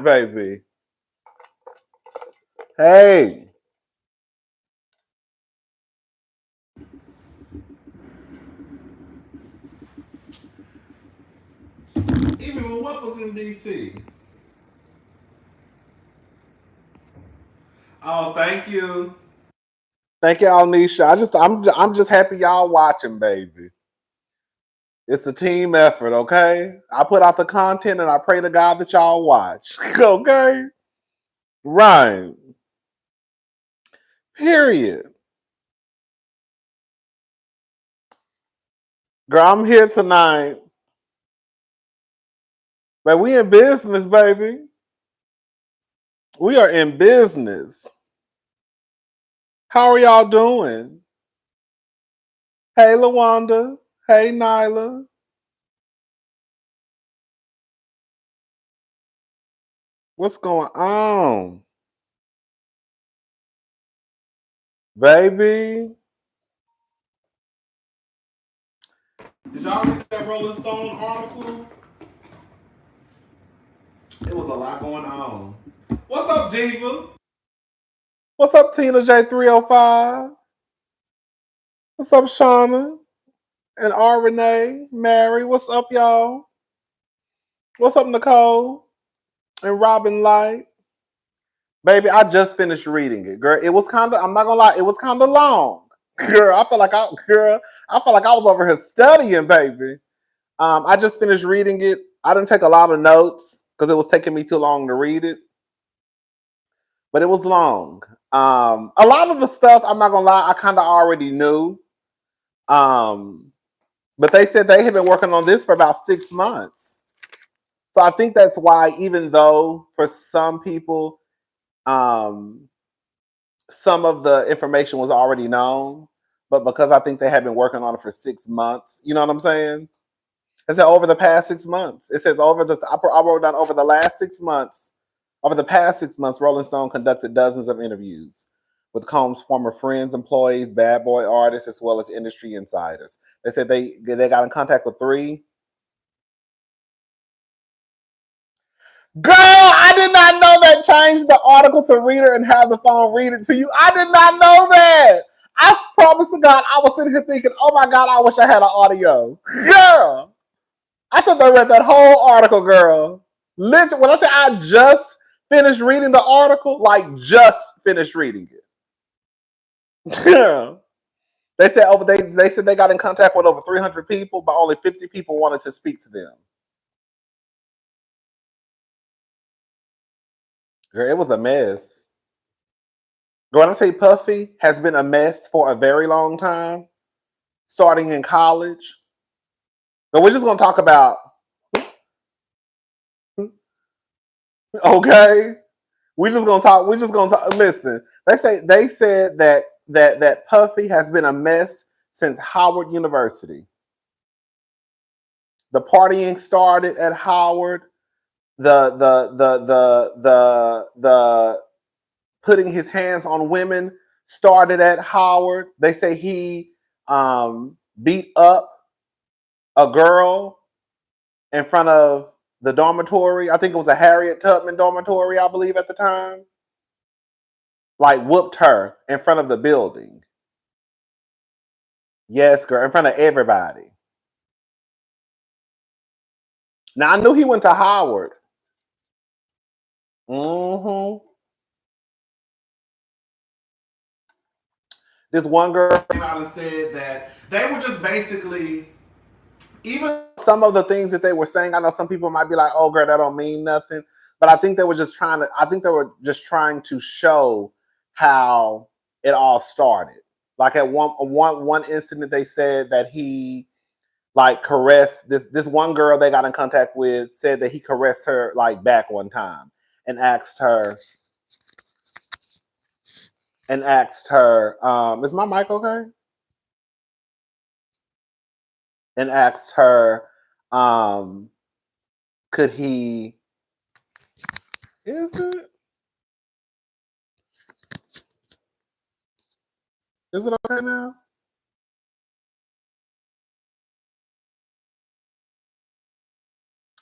baby. Hey. Even when what was in DC? Oh, thank you. Thank you, Alnisha. I'm just happy y'all watching, baby. It's a team effort, okay? I put out the content and I pray to God that y'all watch. Okay? Right. Period. Girl, I'm here tonight. But we in business, baby. We are in business. How are y'all doing? Hey, Lawanda. Hey, Nyla. What's going on? Baby. Did y'all read that Rolling Stone article? It was a lot going on. What's up, Diva? What's up, Tina J305? What's up, Shauna? And R Renee, Mary, what's up, y'all? What's up, Nicole? And Robin Light? Baby, I just finished reading it. Girl, it was kinda, I'm not gonna lie, it was kinda long. Girl, I felt like I was over here studying, baby. I just finished reading it. I didn't take a lot of notes because it was taking me too long to read it. But it was long. A lot of the stuff, I'm not gonna lie, I kind of already knew. But they said they had been working on this for about 6 months. So I think that's why, even though for some people, um, some of the information was already known, but because I think they had been working on it for 6 months, you know what I'm saying? It said over the past 6 months. It says I wrote down over the last 6 months. Over the past 6 months, Rolling Stone conducted dozens of interviews with Combs' former friends, employees, bad boy artists, as well as industry insiders. They said they got in contact with 3. Girl, I did not know that. Changed the article to reader and have the phone read it to you. I did not know that. I promise to God, I was sitting here thinking, oh my God, I wish I had an audio. Girl, I said I read that whole article, girl. Literally, when I say I just finished reading the article, like just finished reading it. Yeah. They said they got in contact with over 300 people, but only 50 people wanted to speak to them. Girl, it was a mess. Girl, when I say Puffy has been a mess for a very long time, starting in college. But we're just gonna talk about, okay? We're just gonna talk. We're just gonna talk. Listen, they said that Puffy has been a mess since Howard University. The partying started at Howard. The putting his hands on women started at Howard. They say he beat up a girl in front of the dormitory. I think it was a Harriet Tubman dormitory, I believe, at the time. Like whooped her in front of the building. Yes, girl, in front of everybody. Now I knew he went to Howard. Mm-hmm. This one girl Came out and said that they were just basically, even some of the things that they were saying, I know some people might be like, "Oh, girl, that don't mean nothing," but I think they were just trying to. I think they were just trying to show how it all started. Like at one incident, they said that he like caressed this one girl they got in contact with. Said that he caressed her like back one time and asked her "Is my mic okay?" And asked her, um, "Could he?" Is it? Is it okay now?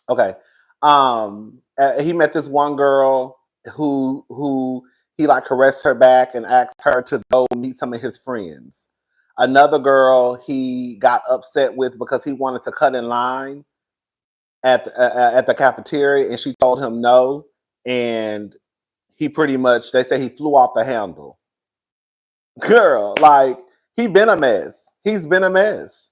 Okay. he met this one girl who he like caressed her back and asked her to go meet some of his friends. Another girl he got upset with because he wanted to cut in line at the cafeteria, and she told him no, and he pretty much, they say he flew off the handle. Girl, like, he been a mess. He's been a mess.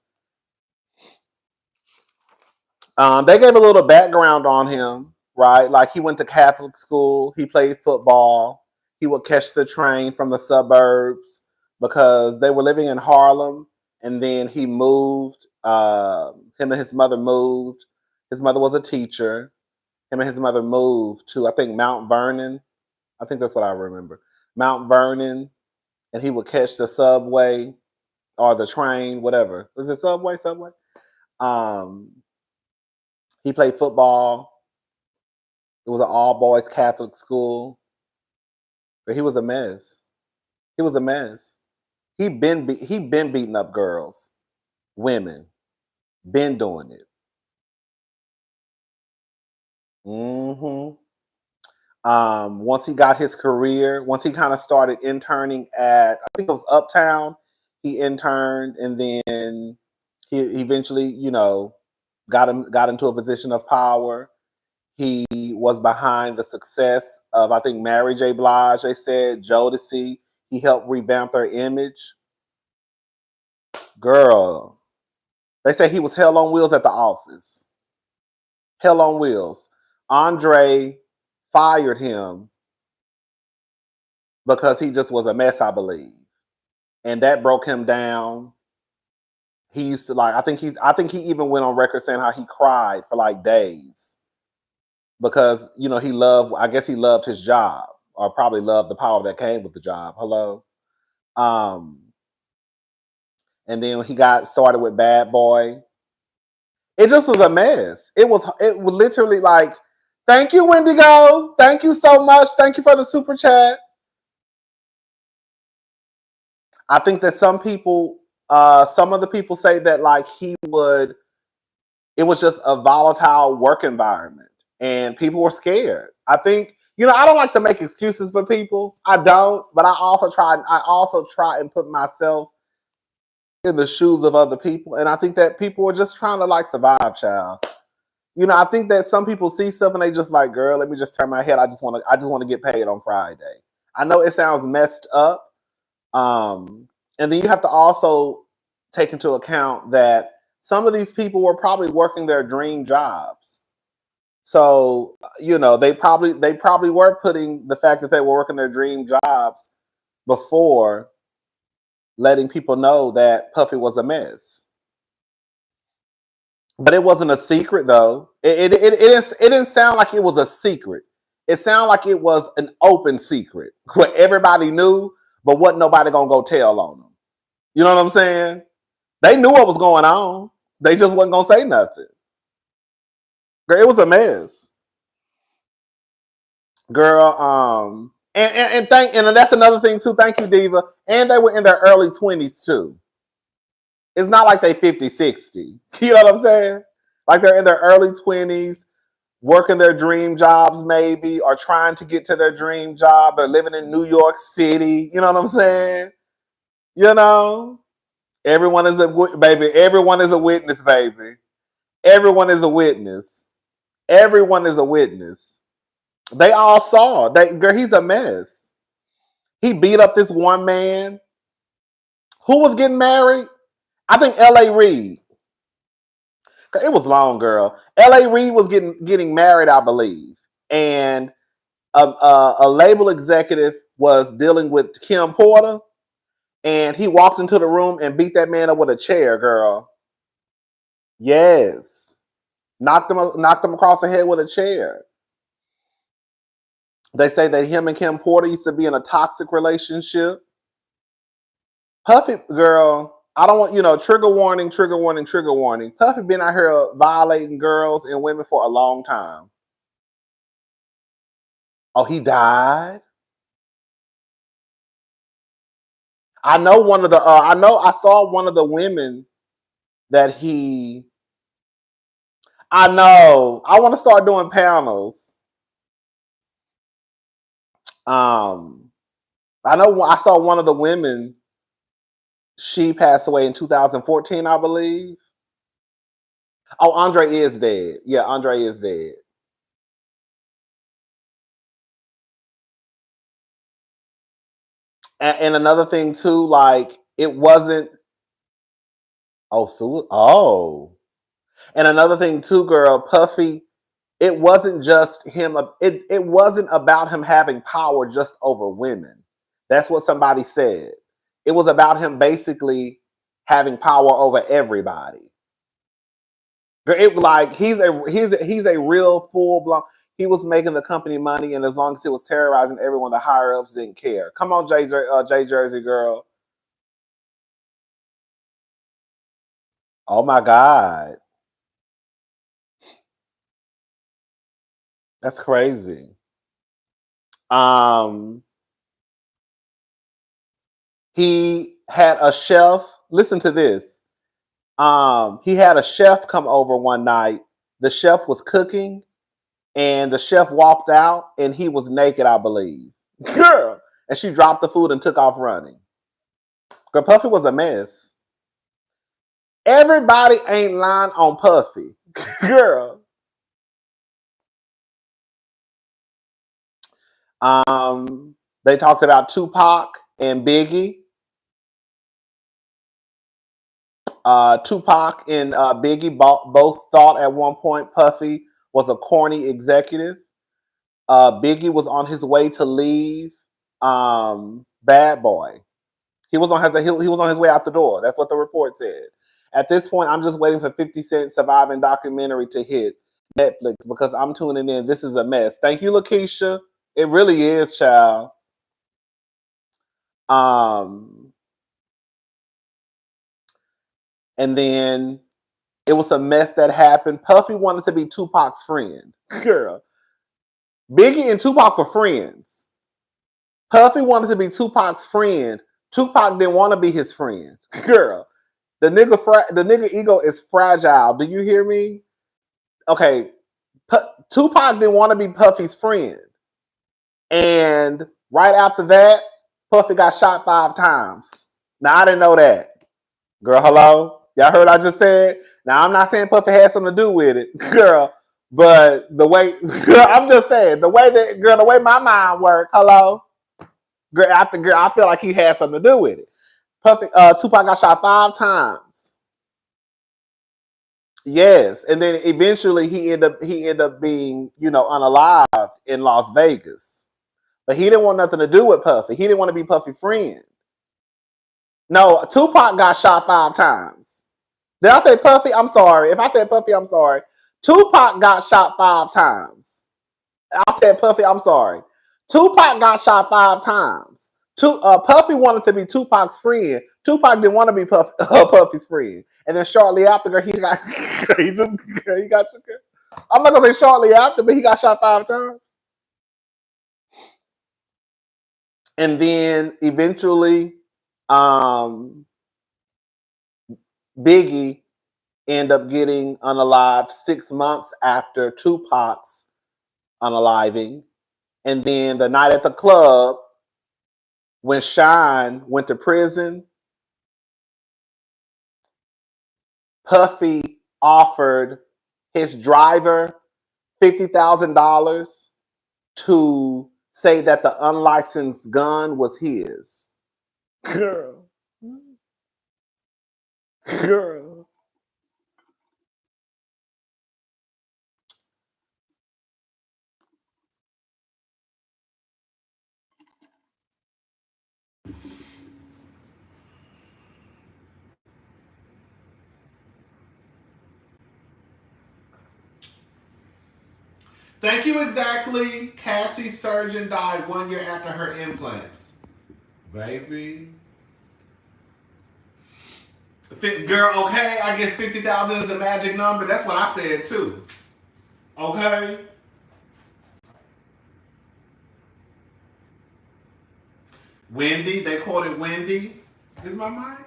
They gave a little background on him, right? Like, he went to Catholic school. He played football. He would catch the train from the suburbs because they were living in Harlem. And then he moved. Him and his mother moved. His mother was a teacher. Him and his mother moved to, I think, Mount Vernon. I think that's what I remember. Mount Vernon. And he would catch the subway or the train, whatever. Was it subway? Subway? He played football. It was an all-boys Catholic school. But he was a mess. He was a mess. He been beating up girls, women. Been doing it. Mm-hmm. Once he got his career, once he kind of started interning at, I think it was Uptown, he interned, and then he eventually, got into a position of power. He was behind the success of, I think, Mary J. Blige, they said, Jodeci. He helped revamp their image. Girl, they say he was hell on wheels at the office. Hell on wheels. Andre fired him because he just was a mess, I believe. And that broke him down. He used to, like, I think he even went on record saying how he cried for like days because, he loved his job, or probably loved the power that came with the job. Hello. And then when he got started with Bad Boy, it just was a mess. It was literally like, thank you, Wendigo. Thank you so much. Thank you for the super chat. I think that some of the people say that like it was just a volatile work environment and people were scared. I think, I don't like to make excuses for people. I don't, but I also try and put myself in the shoes of other people. And I think that people are just trying to like survive, child. I think that some people see stuff and they just like, girl, let me just turn my head. I just want to get paid on Friday. I know it sounds messed up. And then you have to also take into account that some of these people were probably working their dream jobs. So, they probably were putting the fact that they were working their dream jobs before letting people know that Puffy was a mess. But it wasn't a secret, though. It didn't sound like it was a secret. It sounded like it was an open secret where everybody knew, but wasn't nobody gonna go tell on them. You know what I'm saying? They knew what was going on. They just wasn't gonna say nothing. Girl, it was a mess. Girl, and that's another thing too. Thank you, Diva. And they were in their early 20s too. It's not like they 50, 60. You know what I'm saying? Like they're in their early 20s, working their dream jobs maybe, or trying to get to their dream job. They're living in New York City. You know what I'm saying? Everyone is a baby. Everyone is a witness, baby. Everyone is a witness. Everyone is a witness. They all saw. Girl, he's a mess. He beat up this one man. Who was getting married? I think L.A. Reid. It was long, girl. L.A. Reid was getting married, I believe. And a label executive was dealing with Kim Porter. And he walked into the room and beat that man up with a chair, girl. Yes. Knocked him across the head with a chair. They say that him and Kim Porter used to be in a toxic relationship. Puffy, girl, I don't want, trigger warning, trigger warning, trigger warning. Puffy been out here violating girls and women for a long time. Oh, he died? I know I saw one of the women that I know. I want to start doing panels. I know I saw one of the women. She passed away in 2014, I believe. Oh, Andre is dead. Yeah, Andre is dead. And another thing too, like it wasn't. And another thing too, girl, Puffy. It wasn't just him. It wasn't about him having power just over women. That's what somebody said. It was about him basically having power over everybody. It like he's a real full blown. He was making the company money, and as long as he was terrorizing everyone, the higher ups didn't care. Come on, J Jersey girl. Oh my God, that's crazy. Um, he had a chef. Listen to this. He had a chef come over one night. The chef was cooking, and the chef walked out, and he was naked, I believe. Girl, and she dropped the food and took off running. Girl, Puffy was a mess. Everybody ain't lying on Puffy. Girl. They talked about Tupac and Biggie. Tupac and Biggie both thought at one point Puffy was a corny executive. Biggie was on his way to leave Bad Boy. He was on his way out the door. That's what the report said. At this point, I'm just waiting for 50 Cent surviving documentary to hit Netflix because I'm tuning in. This is a mess. Thank you, Lakeisha. It really is, child. And then it was a mess that happened. Puffy wanted to be Tupac's friend. Girl. Biggie and Tupac were friends. Puffy wanted to be Tupac's friend. Tupac didn't want to be his friend. Girl. The nigga ego is fragile. Do you hear me? Okay. Tupac didn't want to be Puffy's friend. And right after that, Puffy got shot 5 times. Now, I didn't know that. Girl, hello? Y'all heard what I just said? Now, I'm not saying Puffy had something to do with it, girl. But the way, girl, I'm just saying, the way my mind works, hello? Girl, I feel like he had something to do with it. Tupac got shot 5 times. Yes, and then eventually he ended up being, unalived in Las Vegas. But he didn't want nothing to do with Puffy. He didn't want to be Puffy's friend. No, Tupac got shot 5 times. Did I say Puffy? I'm sorry. If I said Puffy, I'm sorry. Tupac got shot 5 times. I said Puffy, I'm sorry. Tupac got shot 5 times. Puffy wanted to be Tupac's friend. Tupac didn't want to be Puffy's friend. And then shortly after, he got I'm not gonna say shortly after, but he got shot 5 times. And then eventually, Biggie ended up getting unalived 6 months after Tupac's unaliving. And then the night at the club, when Shine went to prison, Puffy offered his driver $50,000 to say that the unlicensed gun was his. Girl. Thank you exactly. Cassie's surgeon died 1 year after her implants. Baby. Girl, okay, I guess 50,000 is a magic number. That's what I said too. Okay. Wendy, they called it Wendy. Is my mic?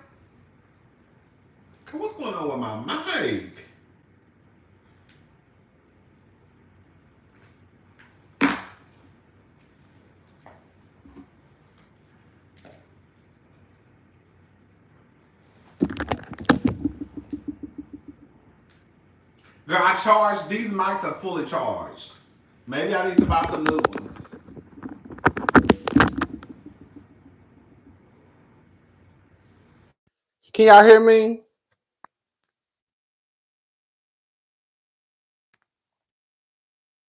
What's going on with my mic? Girl, I charged. These mics are fully charged. Maybe I need to buy some new ones. Can y'all hear me?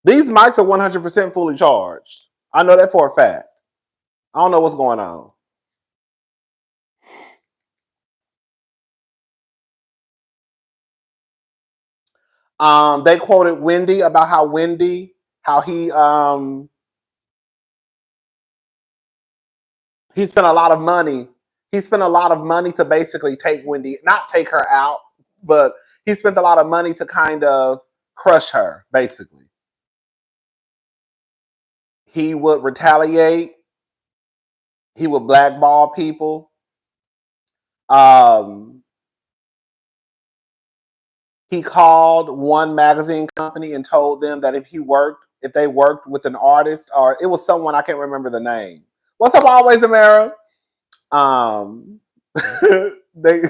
These mics are 100% fully charged. I know that for a fact. I don't know what's going on. They quoted Wendy about how he spent a lot of money. He spent a lot of money to basically take Wendy, not take her out, but he spent a lot of money to kind of crush her, basically. He would retaliate. He would blackball people. Um, he called one magazine company and told them that if they worked with an artist, or it was someone, I can't remember the name. What's up, always, Amara? They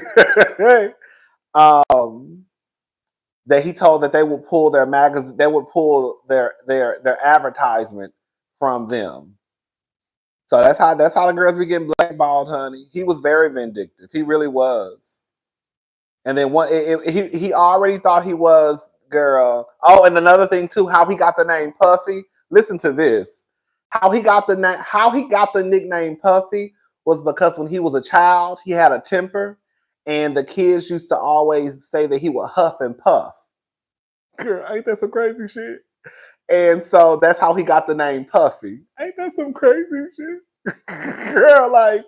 that he told that they would pull their magazine, they would pull their advertisement from them. So that's how the girls be getting blackballed, honey. He was very vindictive. He really was. And then he already thought he was girl. Oh, and another thing too, how he got the name Puffy. Listen to this. How he got the nickname Puffy was because when he was a child, he had a temper, and the kids used to always say that he would huff and puff. Girl, ain't that some crazy shit? And so that's how he got the name Puffy. Ain't that some crazy shit? Girl, like,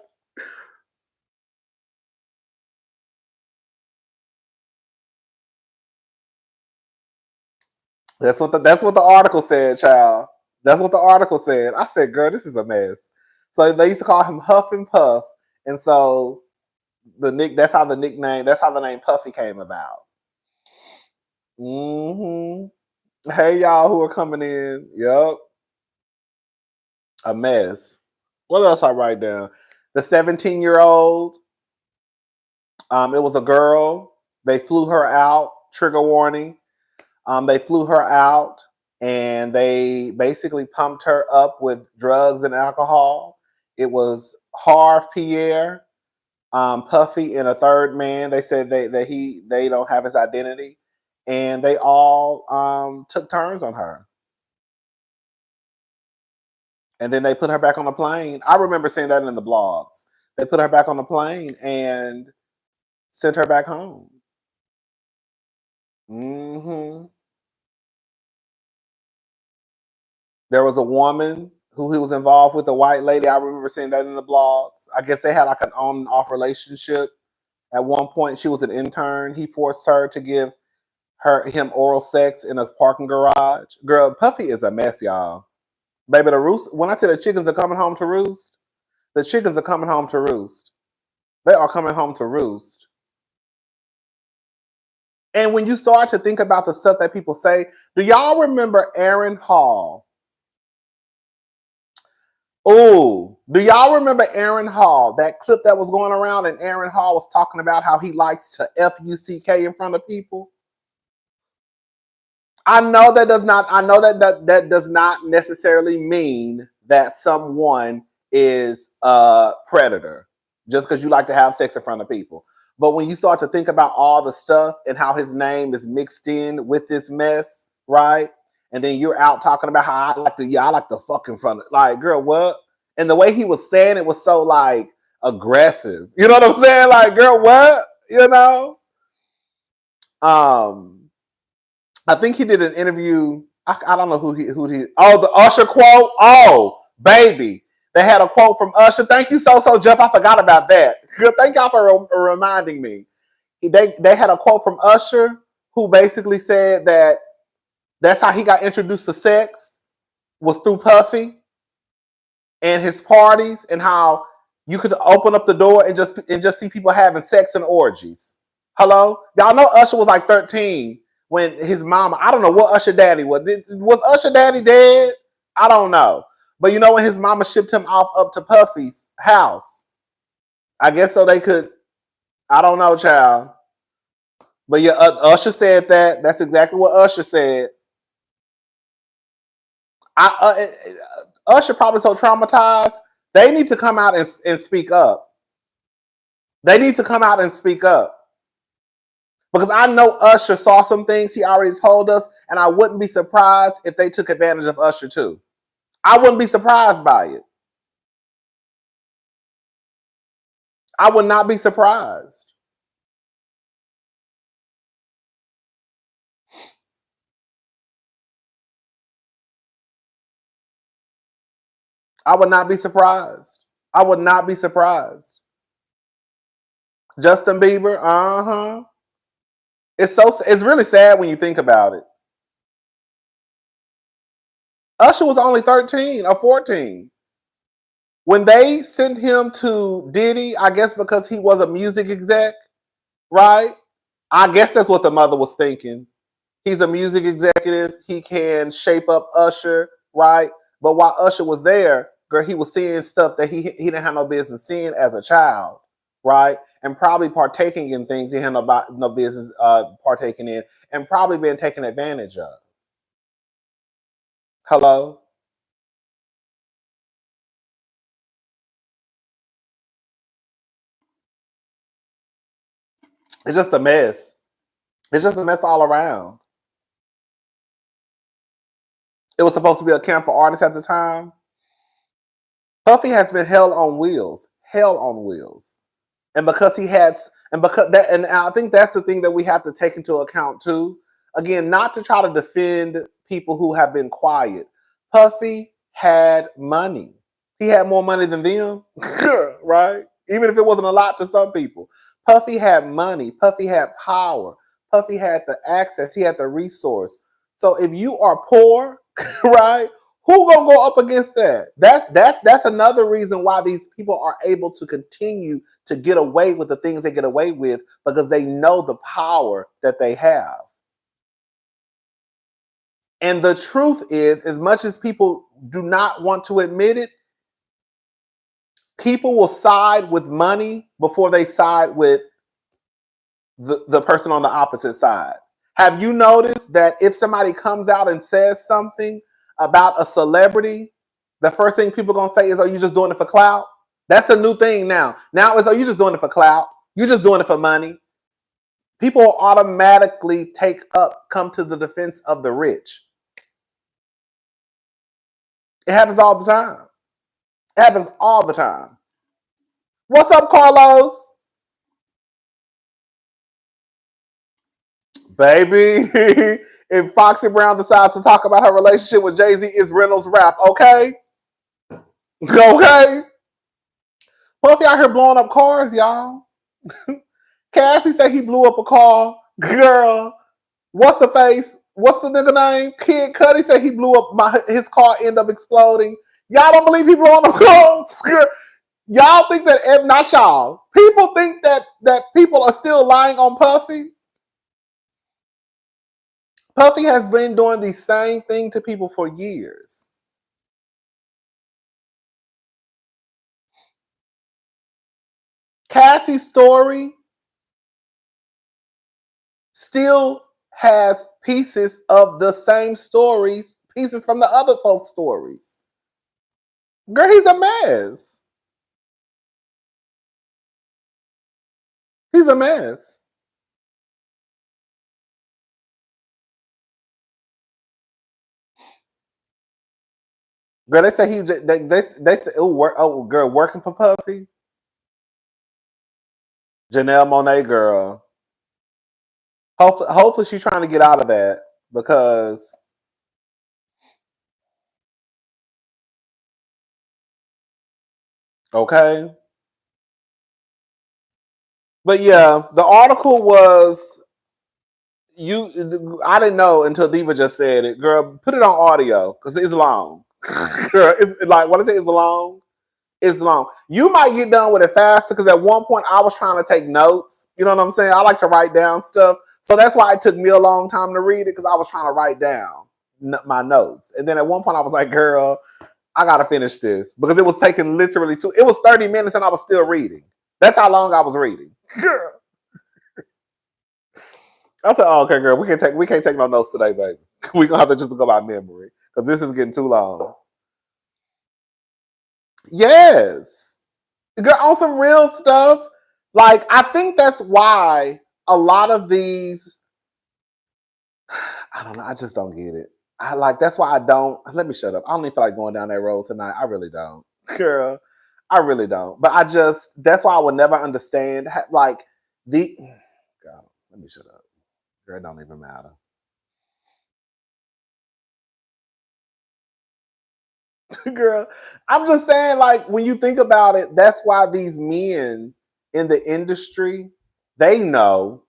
that's what the article said, child. That's what the article said. I said, girl, this is a mess. So they used to call him Huff and Puff, and so that's how the name Puffy came about. Hey, y'all who are coming in. Yep. A mess. What else I write down? The 17-year-old. It was a girl. They flew her out. Trigger warning. They flew her out and they basically pumped her up with drugs and alcohol. It was Harv Pierre, Puffy, and a third man. They said they don't have his identity, and they all took turns on her. And then they put her back on the plane. I remember seeing that in the blogs. They put her back on the plane and sent her back home. There was a woman who he was involved with, a white lady. I remember seeing that in the blogs. I guess they had like an on and off relationship. At one point, she was an intern. He forced her to give him oral sex in a parking garage. Girl, Puffy is a mess, y'all. Baby, the roost. When I tell the chickens are coming home to roost, the chickens are coming home to roost. They are coming home to roost. And when you start to think about the stuff that people say, do y'all remember Aaron Hall? Oh, do y'all remember Aaron Hall? That clip that was going around, and Aaron Hall was talking about how he likes to F-U-C-K in front of people. I know that does not necessarily mean that someone is a predator just because you like to have sex in front of people. But when you start to think about all the stuff and how his name is mixed in with this mess, right? And then you're out talking about how I like to fuck in front of, like, girl, what? And the way he was saying it was so like aggressive. You know what I'm saying? Like, girl, what? You know? I think he did an interview. I don't know who he. Oh, the Usher quote. Oh, baby, they had a quote from Usher. Thank you so, Jeff. I forgot about that. Good. Thank y'all for reminding me. They had a quote from Usher who basically said that that's how he got introduced to sex was through Puffy and his parties, and how you could open up the door and just see people having sex and orgies. Hello, y'all know Usher was like 13 when his mama. I don't know what Usher daddy was. Was Usher daddy dead? I don't know. But you know when his mama shipped him off up to Puffy's house, I guess so they could. I don't know, child. But yeah, Usher said that. That's exactly what Usher said. Usher probably so traumatized. They need to come out and speak up. They need to come out and speak up. Because I know Usher saw some things he already told us, and I wouldn't be surprised if they took advantage of Usher too. I wouldn't be surprised by it. I would not be surprised. I would not be surprised. I would not be surprised. Justin Bieber, It's really sad when you think about it. Usher was only 13 or 14. When they sent him to Diddy, I guess because he was a music exec, right? I guess that's what the mother was thinking. He's a music executive. He can shape up Usher, right? But while Usher was there, girl, he was seeing stuff that he didn't have no business seeing as a child, right? And probably partaking in things he had no business partaking in, and probably being taken advantage of. Hello? It's just a mess. It's just a mess all around. It was supposed to be a camp for artists at the time. Puffy has been hell on wheels. Hell on wheels. And because he had, and because that, and I think that's the thing that we have to take into account too. Again, not to try to defend people who have been quiet. Puffy had money. He had more money than them, right? Even if it wasn't a lot to some people. Puffy had money. Puffy had power. Puffy had the access. He had the resource. So if you are poor, right? Who gonna go up against that? That's another reason why these people are able to continue to get away with the things they get away with, because they know the power that they have. And the truth is, as much as people do not want to admit it, people will side with money before they side with the person on the opposite side. Have you noticed that if somebody comes out and says something about a celebrity, the first thing people are going to say is, are you just doing it for clout? That's a new thing now. Now it's, are you just doing it for clout? You're just doing it for money. People automatically come to the defense of the rich. It happens all the time. It happens all the time. What's up, Carlos? Baby, if Foxy Brown decides to talk about her relationship with Jay-Z, it's Reynolds rap, okay? Okay? Puffy out here blowing up cars, y'all. Cassie said he blew up a car. Girl, what's the face? What's the nigga name? Kid Cudi said he blew up his car, ended up exploding. Y'all don't believe he blowing up cars? Y'all think that, not y'all, people think that people are still lying on Puffy? Puffy has been doing the same thing to people for years. Cassie's story still has pieces of the same stories, pieces from the other folks' stories. Girl, he's a mess. He's a mess. Girl, they say they say, girl, working for Puffy. Janelle Monáe, girl. Hopefully she's trying to get out of that, because okay. But yeah, the article was I didn't know until Diva just said it. Girl, put it on audio because it's long. Girl, it's like when I say it's long, it's long. You might get done with it faster, because at one point I was trying to take notes. You know what I'm saying? I like to write down stuff. So that's why it took me a long time to read it, because I was trying to write down my notes. And then at one point I was like, girl, I got to finish this, because it was taking literally it was 30 minutes and I was still reading. That's how long I was reading. Girl. I said, oh, okay, girl, we can't take no notes today, baby. We're gonna have to just go by memory because this is getting too long. Yes. Girl, on some real stuff. Like, I think that's why a lot of these, I don't know, I just don't get it. That's why I don't, let me shut up. I don't even feel like going down that road tonight. I really don't. Girl, I really don't. But that's why I would never understand, like, God, let me shut up. Girl, it don't even matter. Girl, I'm just saying, like, when you think about it, that's why these men in the industry, they know,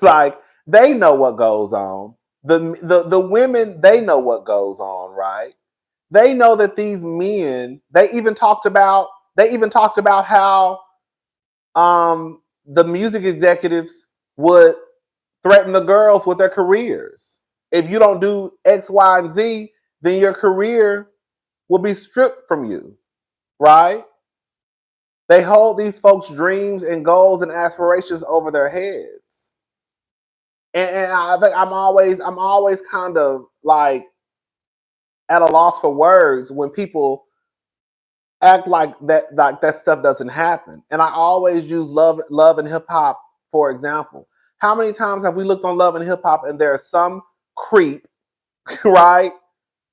like, they know what goes on. The women, they know what goes on, right? They know that these men, they even talked about how the music executives would threaten the girls with their careers. If you don't do X, Y, and Z, then your career will be stripped from you, right? They hold these folks' dreams and goals and aspirations over their heads. And I think I'm always kind of like at a loss for words when people act like that stuff doesn't happen. And I always use love and hip hop for example. How many times have we looked on Love and Hip Hop and there's some creep, right?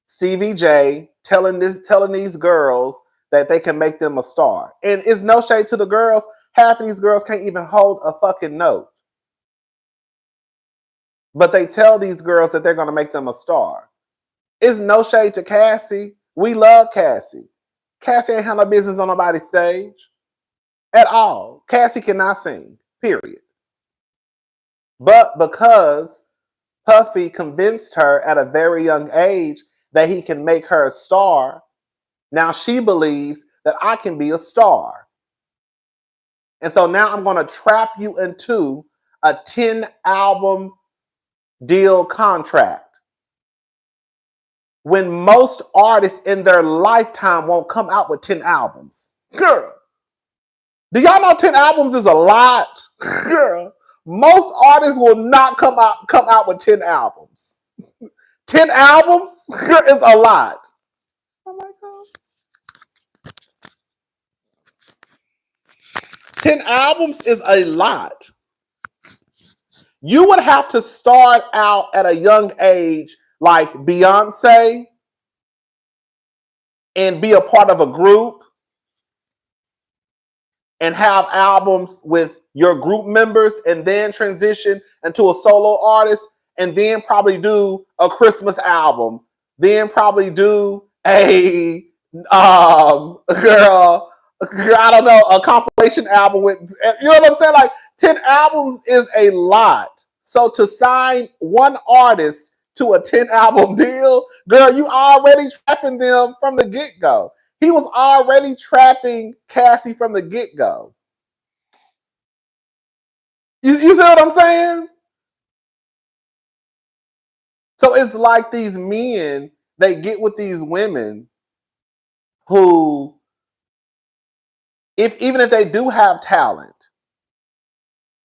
Stevie J telling these girls that they can make them a star. And it's no shade to the girls. Half of these girls can't even hold a fucking note. But they tell these girls that they're going to make them a star. It's no shade to Cassie. We love Cassie. Cassie ain't have no business on nobody's stage at all. Cassie cannot sing, period. But because Puffy convinced her at a very young age that he can make her a star, now she believes that I can be a star. And so now I'm going to trap you into a 10 album deal contract. When most artists in their lifetime won't come out with 10 albums. Girl, do y'all know 10 albums is a lot? Girl, most artists will not come out with 10 albums. 10 albums is a lot. Oh my God. 10 albums is a lot. You would have to start out at a young age like Beyonce and be a part of a group and have albums with your group members and then transition into a solo artist and then probably do a Christmas album, then probably do a girl, I don't know, a compilation album with, you know what I'm saying? Like 10 albums is a lot. So to sign one artist to a 10 album deal, girl, you already trapping them from the get-go. He was already trapping Cassie from the get-go. You see what I'm saying? So it's like these men, they get with these women who, even if they do have talent,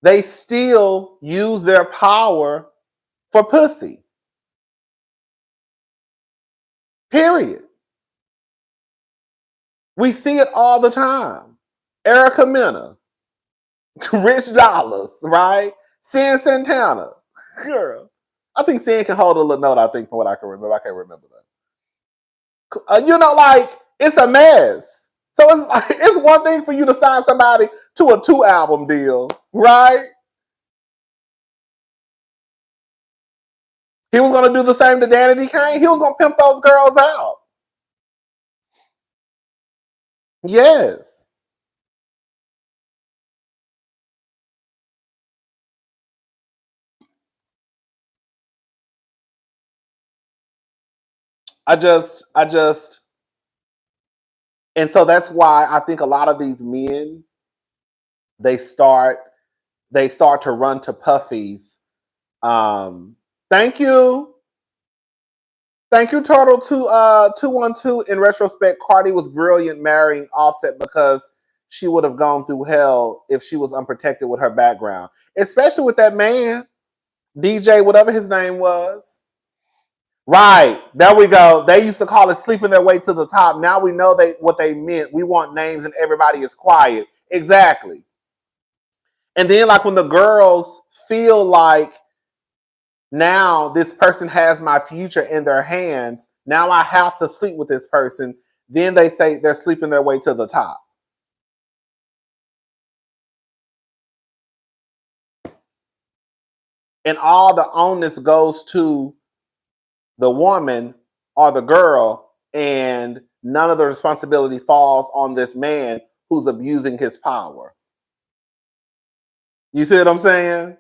they still use their power for pussy. Period. We see it all the time. Erica Mena, Rich Dollars, right? Sin Santana. Girl. I think Sin can hold a little note, I think, from what I can remember. I can't remember that. You know, like, it's a mess. So it's one thing for you to sign somebody to a 2 album deal, right? He was going to do the same to Danity Kane. He was going to pimp those girls out. Yes. I just, and so that's why I think a lot of these men, they start to run to Puffy's. Thank you. Thank you, Turtle 212. In retrospect, Cardi was brilliant marrying Offset because she would have gone through hell if she was unprotected with her background, especially with that man. DJ, whatever his name was. Right. There we go. They used to call it sleeping their way to the top. Now we know what they meant. We want names and everybody is quiet. Exactly. And then like when the girls feel like now this person has my future in their hands, now I have to sleep with this person, then they say they're sleeping their way to the top. And all the onus goes to the woman or the girl, and none of the responsibility falls on this man who's abusing his power. You see what I'm saying?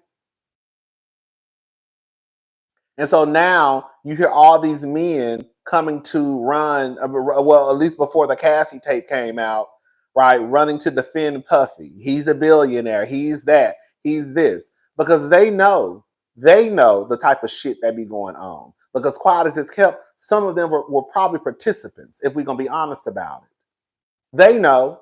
And so now you hear all these men coming to run, well, at least before the Cassie tape came out, right? Running to defend Puffy. He's a billionaire. He's that. He's this. Because they know the type of shit that be going on. Because quiet as it's kept, some of them were probably participants, if we're going to be honest about it. They know.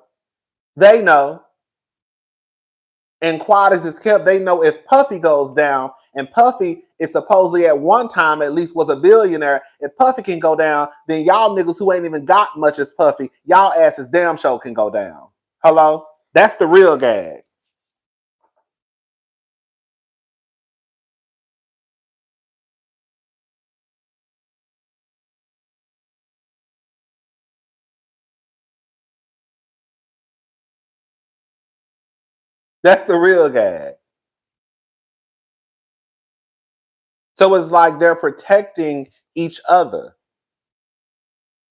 And quiet as it's kept, they know if Puffy goes down, and Puffy is supposedly at one time at least was a billionaire, if Puffy can go down, then y'all niggas who ain't even got much as Puffy, y'all asses damn show can go down. Hello? That's the real gag. That's the real gag. So it's like they're protecting each other.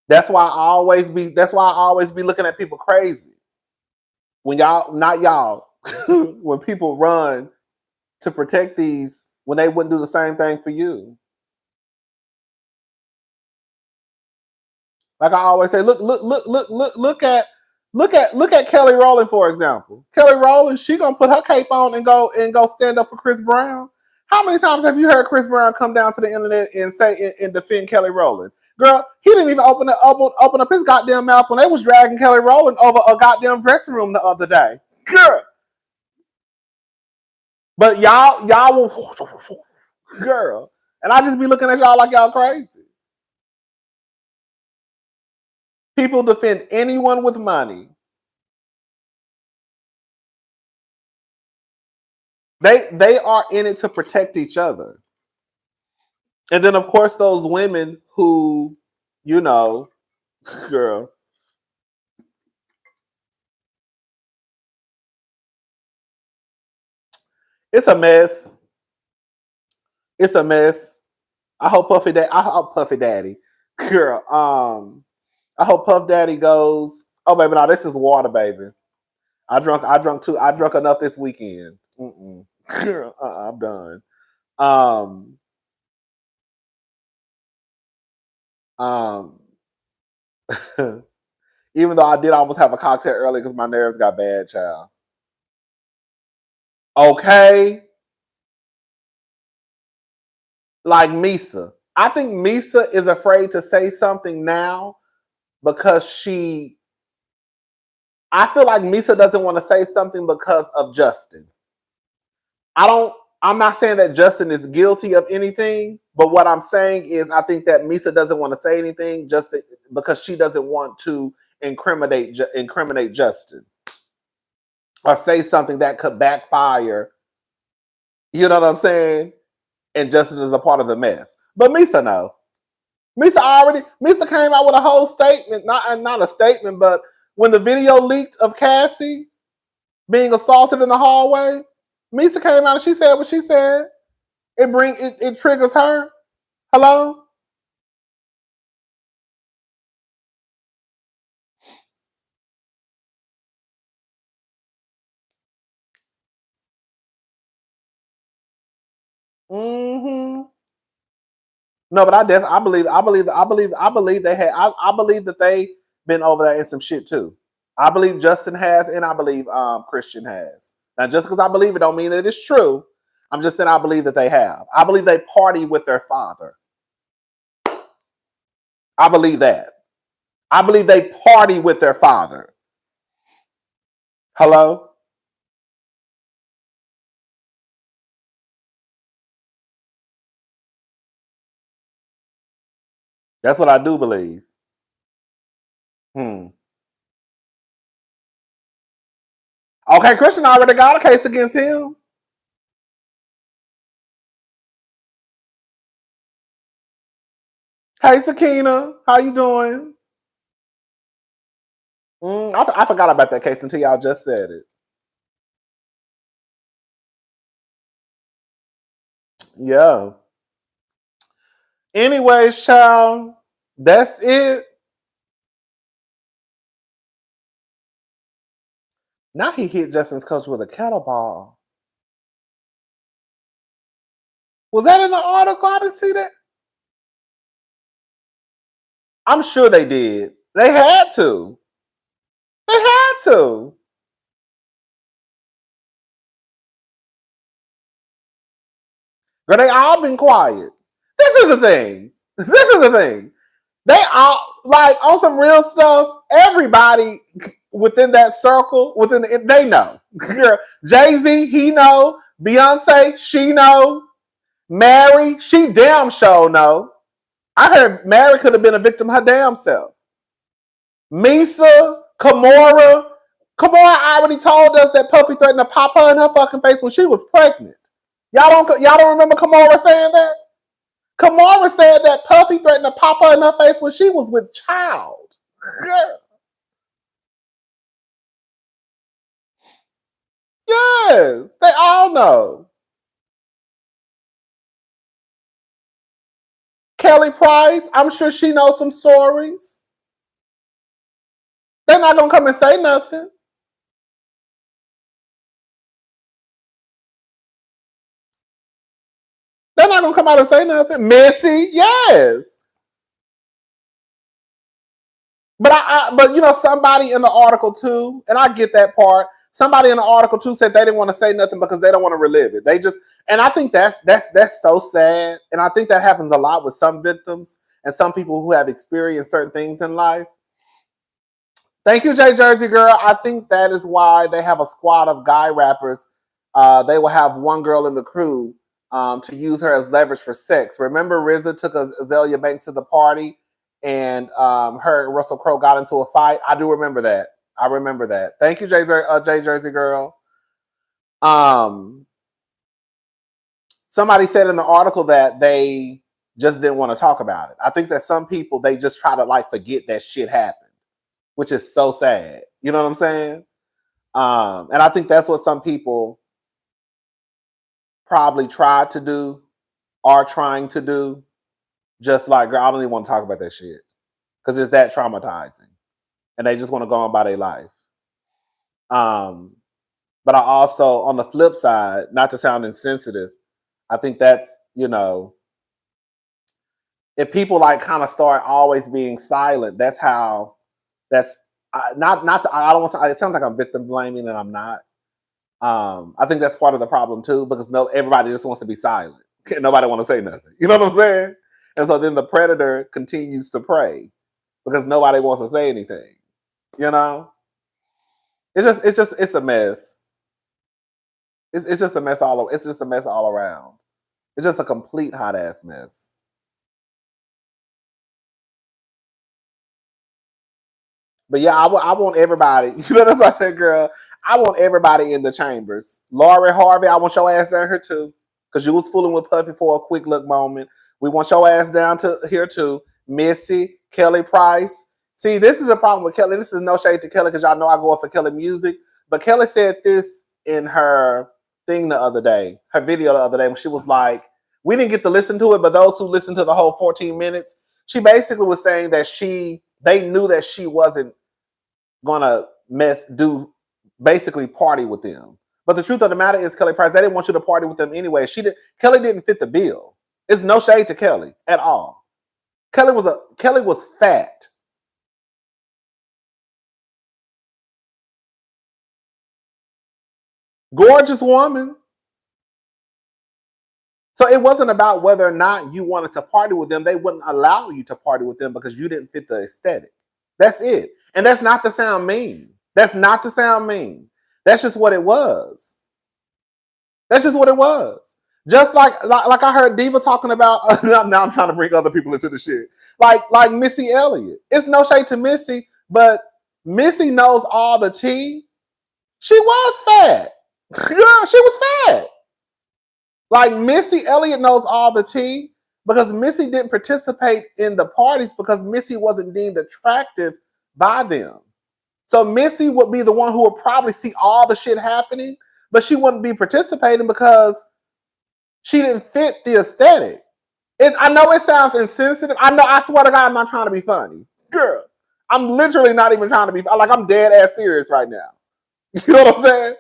That's why I always be looking at people crazy. When y'all, not y'all, when people run to protect these, when they wouldn't do the same thing for you. Like I always say, look at Kelly Rowland, for example. Kelly Rowland, she gonna put her cape on and go stand up for Chris Brown. How many times have you heard Chris Brown come down to the internet and say and defend Kelly Rowland? Girl, he didn't even open up his goddamn mouth when they was dragging Kelly Rowland over a goddamn dressing room the other day. Girl. But y'all will, girl. And I just be looking at y'all like y'all crazy. People defend anyone with money. They are in it to protect each other. And then of course those women who, girl. It's a mess. It's a mess. I hope Puffy Daddy. Girl, I hope Puff Daddy goes. Oh baby, no, this is water, baby. I drunk enough this weekend. Girl, I'm done. Even though I did almost have a cocktail early because my nerves got bad, child. Okay. Like Misa. I think Misa is afraid to say something now because I feel like Misa doesn't want to say something because of Justin. I'm not saying that Justin is guilty of anything, but what I'm saying is I think that Misa doesn't want to say anything just because she doesn't want to incriminate Justin or say something that could backfire. You know what I'm saying? And Justin is a part of the mess. But Misa, no. Misa came out with a whole statement, not a statement, but when the video leaked of Cassie being assaulted in the hallway, Misa came out and she said what she said. It triggers her. Hello? Mm-hmm. No, but I believe that they been over there in some shit too. I believe Justin has, and I believe Christian has. Now, just because I believe it don't mean that it's true. I'm just saying I believe that they have. I believe they party with their father. I believe that. I believe they party with their father. Hello? That's what I do believe. Okay, Christian already got a case against him. Hey, Sakina, how you doing? I forgot about that case until y'all just said it. Yeah. Anyways, child, that's it. Now he hit Justin's coach with a kettlebell. Was that in the article? I didn't see that. I'm sure they did. They had to. They had to. Girl, they all been quiet. This is the thing. This is the thing. They all, like, on some real stuff, everybody within that circle, they know. Girl, Jay-Z, he know. Beyonce, she know. Mary, she damn sure know. I heard Mary could have been a victim her damn self. Misa, Kimora already told us that Puffy threatened to pop her in her fucking face when she was pregnant. Y'all don't remember Kimora saying that? Kimora said that Puffy threatened to pop her in her face when she was with child. Yes, they all know. Kelly Price, I'm sure she knows some stories. They're not gonna come and say nothing. They're not gonna come out and say nothing. Missy, yes. But you know, somebody in the article too, and I get that part. Somebody in the article too said they didn't want to say nothing because they don't want to relive it. They just, and I think that's so sad. And I think that happens a lot with some victims and some people who have experienced certain things in life. Thank you, J Jersey Girl. I think that is why they have a squad of guy rappers. They will have one girl in the crew to use her as leverage for sex. Remember, RZA took Azalea Banks to the party, and her and Russell Crowe got into a fight. I do remember that. I remember that. Thank you, J Jersey Girl. Somebody said in the article that they just didn't want to talk about it. I think that some people, they just try to like forget that shit happened, which is so sad. You know what I'm saying? And I think that's what some people probably tried to do, are trying to do. Just like, girl, I don't even want to talk about that shit because it's that traumatizing, and they just want to go on by their life. But I also, on the flip side, not to sound insensitive, I think that's, you know, if people like kind of start always being silent, that's not I don't want to, it sounds like I'm victim blaming, and I'm not. I think that's part of the problem too, because everybody just wants to be silent. Nobody want to say nothing. You know what I'm saying? And so then the predator continues to prey because nobody wants to say anything. You know, it's a mess. It's just a mess it's just a mess all around. It's just a complete hot ass mess. But yeah, I want everybody. You know, that's what I said, girl. I want everybody in the chambers. Lori Harvey, I want your ass down here too, because you was fooling with Puffy for a quick look moment. We want your ass down to here too. Missy, Kelly Price. See, this is a problem with Kelly. This is no shade to Kelly because y'all know I go up for Kelly music. But Kelly said this in her thing the other day, her video the other day, when she was like, we didn't get to listen to it, but those who listened to the whole 14 minutes, she basically was saying that they knew that she wasn't gonna basically party with them. But the truth of the matter is, Kelly Price, they didn't want you to party with them anyway. Kelly didn't fit the bill. It's no shade to Kelly at all. Kelly was fat. Gorgeous woman. So it wasn't about whether or not you wanted to party with them. They wouldn't allow you to party with them because you didn't fit the aesthetic. That's it. And that's not to sound mean. That's not to sound mean. That's just what it was. That's just what it was. Just like I heard Diva talking about. Now I'm trying to bring other people into the shit. Like Missy Elliott. It's no shade to Missy, but Missy knows all the tea. She was fat. Girl, she was fat. Like Missy Elliott knows all the tea because Missy didn't participate in the parties because Missy wasn't deemed attractive by them. So Missy would be the one who would probably see all the shit happening, but she wouldn't be participating because she didn't fit the aesthetic. I know it sounds insensitive. I swear to God, I'm not trying to be funny. Girl, I'm literally not even trying to be, like, I'm dead ass serious right now. You know what I'm saying?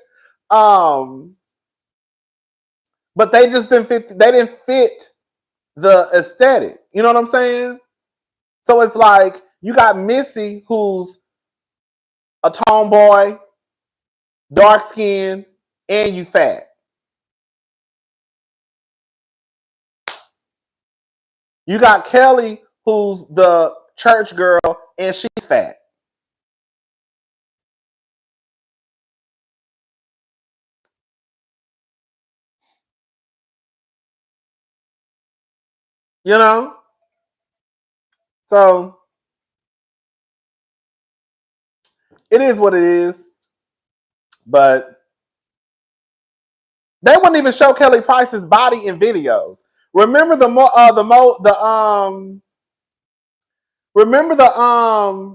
But they just didn't fit the aesthetic. You know what I'm saying? So it's like, you got Missy, who's a tomboy, dark skinned, and you fat. You got Kelly, who's the church girl, and she's fat. You know? So it is what it is. But they wouldn't even show Kelly Price's body in videos. Remember Remember the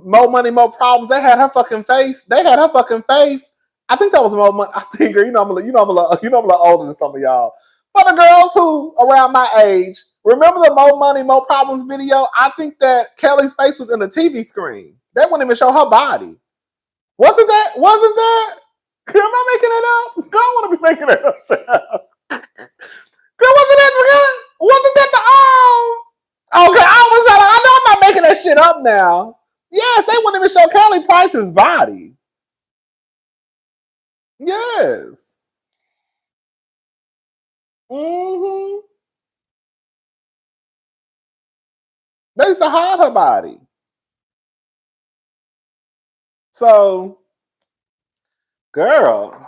Mo Money Mo Problems? They had her fucking face. I think that was Mo Money. I think, I'm a little older than some of y'all. For the girls who around my age, remember the Mo Money Mo Problems video? I think that Kelly's face was in the TV screen. They wouldn't even show her body. Wasn't that? Am I making it up? Girl, I want to be making it up. Girl, wasn't that the Okay, I know I'm not making that shit up now. Yes, they wouldn't even show Kelly Price's body. Yes. Mm-hmm. They used to hide her body. So, girl.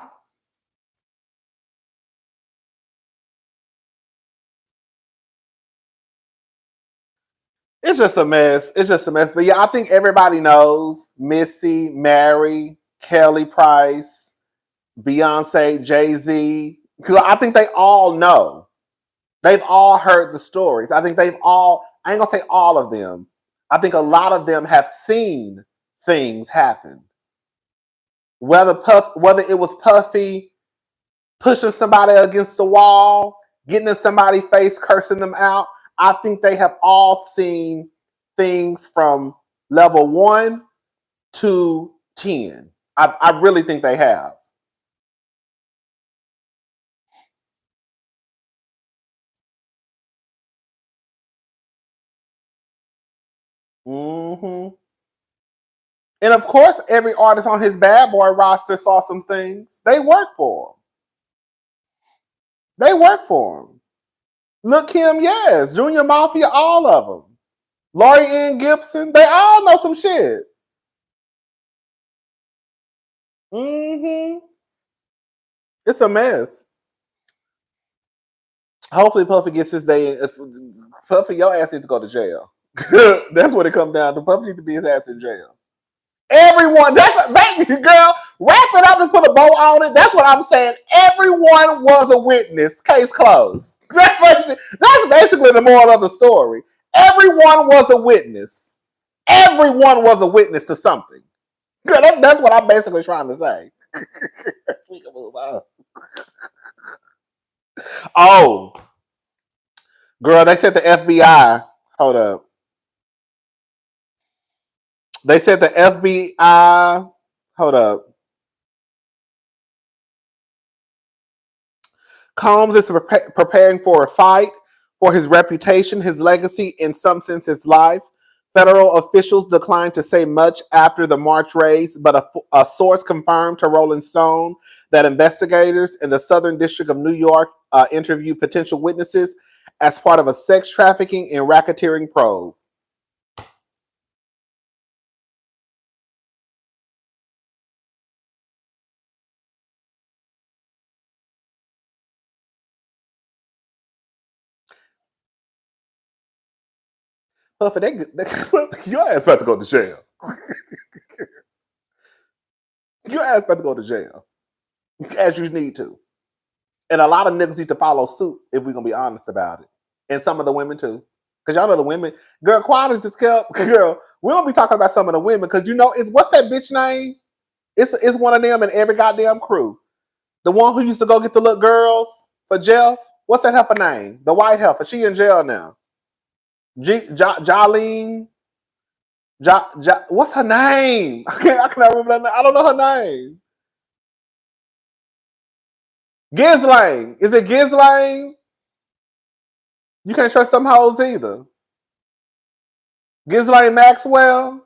It's just a mess. But yeah, I think everybody knows Missy, Mary, Kelly Price, Beyonce, Jay-Z. Because I think they all know. They've all heard the stories. I think I ain't gonna say all of them. I think a lot of them have seen things happen. Whether it was Puffy pushing somebody against the wall, getting in somebody's face, cursing them out. I think they have all seen things from level 1 to 10. I really think they have. Mm-hmm. And of course, every artist on his Bad Boy roster saw some things. They work for him. Look, Kim, yes. Junior Mafia, all of them. Laurie Ann Gibson, they all know some shit. Mm-hmm. It's a mess. Hopefully Puffy gets his day. Puffy, your ass needs to go to jail. That's what it comes down to. Puffy needs to be his ass in jail. Everyone, girl, wrap it up and put a bow on it. That's what I'm saying. Everyone was a witness. Case closed. That's basically the moral of the story. Everyone was a witness. Everyone was a witness to something. Girl, that's what I'm basically trying to say. We can move on. Oh, girl, they said the FBI. Hold up. They said the FBI. Hold up. Combs is preparing for a fight for his reputation, his legacy, in some sense, his life. Federal officials declined to say much after the March raids, but a source confirmed to Rolling Stone that investigators in the Southern District of New York interviewed potential witnesses as part of a sex trafficking and racketeering probe. Puffy, your ass about to go to jail. Your ass about to go to jail. As you need to. And a lot of niggas need to follow suit if we're going to be honest about it. And some of the women too. Because y'all know the women. Girl, Quad is kept. Girl, we don't be talking about some of the women. Because you know, what's that bitch name? It's one of them in every goddamn crew. The one who used to go get the little girls for Jeff. What's that heifer name? The white heifer. She in jail now. Jolene. What's her name? I can't remember that name. I don't know her name. Ghislaine. Is it Ghislaine? You can't trust some hoes either. Ghislaine Maxwell.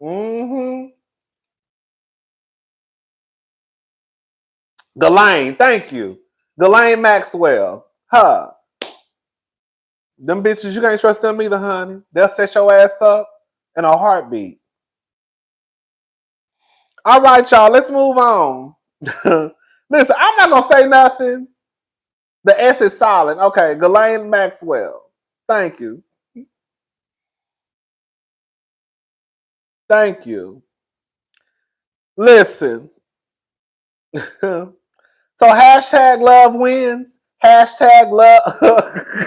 Mm-hmm. Ghislaine, thank you. Ghislaine Maxwell. Her. Them bitches, you can't trust them either, honey. They'll set your ass up in a heartbeat. All right, y'all, let's move on. Listen, I'm not going to say nothing. The S is silent. Okay, Ghislaine Maxwell. Thank you. Thank you. Listen. So hashtag love wins. Hashtag love.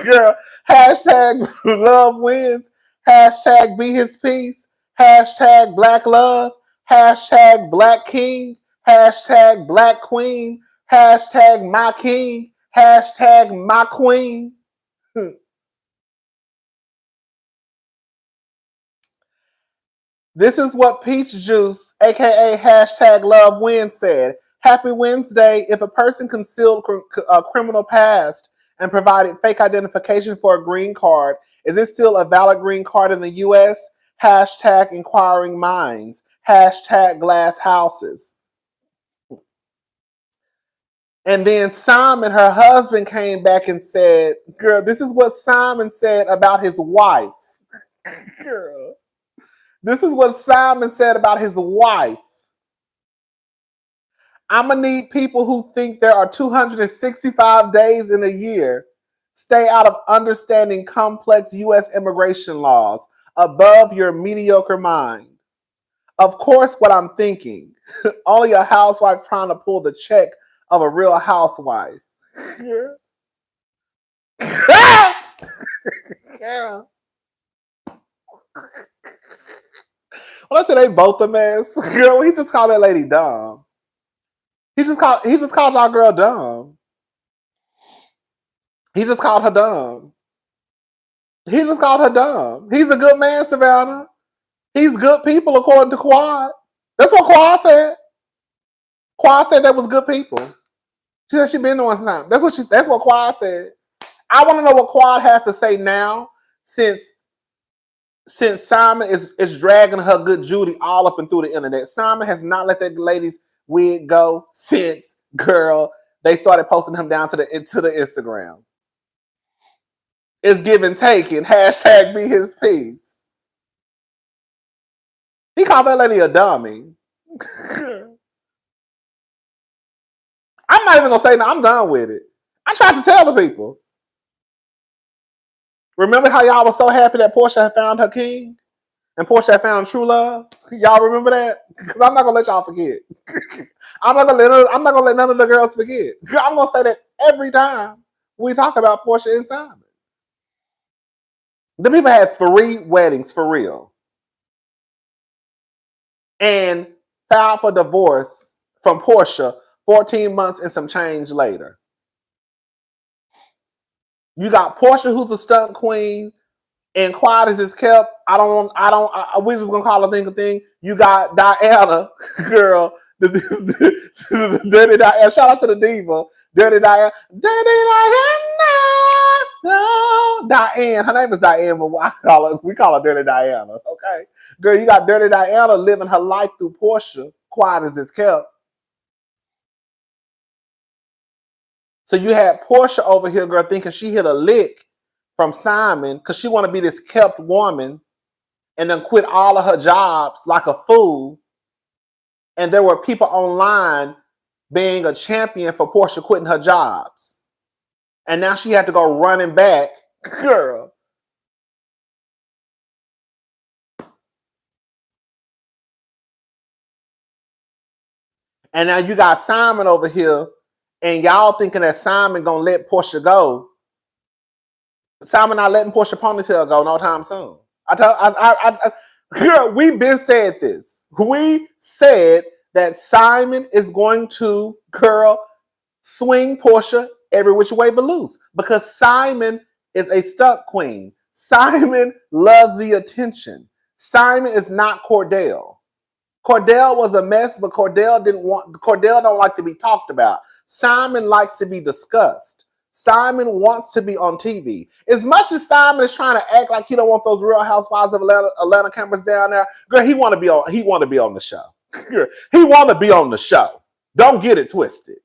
Girl. Hashtag love wins. Hashtag be his peace. Hashtag black love. Hashtag black king. Hashtag black queen. Hashtag my king. Hashtag my queen. This is what Peach Juice, aka hashtag Love Win, said. Happy Wednesday. If a person concealed a criminal past and provided fake identification for a green card, is it still a valid green card in the U.S.? Hashtag inquiring minds. Hashtag glass houses. And then Simon, her husband, came back and said, girl, this is what Simon said about his wife. Girl. This is what Simon said about his wife. I'm going to need people who think there are 265 days in a year stay out of understanding complex U.S. immigration laws above your mediocre mind. Of course, what I'm thinking, only a housewife trying to pull the check of a real housewife. Carol. Well, today both a mess. Girl, he just called that lady dumb. He just called y'all girl dumb. He just called her dumb. He just called her dumb. He's a good man, Savannah. He's good people, according to Quad. That's what Quad said. Quad said that was good people. She said she been doing something. That's what Quad said. I want to know what Quad has to say now, since Simon is dragging her good Judy all up and through the internet. Simon has not let that lady's wig go since, girl, they started posting him down to the Instagram. It's give and take, and hashtag be his peace. He called that lady a dummy. I'm not even gonna say no. I'm done with it. I tried to tell the people. Remember how y'all was so happy that Porsha had found her king? And Porsha had found true love? Y'all remember that? Because I'm not gonna let y'all forget. I'm not gonna let none of the girls forget. I'm gonna say that every time we talk about Porsha and Simon. The people had 3 weddings for real. And filed for divorce from Porsha 14 months and some change later. You got Porsha, who's a stunt queen, and quiet as it's kept. We just gonna call a thing a thing. You got Diana, girl, the Dirty Diana. Shout out to the diva, Dirty Diana. No, Diane. Her name is Diane, but we call her Dirty Diana. Okay, girl, you got Dirty Diana living her life through Porsha, quiet as it's kept. So you had Porsha over here, girl, thinking she hit a lick from Simon because she want to be this kept woman and then quit all of her jobs like a fool. And there were people online being a champion for Porsha quitting her jobs. And now she had to go running back, girl, And now you got Simon over here, and y'all thinking that Simon gonna let Porsha go. Simon not letting Porsha ponytail go no time soon. Girl, we've been said this. We said that Simon is going to, girl, swing Porsha every which way but loose, because Simon is a stunt queen. Simon loves the attention. Simon is not Cordell. Cordell was a mess, but Cordell don't like to be talked about. Simon likes to be discussed. Simon wants to be on TV. As much as Simon is trying to act like he don't want those Real Housewives of Atlanta cameras down there, girl, he want to be on the show. He want to be on the show. Don't get it twisted.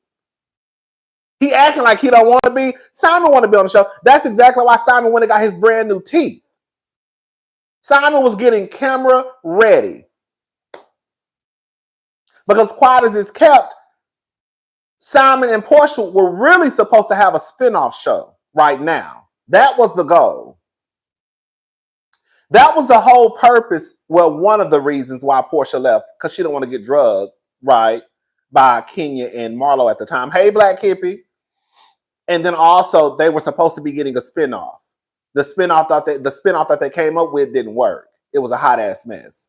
He acting like he don't want to be. Simon want to be on the show. That's exactly why Simon went and got his brand new teeth. Simon was getting camera ready. Because quiet as it's kept, Simon and Porsha were really supposed to have a spinoff show right now. That was the goal. That was the whole purpose. Well, one of the reasons why Porsha left, because she didn't want to get drugged, right, by Kenya and Marlo at the time. Hey, Black Hippie. And then also they were supposed to be getting a spinoff. The spinoff that they came up with didn't work. It was a hot ass mess.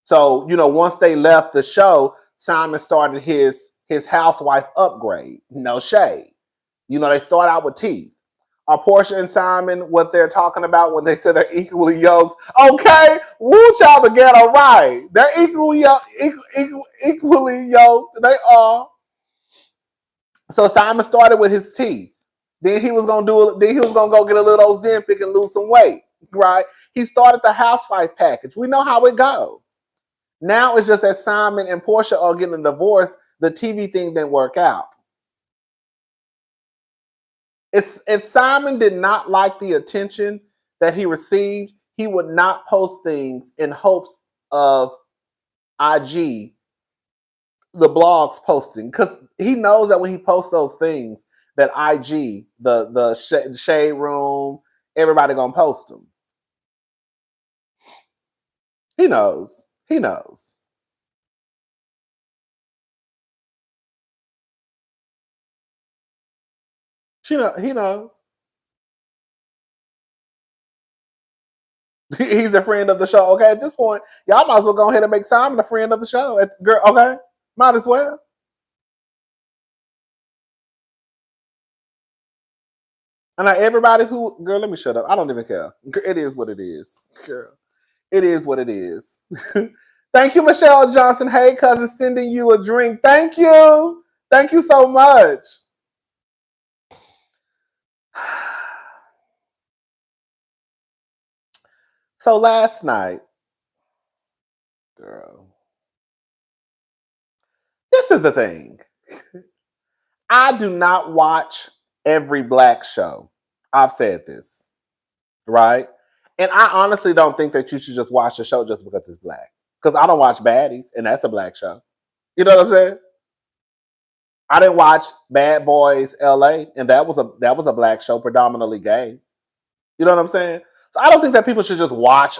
So, once they left the show, Simon started his housewife upgrade. No shade. They start out with teeth. Are Porsha and Simon what they're talking about when they say they're equally yoked? Okay, woo y'all together, right? They're equally yoked. They are. So Simon started with his teeth. Then he was gonna go get a little Ozempic and lose some weight, right? He started the housewife package. We know how it goes. Now it's just that Simon and Porsha are getting a divorce. The TV thing didn't work out. If Simon did not like the attention that he received, he would not post things in hopes of IG, the blogs posting, because he knows that when he posts those things, that IG, the shade room, everybody gonna post them. He knows. He knows. He knows. He's a friend of the show. Okay, at this point, y'all might as well go ahead and make Simon a friend of the show. Girl, okay, might as well. And now everybody who, girl, let me shut up. I don't even care. It is what it is. Girl, it is what it is. Thank you, Michelle Johnson. Hey, cousin, sending you a drink. Thank you. Thank you so much. So last night, girl, this is the thing. I do not watch every black show. I've said this, right? And I honestly don't think that you should just watch the show just because it's black. Because I don't watch Baddies, and that's a black show. You know what I'm saying? I didn't watch Bad Boys LA, and that was a black show, predominantly gay. You know what I'm saying? So I don't think that people should just watch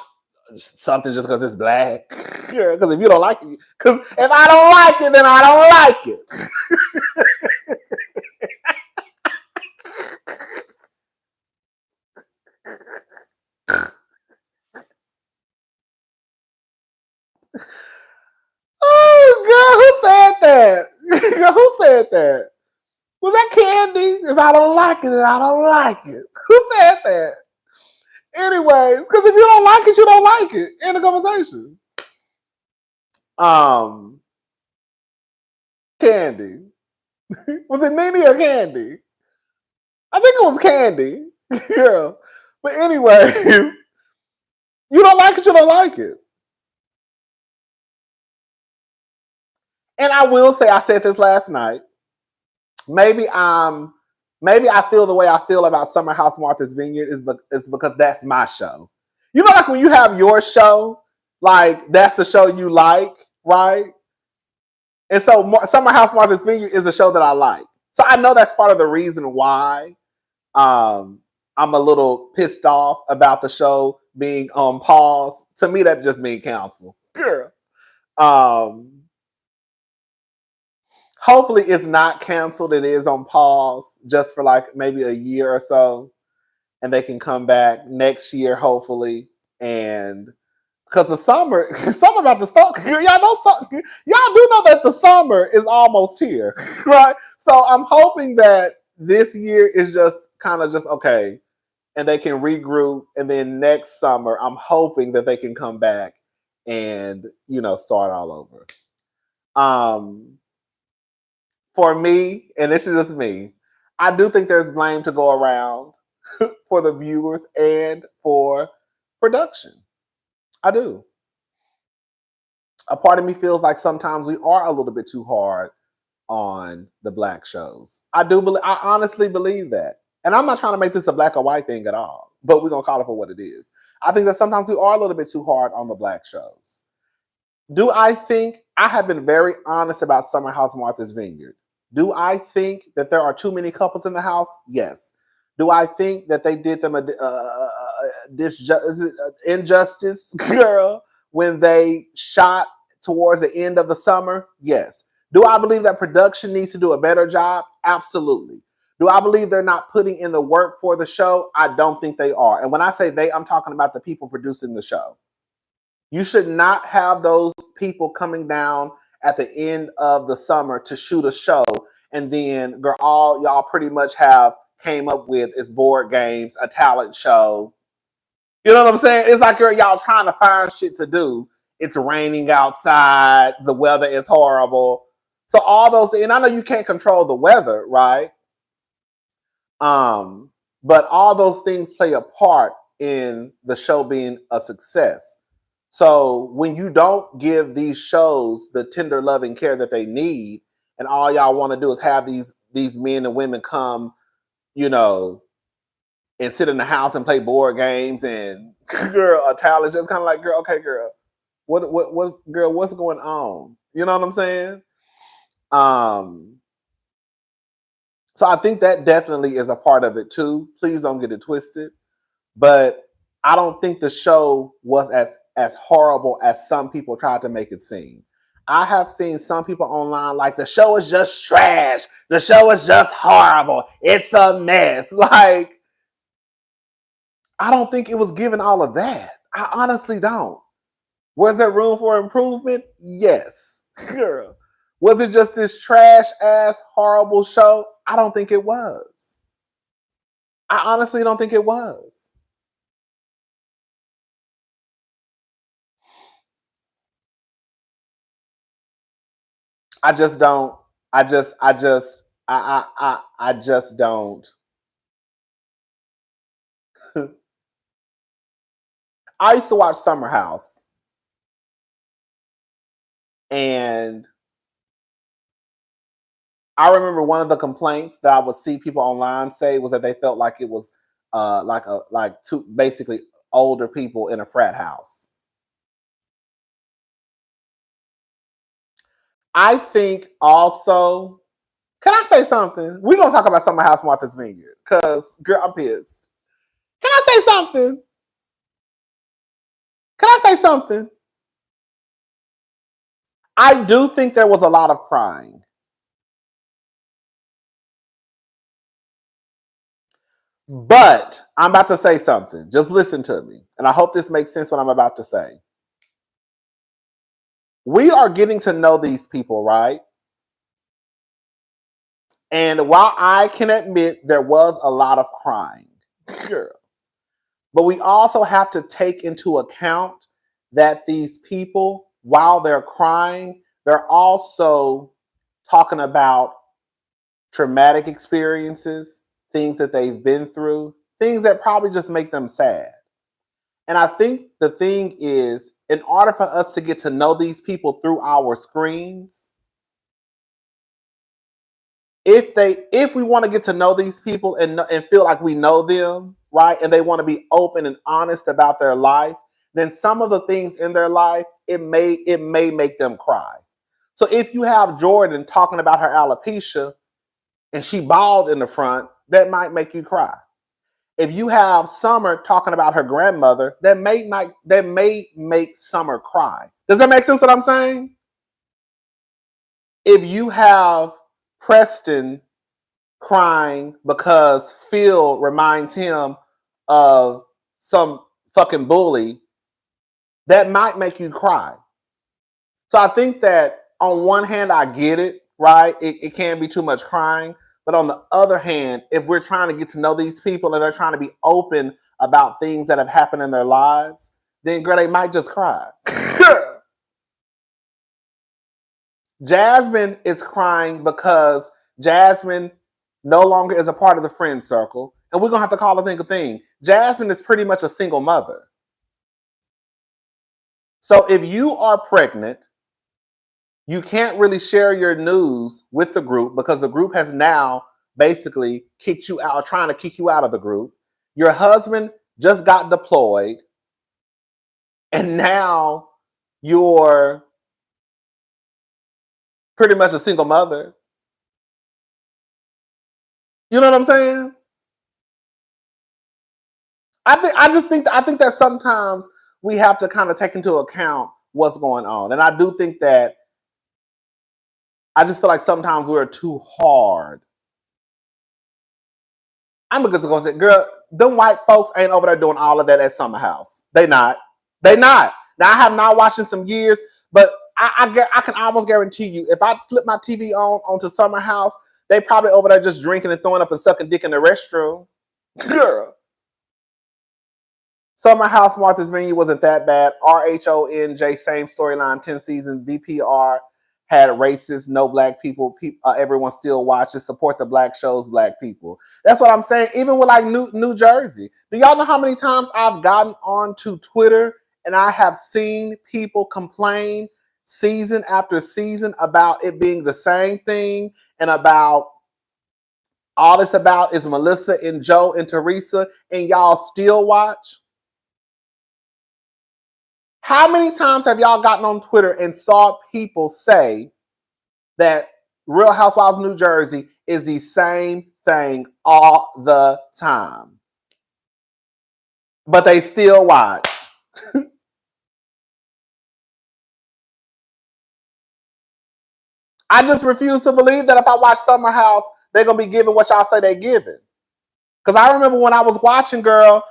something just because it's black. Because if you don't like it, because if I don't like it, then I don't like it. Oh, girl, who said that? Who said that? Was that Candy? If I don't like it, then I don't like it. Who said that? Anyways, because if you don't like it, you don't like it. End of conversation. Candy. Was it Nene or Candy? I think it was Candy. Yeah. But anyways, you don't like it, you don't like it. And I will say, I said this last night. Maybe I feel the way I feel about Summer House Martha's Vineyard is because that's my show. You know, like when you have your show, like that's the show you like, right? And so Summer House Martha's Vineyard is a show that I like. So I know that's part of the reason why I'm a little pissed off about the show being on pause. To me, that just means counsel. Girl. I think it was Candy. I think it was Candy. Was it Nene or Candy? I think it was Candy. Because if I don't like it, then I don't like it. Who said that? Was that Candy? If I don't like it, then I don't like it. Who said that? Anyways, because if you don't like it, you don't like it. And I will say, I said this last night. Maybe I feel the way I feel about Summer House Martha's Vineyard is because that's my show. You know, like when you have your show, like that's the show you like. hopefully it's not canceled. It is on pause just for like maybe a year or so, and they can come back next year, hopefully. And because the summer about to start, y'all do know that the summer is almost here, right? So I'm hoping that this year is just kind of just okay, and they can regroup, and then next summer I'm hoping that they can come back and start all over. For me, and this is just me, I do think there's blame to go around for the viewers and for production. I do. A part of me feels like sometimes we are a little bit too hard on the black shows. I honestly believe that. And I'm not trying to make this a black or white thing at all, but we're going to call it for what it is. I think that sometimes we are a little bit too hard on the black shows. Do I think, I have been very honest about Summer House Martha's Vineyard. Do I think that there are too many couples in the house? Yes. Do I think that they did them injustice, girl, when they shot towards the end of the summer? Yes. Do I believe that production needs to do a better job? Absolutely. Do I believe they're not putting in the work for the show? I don't think they are. And when I say they, I'm talking about the people producing the show. You should not have those people coming down at the end of the summer to shoot a show, and then all y'all pretty much have came up with is board games, a talent show. You know what I'm saying? It's like y'all trying to find shit to do. It's raining outside. The weather is horrible. So all those, and I know you can't control the weather, right? But all those things play a part in the show being a success. So when you don't give these shows the tender loving care that they need, and all y'all want to do is have these men and women come, and sit in the house and play board games and girl, a talent, just kind of like, girl, okay, girl, what's going on? You know what I'm saying? So I think that definitely is a part of it too. Please don't get it twisted. But I don't think the show was as horrible as some people tried to make it seem. I have seen some people online like the show is just trash. The show is just horrible. It's a mess. Like, I don't think it was given all of that. I honestly don't. Was there room for improvement? Yes. Girl. Was it just this trash ass horrible show? I don't think it was. I honestly don't think it was. I just don't. I just don't. I used to watch Summer House, and I remember one of the complaints that I would see people online say was that they felt like it was like two basically older people in a frat house. I think also, can I say something? We're gonna talk about Summer House Martha's Vineyard because girl, I'm pissed. Can I say something? Can I say something? I do think there was a lot of crying. But I'm about to say something. Just listen to me. And I hope this makes sense what I'm about to say. We are getting to know these people, right? And while I can admit there was a lot of crying, girl, but we also have to take into account that these people, while they're crying, they're also talking about traumatic experiences, things that they've been through, things that probably just make them sad. And I think the thing is, in order for us to get to know these people through our screens, if we want to get to know these people and feel like we know them, right, and they want to be open and honest about their life, then some of the things in their life, it may make them cry. So if you have Jordan talking about her alopecia and she bald in the front, that might make you cry. If you have Summer talking about her grandmother, that may make Summer cry. Does that make sense what I'm saying? if you have Preston crying because Phil reminds him of some fucking bully, that might make you cry. So I think that on one hand, I get it, right? It can be too much crying. But on the other hand, if we're trying to get to know these people and they're trying to be open about things that have happened in their lives, then girl, they might just cry. Jasmine is crying because Jasmine no longer is a part of the friend circle. And we're going to have to call a thing a thing. Jasmine is pretty much a single mother. So if you are pregnant, you can't really share your news with the group because the group has now basically kicked you out, trying to kick you out of the group. Your husband just got deployed. And now you're pretty much a single mother. You know what I'm saying? I think that sometimes we have to kind of take into account what's going on. And I do think that I just feel like sometimes we're too hard. I'm just gonna say, girl, them white folks ain't over there doing all of that at Summer House. They not. Now I have not watched in some years, but I can almost guarantee you, if I flip my TV onto Summer House, they probably over there just drinking and throwing up and sucking dick in the restroom. Girl. Summer House Martha's Vineyard wasn't that bad. RHONJ, same storyline, 10 seasons. VPR had racist, no black people. Everyone still watches. Support the black shows, black people. That's what I'm saying. Even with like New Jersey. Do y'all know how many times I've gotten onto Twitter and I have seen people complain season after season about it being the same thing and about all it's about is Melissa and Joe and Teresa, and y'all still watch? How many times have y'all gotten on Twitter and saw people say that Real Housewives of New Jersey is the same thing all the time? But they still watch. I just refuse to believe that if I watch Summer House, they're going to be giving what y'all say they're giving. Because I remember when I was watching, girl,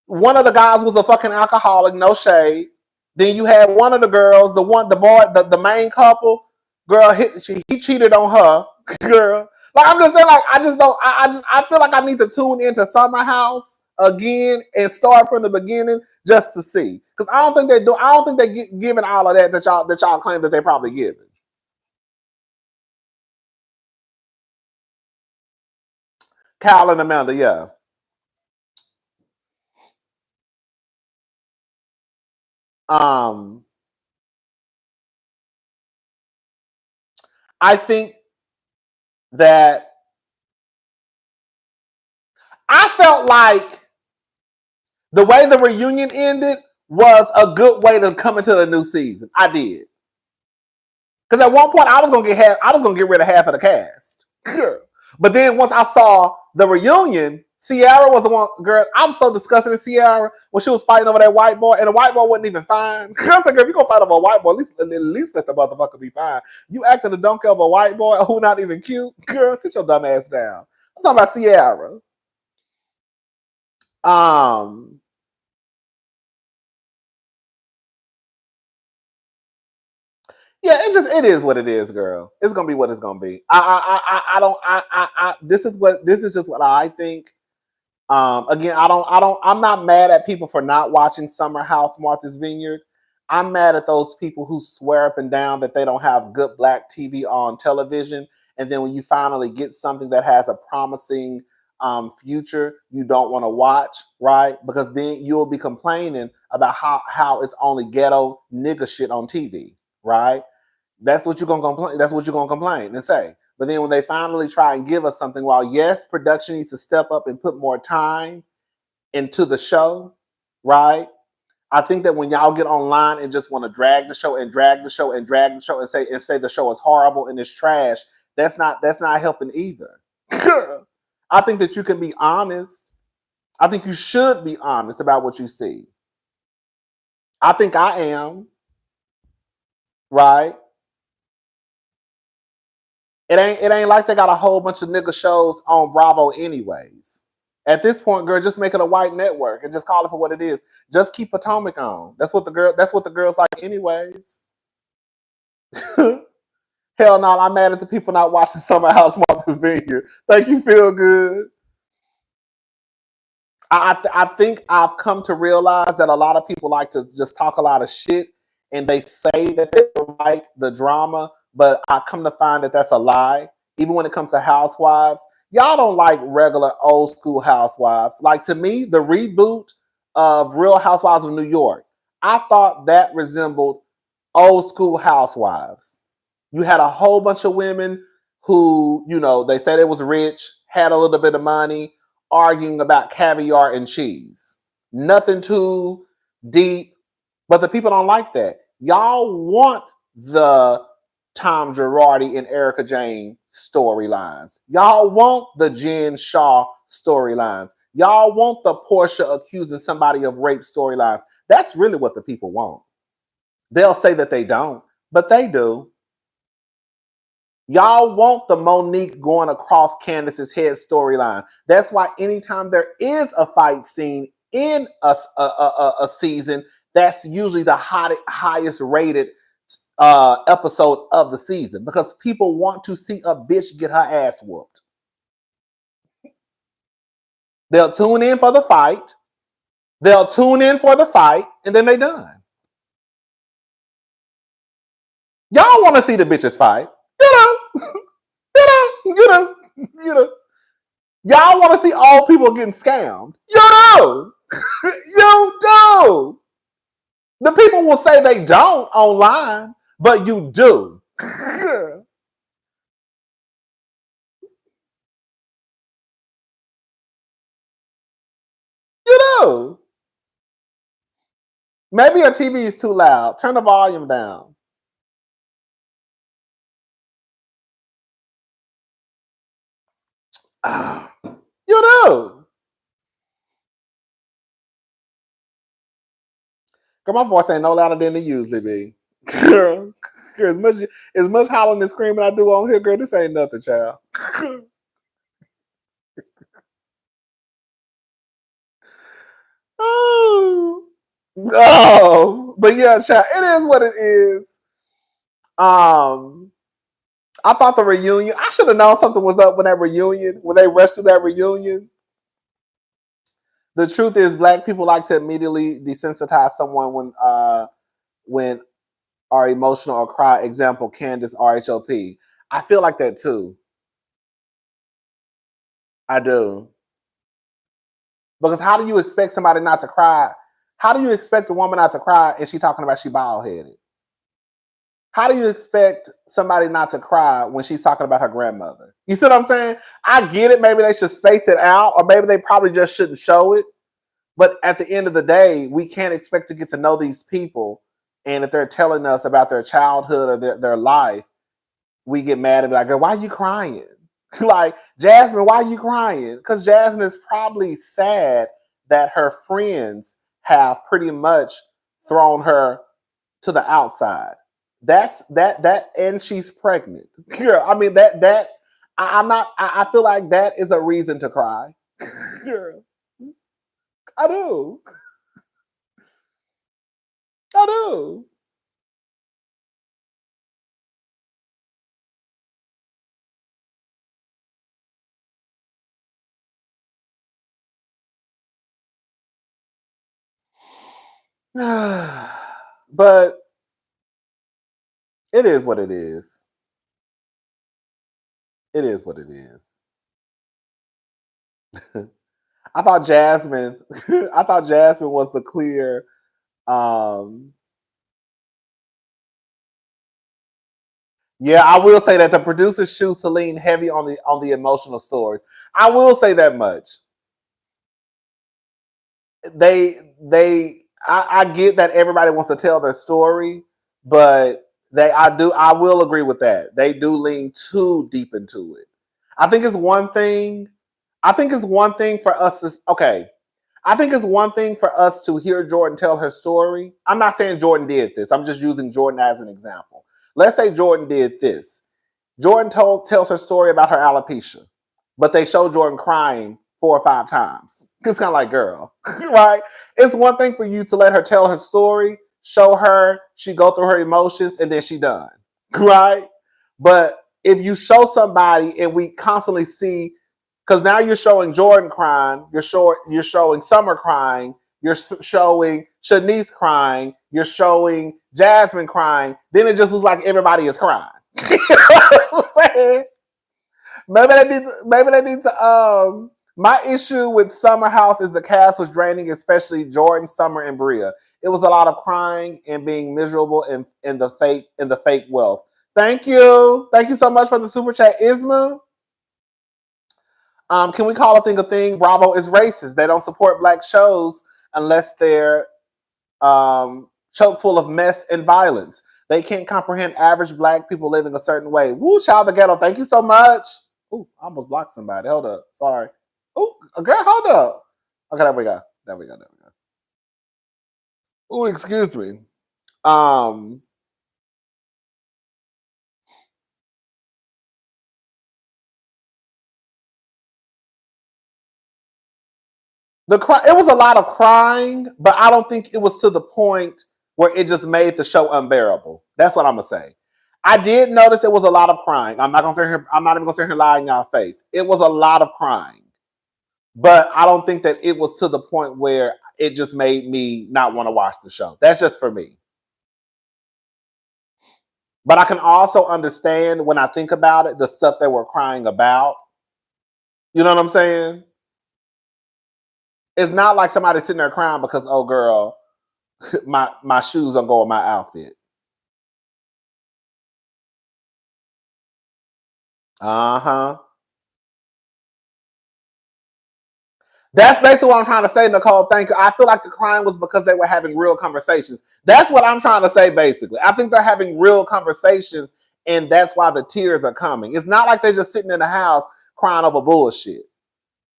one of the guys was a fucking alcoholic, no shade. Then you had one of the girls, the main couple, girl, he cheated on her, girl. Like I'm just saying, like I feel like I need to tune into Summer House again and start from the beginning just to see, because I don't think they do. I don't think they giving all of that y'all claim that they probably giving. Kyle and Amanda, yeah. I think that I felt like the way the reunion ended was a good way to come into the new season. I did. Because at one point I was gonna get rid of half of the cast. But then once I saw the reunion, Ciara was the one, girl, I'm so disgusted in Ciara when she was fighting over that white boy, and the white boy wasn't even fine. I was like, girl, if you gonna fight over a white boy, at least let the motherfucker be fine. You acting a donkey of a white boy who not even cute, girl, sit your dumb ass down. I'm talking about Ciara. Yeah, it is what it is, girl. It's gonna be what it's gonna be. This is just what I think. Again, I'm not mad at people for not watching Summer House Martha's Vineyard. I'm mad at those people who swear up and down that they don't have good black TV on television, and then when you finally get something that has a promising future, you don't want to watch, right? Because then you'll be complaining about how it's only ghetto nigga shit on TV, right? That's what you're gonna complain. That's what you're gonna complain and say. But then when they finally try and give us something, while yes, production needs to step up and put more time into the show, right? I think that when y'all get online and just want to drag the show and drag the show and drag the show and say the show is horrible and it's trash, that's not helping either. I think that you can be honest. I think you should be honest about what you see. I think I am, right? It ain't like they got a whole bunch of nigga shows on Bravo anyways. At this point, girl, just make it a white network and just call it for what it is. Just keep Potomac on. That's what the girls like anyways. Hell no, I'm mad at the people not watching Summer House Martha's Vineyard. Thank you, feel good. I think I've come to realize that a lot of people like to just talk a lot of shit and they say that they don't like the drama, but I come to find that that's a lie. Even when it comes to Housewives, y'all don't like regular old school Housewives. Like to me, the reboot of Real Housewives of New York, I thought that resembled old school Housewives. You had a whole bunch of women who, you know, they said it was rich, had a little bit of money, arguing about caviar and cheese. Nothing too deep, but the people don't like that. Y'all want the Tom Girardi and Erica Jane storylines. Y'all want the Jen Shaw storylines. Y'all want the Porsha accusing somebody of rape storylines. That's really what the people want. They'll say that they don't, but they do. Y'all want the Monique going across Candace's head storyline. That's why anytime there is a fight scene in a season, that's usually the highest rated episode of the season because people want to see a bitch get her ass whooped. They'll tune in for the fight. And then they done. Y'all want to see the bitches fight. You know. Y'all want to see all people getting scammed. You do. You do. The people will say they don't online, but you do. You do. Maybe your TV is too loud. Turn the volume down. You do. Girl, my voice ain't no louder than it usually be. Girl, as much hollering and screaming I do on here, girl, this ain't nothing, child. Oh, but yeah, child, it is what it is. I thought the reunion, I should have known something was up when they rushed to that reunion. The truth is, black people like to immediately desensitize someone when are emotional or cry. Example, Candace RHOP. I feel like that too. I do. Because how do you expect somebody not to cry? How do you expect a woman not to cry and she talking about she bald headed? How do you expect somebody not to cry when she's talking about her grandmother? You see what I'm saying? I get it. Maybe they should space it out, or maybe they probably just shouldn't show it. But at the end of the day, we can't expect to get to know these people. And if they're telling us about their childhood or their life, we get mad and be like, girl, why are you crying? Like, Jasmine, why are you crying? Because Jasmine is probably sad that her friends have pretty much thrown her to the outside. That's that and she's pregnant. Girl, I mean that's I'm not I feel like that is a reason to cry. Girl. I do. I do. But it is what it is. It is what it is. I thought Jasmine I thought Jasmine was the clear yeah, I will say that the producers choose to lean heavy on the emotional stories. I will say that much. I get that everybody wants to tell their story, but I will agree with that. They do lean too deep into it. I think it's one thing. I think it's one thing for us to okay. I think it's one thing for us to hear Jordan tell her story. I'm not saying Jordan did this. I'm just using Jordan as an example. Let's say Jordan did this. Jordan tells her story about her alopecia, but they show Jordan crying 4 or 5 times. It's kind of like, girl, right? It's one thing for you to let her tell her story, show her, she go through her emotions, and then she done, right? But if you show somebody and we constantly see, because now you're showing Jordan crying, you're showing Summer crying, you're showing Shanice crying, you're showing Jasmine crying, then it just looks like everybody is crying. You know what I'm saying? Maybe they need to my issue with Summer House is the cast was draining, especially Jordan, Summer, and Bria. It was a lot of crying and being miserable in the fake wealth. Thank you. Thank you so much for the super chat, Isma. Can we call a thing a thing? Bravo is racist. They don't support black shows unless they're choke full of mess and violence. They can't comprehend average black people living a certain way. Woo, child the ghetto. Thank you so much. Ooh, I almost blocked somebody. Hold up. Sorry. Ooh, girl, hold up. Okay, there we go. There we go. Ooh, excuse me. It was a lot of crying, but I don't think it was to the point where it just made the show unbearable. That's what I'm gonna say. I did notice it was a lot of crying. I'm not even gonna sit here lying in y'all face. It was a lot of crying, but I don't think that it was to the point where it just made me not want to watch the show. That's just for me. But I can also understand when I think about it, the stuff they were crying about. You know what I'm saying? It's not like somebody sitting there crying because, oh girl, my shoes don't go with my outfit. Uh-huh. That's basically what I'm trying to say, Nicole. Thank you. I feel like the crying was because they were having real conversations. That's what I'm trying to say, basically. I think they're having real conversations, and that's why the tears are coming. It's not like they're just sitting in the house crying over bullshit.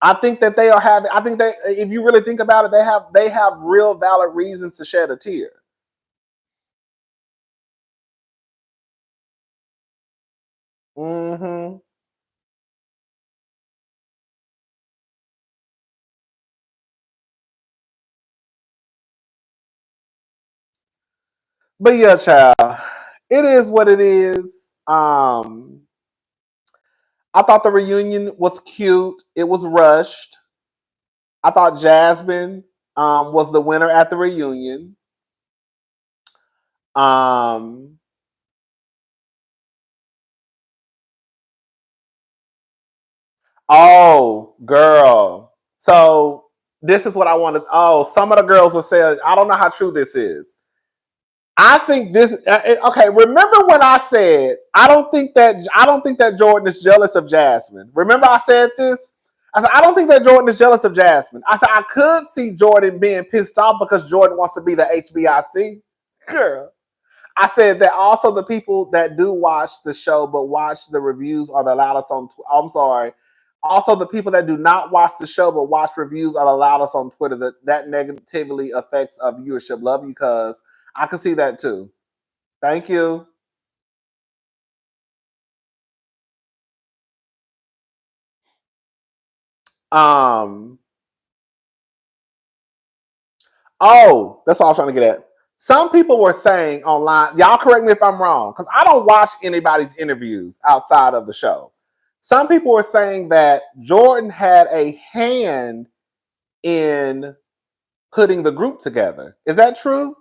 I think that they are having. I think that if you really think about it, they have real valid reasons to shed a tear. Mm-hmm. But yeah, child, it is what it is. I thought the reunion was cute. It was rushed. I thought Jasmine was the winner at the reunion. Um, oh, girl. So this is what I wanted. Oh, some of the girls will say, I don't know how true this is. I think this. Okay, remember when I said I don't think that Jordan is jealous of Jasmine. Remember I said this. I said I don't think that Jordan is jealous of Jasmine. I said I could see Jordan being pissed off because Jordan wants to be the HBIC girl. I said that also the people that do watch the show but watch the reviews are the loudest on. I'm sorry. Also, the people that do not watch the show but watch reviews are the loudest on Twitter. That negatively affects viewership. Love you, cuz I can see that too. Thank you. Um. Oh, that's all I'm trying to get at. Some people were saying online, y'all correct me if I'm wrong, because I don't watch anybody's interviews outside of the show. Some people were saying that Jordan had a hand in putting the group together. Is that true?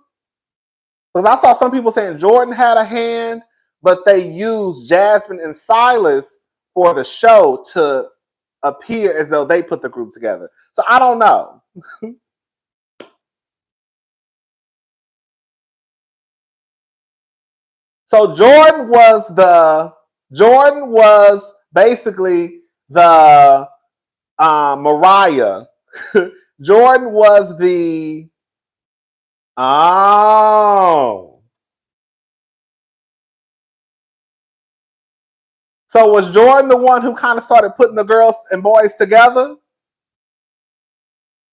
Because I saw some people saying Jordan had a hand, but they used Jasmine and Silas for the show to appear as though they put the group together. So I don't know. So Jordan was basically the Mariah. Jordan was the oh. So was Jordan the one who kind of started putting the girls and boys together?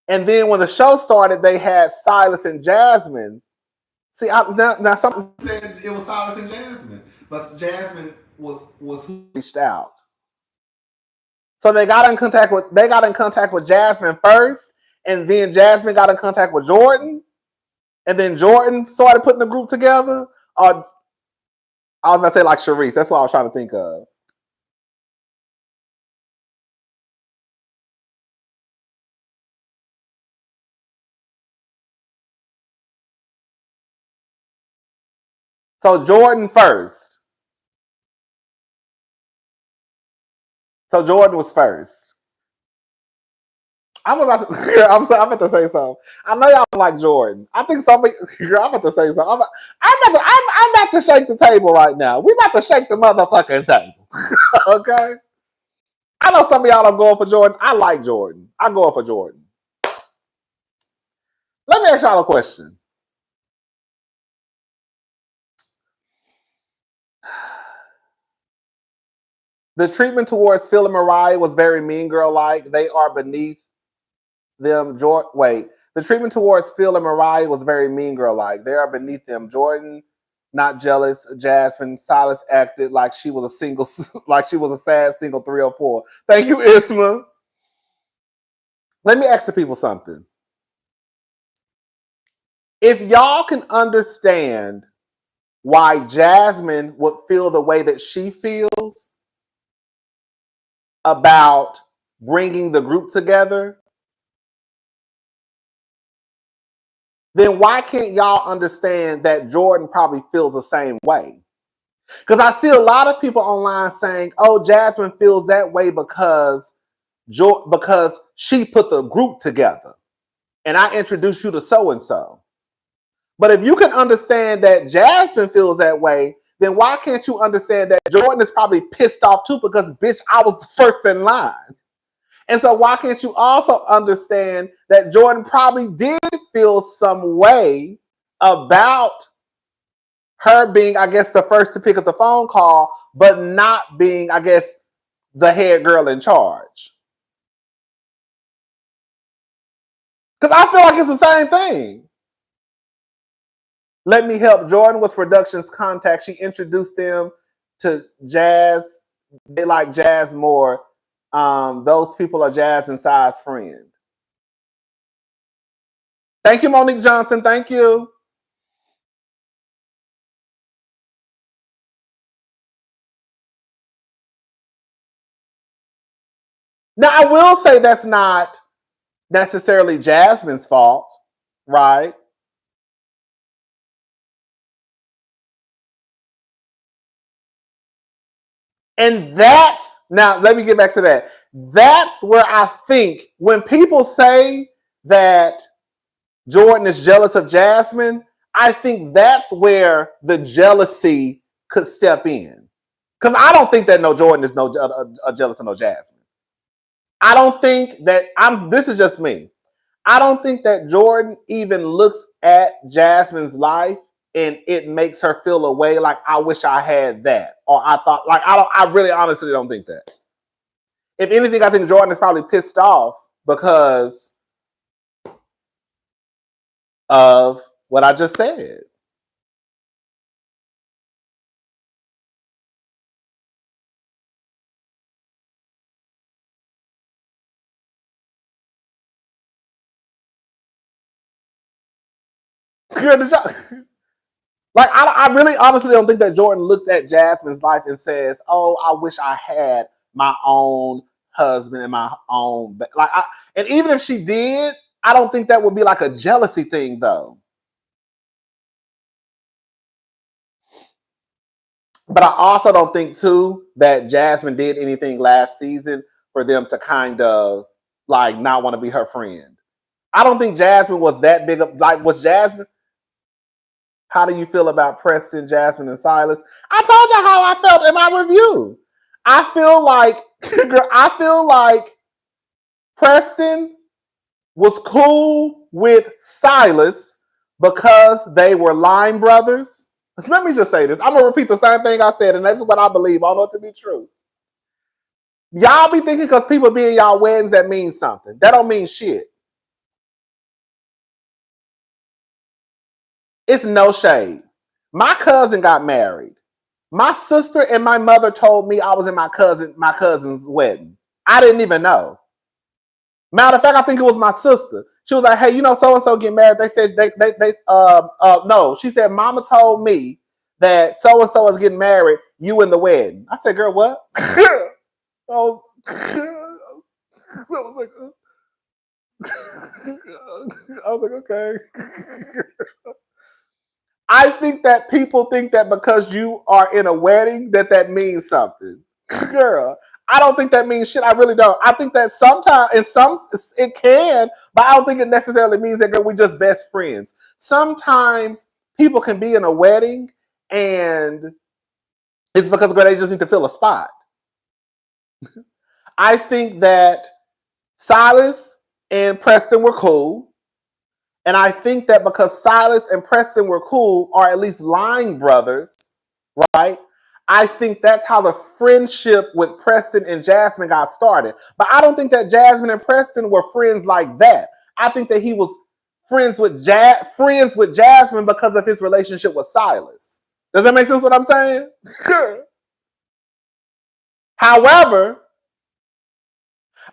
And then when the show started, they had Silas and Jasmine See, now something said it was Silas and Jasmine, but Jasmine was who reached out. So they got in contact with Jasmine first, and then Jasmine got in contact with Jordan, and then Jordan started putting the group together. Or I was about to say like Sharice. That's what I was trying to think of. So Jordan first. So Jordan was first. I'm about to say something. I know y'all like Jordan. I think somebody. I'm about to say something. I'm about to shake the table right now. We about to shake the motherfucking table. Okay. I know some of y'all are going for Jordan. I like Jordan. I'm going for Jordan. Let me ask y'all a question. The treatment towards Phil and Mariah was very Mean Girl-like. They are beneath them. The treatment towards Phil and Mariah was very Mean Girl-like. They are beneath them. Jordan, not jealous. Jasmine, Silas acted like she was a single, like she was a sad single 304. Thank you, Isma. Let me ask the people something. If y'all can understand why Jasmine would feel the way that she feels about bringing the group together, then why can't y'all understand that Jordan probably feels the same way? Because I see a lot of people online saying, oh, Jasmine feels that way because she put the group together and I introduced you to so-and-so. But if you can understand that Jasmine feels that way, then why can't you understand that Jordan is probably pissed off too because, bitch, I was the first in line. And so why can't you also understand that Jordan probably did feel some way about her being, I guess, the first to pick up the phone call, but not being, I guess, the head girl in charge? Because I feel like it's the same thing. Let Me Help. Jordan was production's contact. She introduced them to Jazz. They like Jazz more. Those people are Jazz and Si's friend. Thank you, Monique Johnson. Thank you. Now, I will say that's not necessarily Jasmine's fault, right? And now let me get back to that. That's where I think when people say that Jordan is jealous of Jasmine, I think that's where the jealousy could step in. Because I don't think that Jordan is jealous of no Jasmine. I don't think that this is just me. I don't think that Jordan even looks at Jasmine's life and it makes her feel a way like I wish I had that. Or I thought like I really honestly don't think that. If anything, I think Jordan is probably pissed off because of what I just said. Like I really honestly don't think that Jordan looks at Jasmine's life and says, "Oh, I wish I had my own husband and my own." And even if she did, I don't think that would be like a jealousy thing, though. But I also don't think too that Jasmine did anything last season for them to kind of like not want to be her friend. I don't think Jasmine was that big of was Jasmine. How do you feel about Preston, Jasmine, and Silas? I told you how I felt in my review. I feel like Preston was cool with Silas because they were Lime brothers. Let me just say this. I'm gonna repeat the same thing I said, and that's what I believe. I know it to be true. Y'all be thinking because people be in y'all weddings that means something. That don't mean shit. It's no shade. My cousin got married. My sister and my mother told me I was in my cousin's wedding. I didn't even know. Matter of fact, I think it was my sister. She was like, "Hey, so and so get married." They said no. She said, "Mama told me that so and so is getting married. You in the wedding?" I said, "Girl, what?" I was like, okay. I think that people think that because you are in a wedding that means something. Girl, I don't think that means shit. I really don't. I think that sometimes it can, but I don't think it necessarily means that we're just best friends. Sometimes people can be in a wedding and it's because they just need to fill a spot. I think that Silas and Preston were cool. And I think that because Silas and Preston were cool, or at least lying brothers, right? I think that's how the friendship with Preston and Jasmine got started. But I don't think that Jasmine and Preston were friends like that. I think that he was friends with Jasmine because of his relationship with Silas. Does that make sense what I'm saying? However,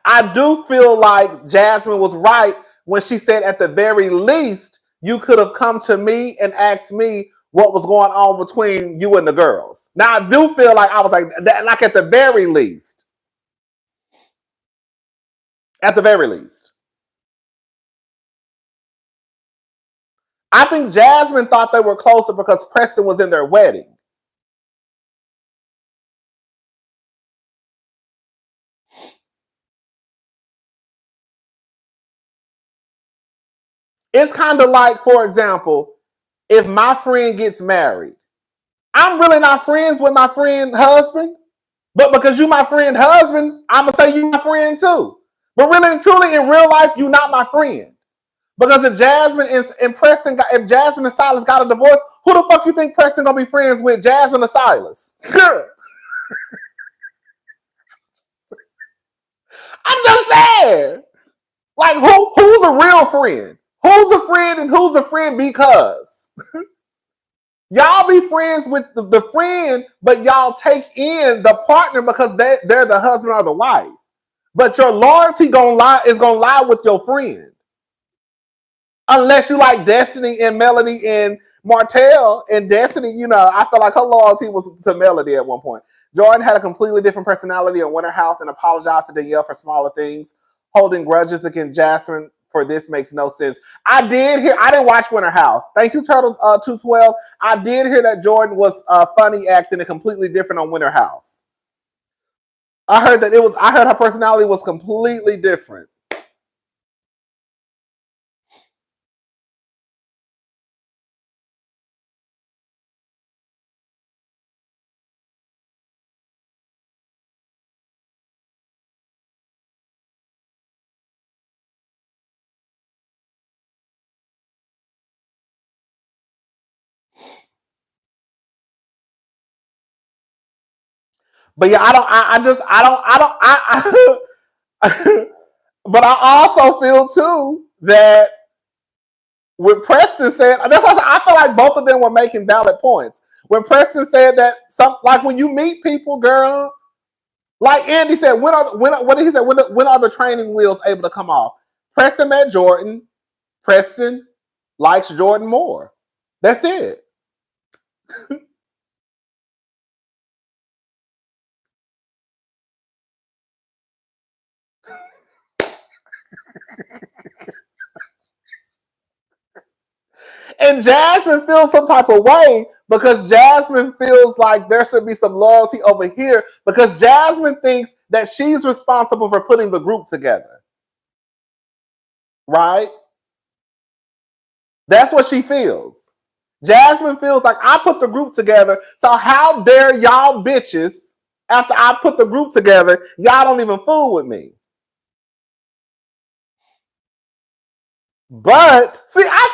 I do feel like Jasmine was right when she said at the very least, you could have come to me and asked me what was going on between you and the girls. Now, I do feel like I was like at the very least. At the very least. I think Jasmine thought they were closer because Preston was in their wedding. It's kind of like, for example, if my friend gets married, I'm really not friends with my friend husband, but because you my friend husband, I'm going to say you my friend too. But really and truly, in real life, you're not my friend. Because if Jasmine if Jasmine and Silas got a divorce, who the fuck you think Preston gonna be friends with, Jasmine or Silas? I'm just saying. Like, who's a real friend? Who's a friend and who's a friend because? Y'all be friends with the friend, but y'all take in the partner because they're the husband or the wife. But your loyalty is gonna lie with your friend. Unless you like Destiny and Melody and Martell and Destiny, I feel like her loyalty was to Melody at one point. Jordan had a completely different personality in Winter House and apologized to Danielle for smaller things. Holding grudges against Jasmine for this makes no sense. I didn't watch Winter House. Thank you, Turtle 212. I did hear that Jordan was funny acting and completely different on Winter House. I heard her personality was completely different. But yeah, but I also feel too that when Preston said, that's why I feel like both of them were making valid points. When Preston said that, like when you meet people, girl, like Andy said, when are the training wheels able to come off? Preston met Jordan. Preston likes Jordan more. That's it. And Jasmine feels some type of way because Jasmine feels like there should be some loyalty over here because Jasmine thinks that she's responsible for putting the group together. Right? That's what she feels. Jasmine feels like I put the group together, so how dare y'all bitches, after I put the group together, y'all don't even fool with me. But see, I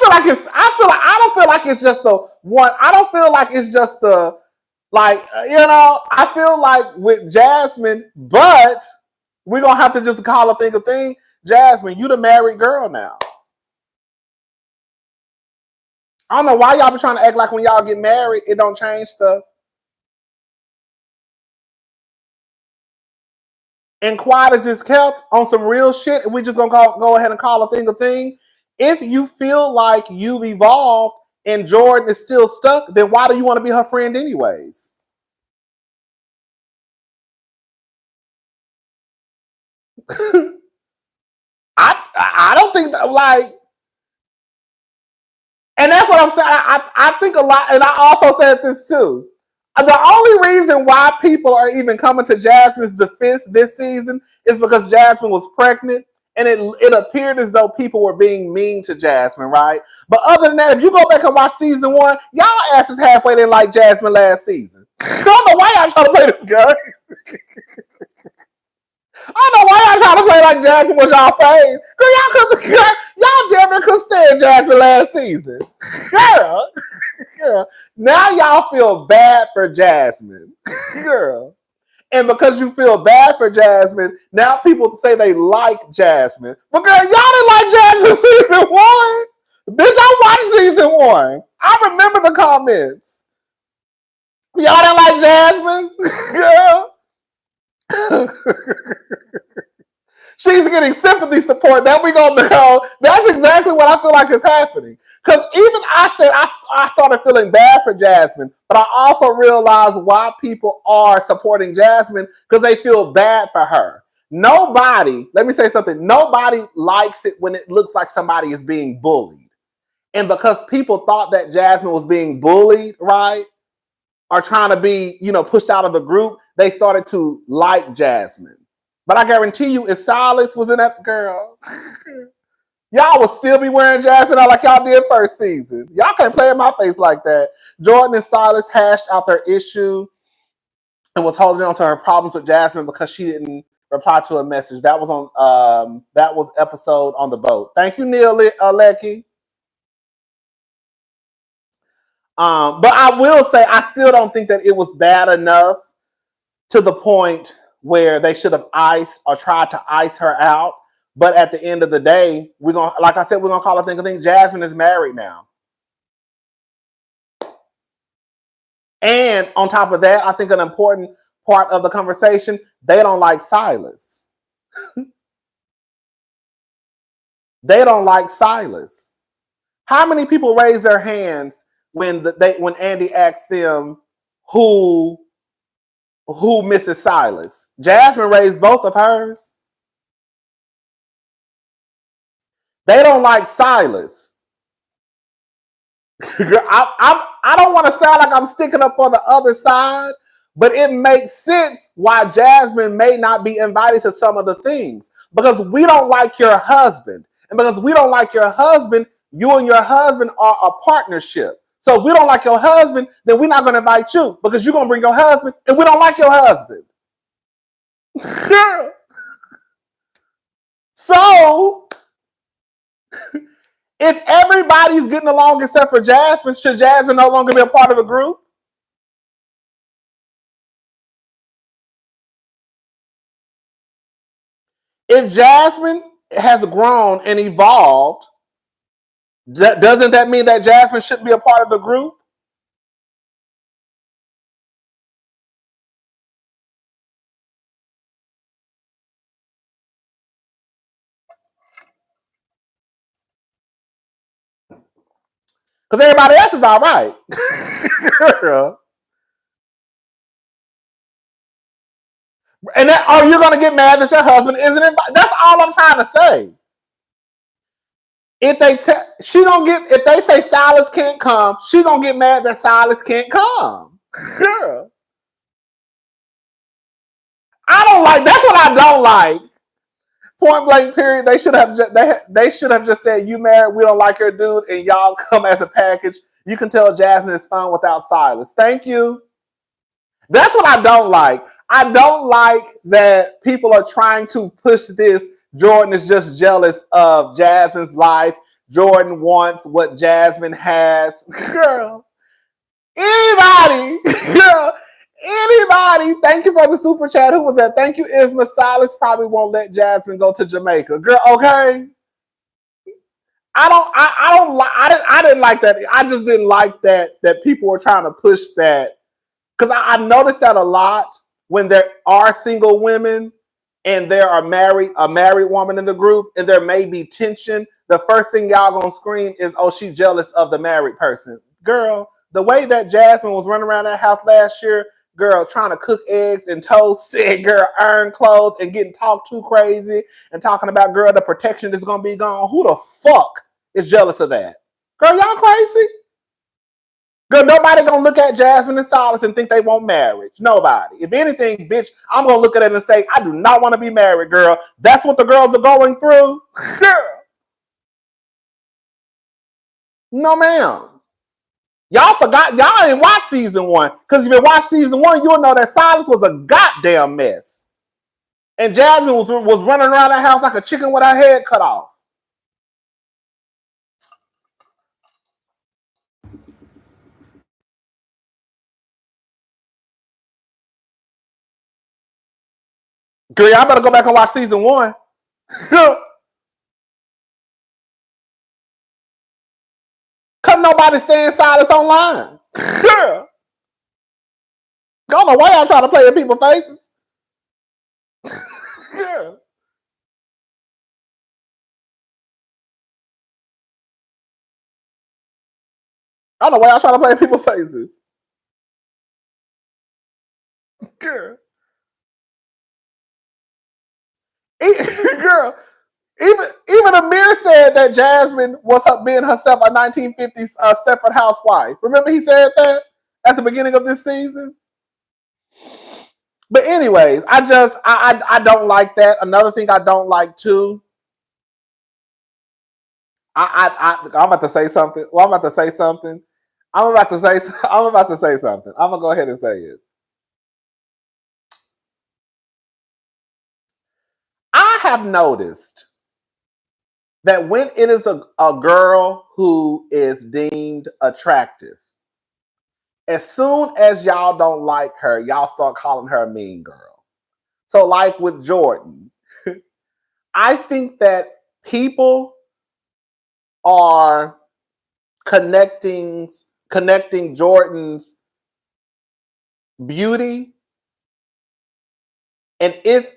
don't feel like it's just a one. I don't feel like it's just a like I feel like with Jasmine, but we're gonna have to just call a thing. Jasmine, you the married girl now. I don't know why y'all be trying to act like when y'all get married, it don't change stuff. And quiet as it's kept on some real shit, and we just gonna go ahead and call a thing. If you feel like you've evolved and Jordan is still stuck, then why do you want to be her friend anyways? I don't think that, like, and that's what I'm saying. I think a lot, and I also said this too. The only reason why people are even coming to Jasmine's defense this season is because Jasmine was pregnant, and it appeared as though people were being mean to Jasmine, right? But other than that, if you go back and watch season 1, y'all asses halfway there like Jasmine last season. I don't know why y'all trying to play this game. I don't know why y'all trying to play like Jasmine was y'all fave. Girl, y'all damn near could stand Jasmine last season. Girl. Now y'all feel bad for Jasmine. Girl. And because you feel bad for Jasmine, now people say they like Jasmine. But girl, y'all didn't like Jasmine season 1. Bitch, I watched season 1. I remember the comments. Y'all didn't like Jasmine? Girl. She's getting sympathy support. That we gonna know. That's exactly what I feel like is happening. Because even I said I started feeling bad for Jasmine, but I also realized why people are supporting Jasmine because they feel bad for her. Nobody, let me say something. Nobody likes it when it looks like somebody is being bullied, and because people thought that Jasmine was being bullied, right, or trying to be, pushed out of the group, they started to like Jasmine. But I guarantee you, if Silas was in that, girl, y'all would still be wearing Jasmine out like y'all did first season. Y'all can't play in my face like that. Jordan and Silas hashed out their issue and was holding on to her problems with Jasmine because she didn't reply to a message. That was on that was episode on the boat. Thank you, Neil Lecky. But I will say, I still don't think that it was bad enough to the point where they should have iced or tried to ice her out. But at the end of the day, we're gonna, like I said, we're gonna call it thing. Jasmine is married now. And on top of that, I think an important part of the conversation, they don't like Silas. They don't like Silas. How many people raise their hands when Andy asked them who misses Silas? Jasmine raised both of hers. They don't like Silas. I don't want to sound like I'm sticking up for the other side, but it makes sense why Jasmine may not be invited to some of the things. Because we don't like your husband. And because we don't like your husband, you and your husband are a partnership. So if we don't like your husband, then we're not going to invite you because you're going to bring your husband and we don't like your husband. So if everybody's getting along except for Jasmine, should Jasmine no longer be a part of the group? If Jasmine has grown and evolved, doesn't that mean that Jasmine shouldn't be a part of the group? Because everybody else is all right. Girl. And you're going to get mad that your husband isn't invited. That's all I'm trying to say. If if they say Silas can't come, she gonna get mad that Silas can't come. Girl. I don't like, that's what I don't like. Point blank period. They should have just said, you married, we don't like your dude, and y'all come as a package. You can tell Jasmine is fun without Silas. Thank you. That's what I don't like. I don't like that people are trying to push this. Jordan is just jealous of Jasmine's life. Jordan wants what Jasmine has. Girl. Anybody. Girl. Anybody. Thank you for the super chat. Who was that? Thank you, Isma. Silas probably won't let Jasmine go to Jamaica. Girl, okay? I didn't like that. I just didn't like that people were trying to push that, because I noticed that a lot when there are single women and there are a married woman in the group, and there may be tension. The first thing y'all gonna scream is, "Oh, she's jealous of the married person." Girl, the way that Jasmine was running around that house last year, girl, trying to cook eggs and toast, and girl, iron clothes, and getting talked too crazy, and talking about, girl, the protection is gonna be gone. Who the fuck is jealous of that? Girl, y'all crazy? Girl, nobody gonna look at Jasmine and Silas and think they want marriage. Nobody. If anything, bitch, I'm gonna look at it and say, I do not want to be married, girl. That's what the girls are going through. Girl. No, ma'am. Y'all forgot, y'all didn't watch season 1. Because if you watch season 1, you'll know that Silas was a goddamn mess. And Jasmine was running around that house like a chicken with her head cut off. Girl, y'all better go back and watch season 1. Cause nobody stand Silas online. Girl. I don't know why y'all trying to play in people's faces. Girl. I don't know why y'all trying to play in people's faces. Girl. Girl. Even Amir said that Jasmine was being herself a 1950s Stepford housewife. Remember he said that at the beginning of this season? But anyways, I don't like that. Another thing I don't like too. I'm about to say something. Well, I'm about to say something. I'm about to say something. I'm gonna go ahead and say it. I have noticed that when it is a girl who is deemed attractive, as soon as y'all don't like her, y'all start calling her a mean girl. So like with Jordan, I think that people are connecting Jordan's beauty, and if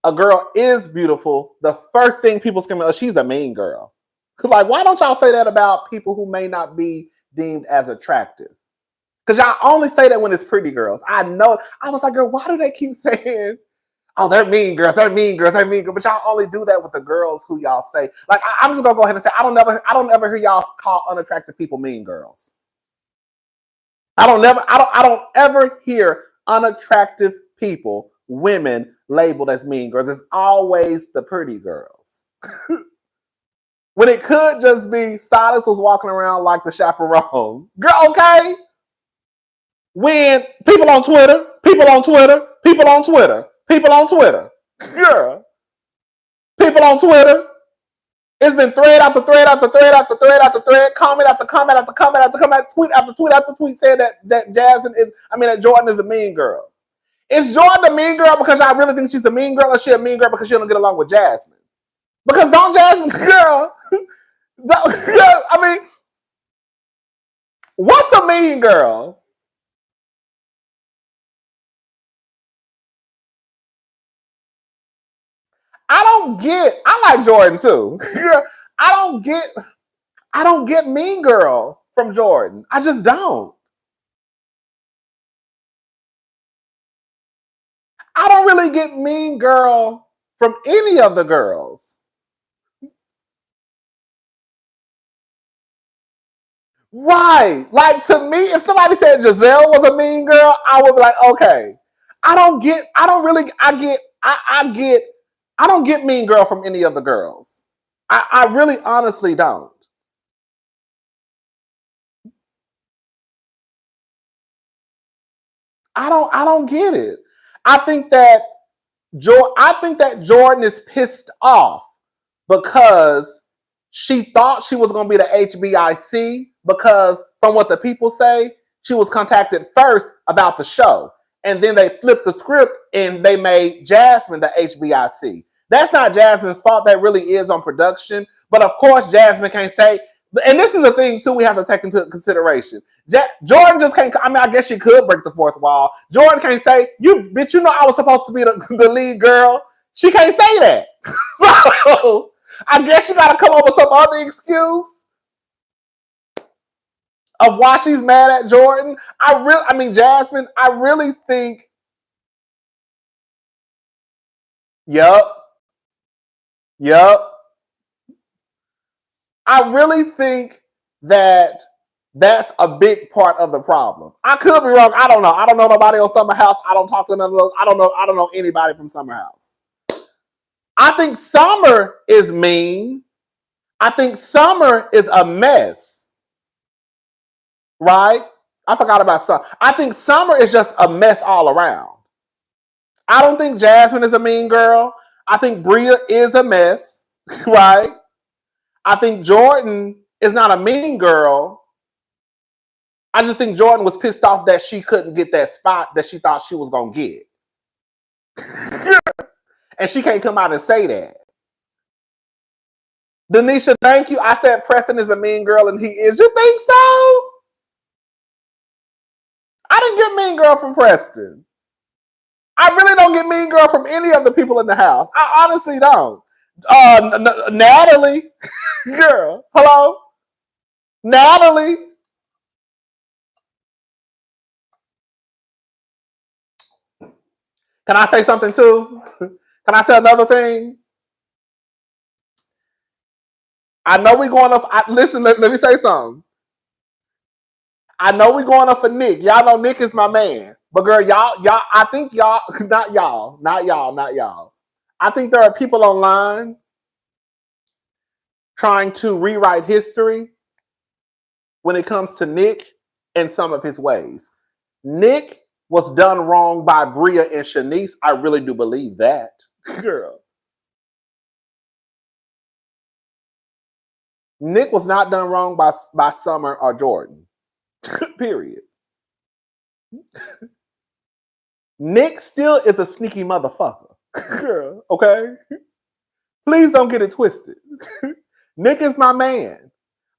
a girl is beautiful, the first thing people scream, "Oh, she's a mean girl." Like, why don't y'all say that about people who may not be deemed as attractive? Because y'all only say that when it's pretty girls. I know. I was like, girl, why do they keep saying, "Oh, they're mean girls, they're mean girls, they're mean girls"? But y'all only do that with the girls who y'all say. Like, I'm just gonna go ahead and say, I don't ever hear y'all call unattractive people mean girls. I don't ever hear unattractive people, women, labeled as mean girls. It's always the pretty girls. When it could just be Silas was walking around like the chaperone. Girl, okay? When people on Twitter, girl, people on Twitter, it's been thread after thread after thread after thread after thread, comment after comment after comment after comment, tweet after tweet after tweet saying that Jordan is a mean girl. Is Jordan a mean girl because I really think she's a mean girl, or she a mean girl because she don't get along with Jasmine? Because don't Jasmine, girl, what's a mean girl? I like Jordan too. I don't get mean girl from Jordan. I just don't. I don't really get mean girl from any of the girls. Right. Like, to me, if somebody said Giselle was a mean girl, I would be like, okay. I don't get mean girl from any of the girls. I really honestly don't. I don't get it. I think that Jordan is pissed off because she thought she was going to be the HBIC, because from what the people say, she was contacted first about the show. And then they flipped the script and they made Jasmine the HBIC. That's not Jasmine's fault. That really is on production. But of course, Jasmine can't say, and this is a thing too we have to take into consideration. Jordan just can't, I mean, I guess she could break the fourth wall. Jordan can't say, bitch, I was supposed to be the lead girl. She can't say that. So I guess you got to come up with some other excuse of why she's mad at Jordan. Jasmine, I really think, Yup. I really think that that's a big part of the problem. I could be wrong. I don't know. I don't know nobody on Summer House. I don't talk to none of those. I don't know anybody from Summer House. I think Summer is mean. I think Summer is a mess. Right? I forgot about Summer. I think Summer is just a mess all around. I don't think Jasmine is a mean girl. I think Bria is a mess. Right? I think Jordan is not a mean girl. I just think Jordan was pissed off that she couldn't get that spot that she thought she was going to get. And she can't come out and say that. Denisha, thank you. I said Preston is a mean girl and he is. You think so? I didn't get mean girl from Preston. I really don't get mean girl from any of the people in the house. I honestly don't. Natalie, girl, hello? Natalie. Can I say something too? Can I say another thing? I know we're going up. Listen, let me say something. I know we're going up for Nick. Y'all know Nick is my man. But girl, y'all, I think y'all, not y'all. I think there are people online trying to rewrite history when it comes to Nick and some of his ways. Nick was done wrong by Bria and Shanice. I really do believe that. Girl. Nick was not done wrong by Summer or Jordan. Period. Nick still is a sneaky motherfucker. Girl, okay? Please don't get it twisted. Nick is my man.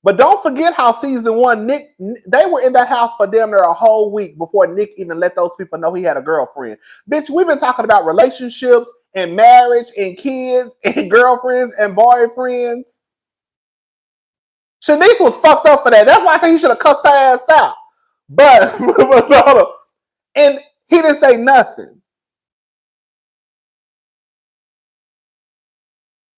But don't forget how season 1, Nick, they were in that house for damn near a whole week before Nick even let those people know he had a girlfriend. Bitch, we've been talking about relationships and marriage and kids and girlfriends and boyfriends. Shanice was fucked up for that. That's why I think he should have cussed her ass out. But and he didn't say nothing.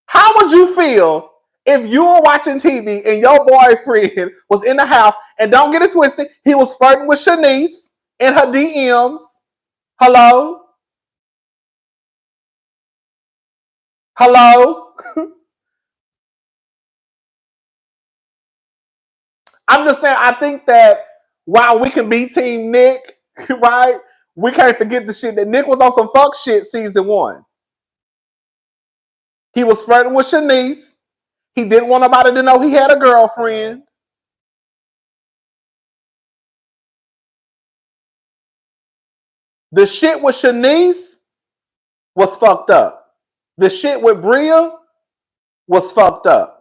How would you feel if you were watching TV and your boyfriend was in the house, and don't get it twisted, he was flirting with Shanice in her DMs? Hello? I'm just saying, I think that while we can be Team Nick, right? We can't forget the shit that Nick was on some fuck shit season 1. He was flirting with Shanice. He didn't want nobody to know he had a girlfriend. The shit with Shanice was fucked up. The shit with Bria was fucked up.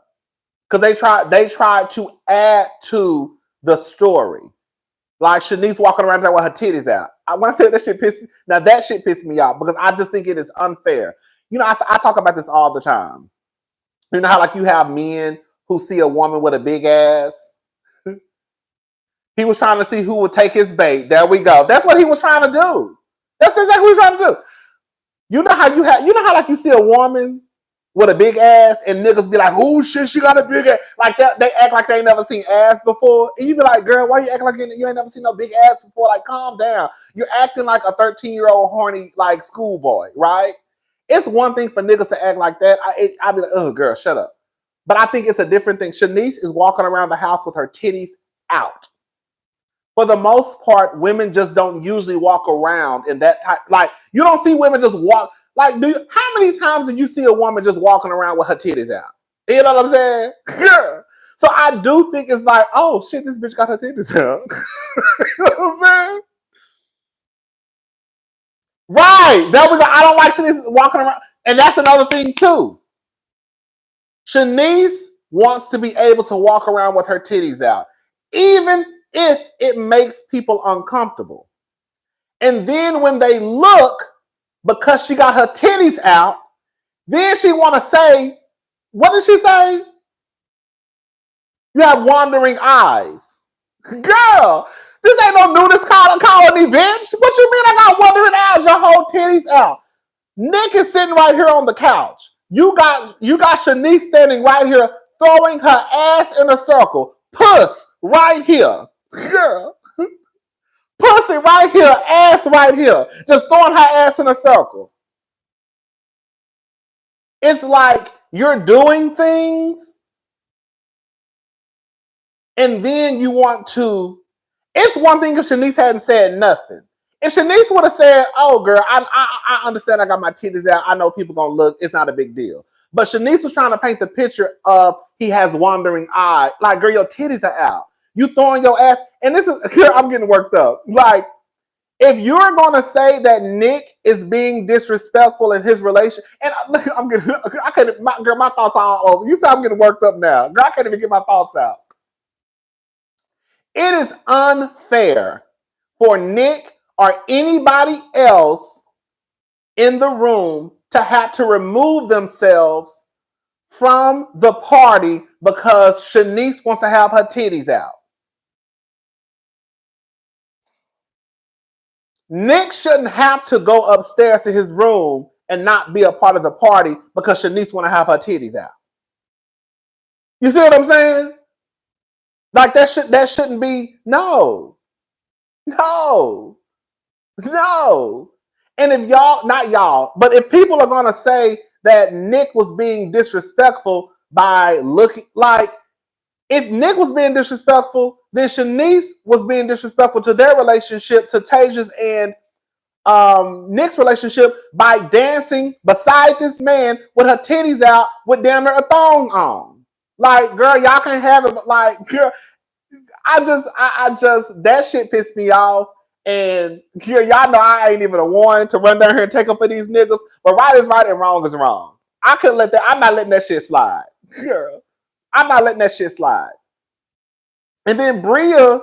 Because they tried to add to the story. Like Shanice walking around there with her titties out. When I say that shit pissed me off because I just think it is unfair. I talk about this all the time. You know how like you have men who see a woman with a big ass? He was trying to see who would take his bait. There we go. That's what he was trying to do. That's exactly what he was trying to do. You know how like you see a woman with a big ass and niggas be like, oh shit, she got a big ass. Like that, they act like they ain't never seen ass before. And you be like, girl, why you acting like you ain't never seen no big ass before? Like, calm down. You're acting like a 13-year-old horny, like, schoolboy, right? It's one thing for niggas to act like that. I'd be like, oh, girl, shut up. But I think it's a different thing. Shanice is walking around the house with her titties out. For the most part, women just don't usually walk around in that type. Like, you don't see women just walk. Like, how many times did you see a woman just walking around with her titties out? You know what I'm saying? Yeah. So I do think it's like, oh shit, this bitch got her titties out. You know what I'm saying? Right. There we go. I don't like Shanice walking around. And that's another thing too. Shanice wants to be able to walk around with her titties out, even if it makes people uncomfortable. And then when they look, because she got her titties out, then she want to say, what did she say? You have wandering eyes. Girl, this ain't no nudist colony, bitch. What you mean I got wandering eyes? Your whole titties out. Nick is sitting right here on the couch. You got Shanice standing right here, throwing her ass in a circle. Puss right here. Girl. Pussy right here, ass right here. Just throwing her ass in a circle. It's like you're doing things and then you want to. It's one thing if Shanice hadn't said nothing. If Shanice would have said, oh, girl, I understand I got my titties out. I know people going to look. It's not a big deal. But Shanice was trying to paint the picture of he has wandering eye. Like, girl, your titties are out. You throwing your ass. And this is, here, I'm getting worked up. Like, if you're going to say that Nick is being disrespectful in his relation, and I'm getting, I can't, my thoughts are all over. You say I'm getting worked up now. Girl, I can't even get my thoughts out. It is unfair for Nick or anybody else in the room to have to remove themselves from the party because Shanice wants to have her titties out. Nick shouldn't have to go upstairs to his room and not be a part of the party because Shanice want to have her titties out. You see what I'm saying? Like that shouldn't be, no. And if y'all, not y'all, but if people are going to say that Nick was being disrespectful by looking, like, if Nick was being disrespectful, then Shanice was being disrespectful to their relationship, to Taja's and Nick's relationship by dancing beside this man with her titties out with damn near a thong on. Like, girl, y'all can't have it, but like, girl, I just, that shit pissed me off. And y'all know I ain't even a one to run down here and take up for these niggas. But right is right and wrong is wrong. I couldn't let that. I'm not letting that shit slide. Girl, I'm not letting that shit slide. And then Bria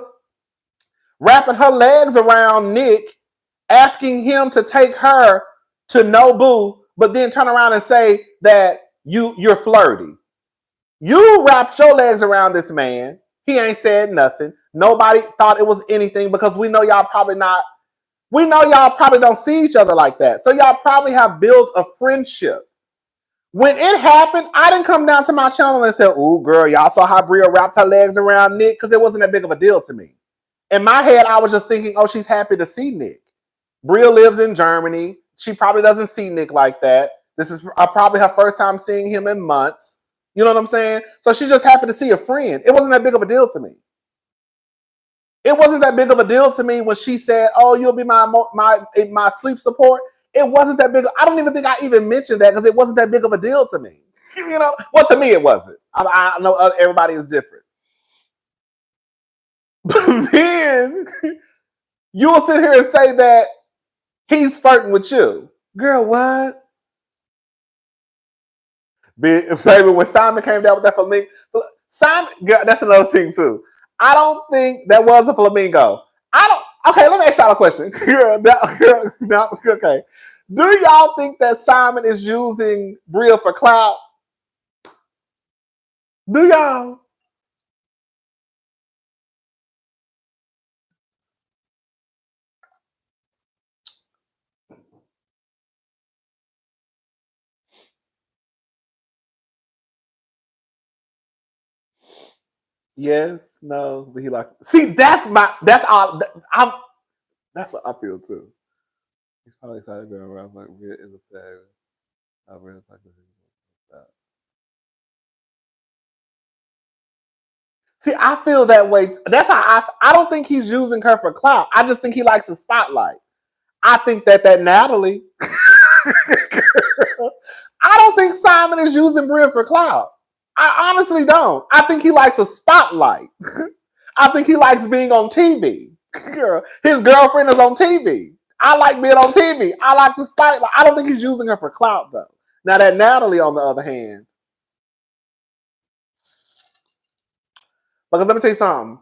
wrapping her legs around Nick, asking him to take her to Nobu, but then turn around and say that you're flirty. You wrapped your legs around this man. He ain't said nothing. Nobody thought it was anything because we know y'all probably don't see each other like that. So y'all probably have built a friendship. When it happened, I didn't come down to my channel and say, ooh, girl, y'all saw how Bria wrapped her legs around Nick, because it wasn't that big of a deal to me. In my head, I was just thinking, oh, she's happy to see Nick. Bria lives in Germany. She probably doesn't see Nick like that. This is probably her first time seeing him in months. You know what I'm saying? So she's just happy to see a friend. It wasn't that big of a deal to me. It wasn't that big of a deal to me when she said, oh, you'll be my sleep support. It wasn't that big. I don't even think I even mentioned that because it wasn't that big of a deal to me. You know, well, to me, it wasn't. I know everybody is different. But then you'll sit here and say that he's flirting with you. Girl, what? Baby, when Simon came down with that flamingo, Simon, girl, that's another thing too. I don't think that was a flamingo. Okay, let me ask y'all a question. Okay. Do y'all think that Simon is using Bria for clout? Do y'all? Yes, no, but he like. See, that's what I feel too. He's probably excited to be around like Bria is a savage. I really like that. See, I feel that way. That's how I don't think he's using her for clout. I just think he likes the spotlight. I think that Natalie. I don't think Simon is using Bria for clout. I honestly don't. I think he likes a spotlight. I think he likes being on TV. His girlfriend is on TV. I like being on TV. I like the spotlight. I don't think he's using her for clout though. Now that Natalie, on the other hand, because let me tell you something.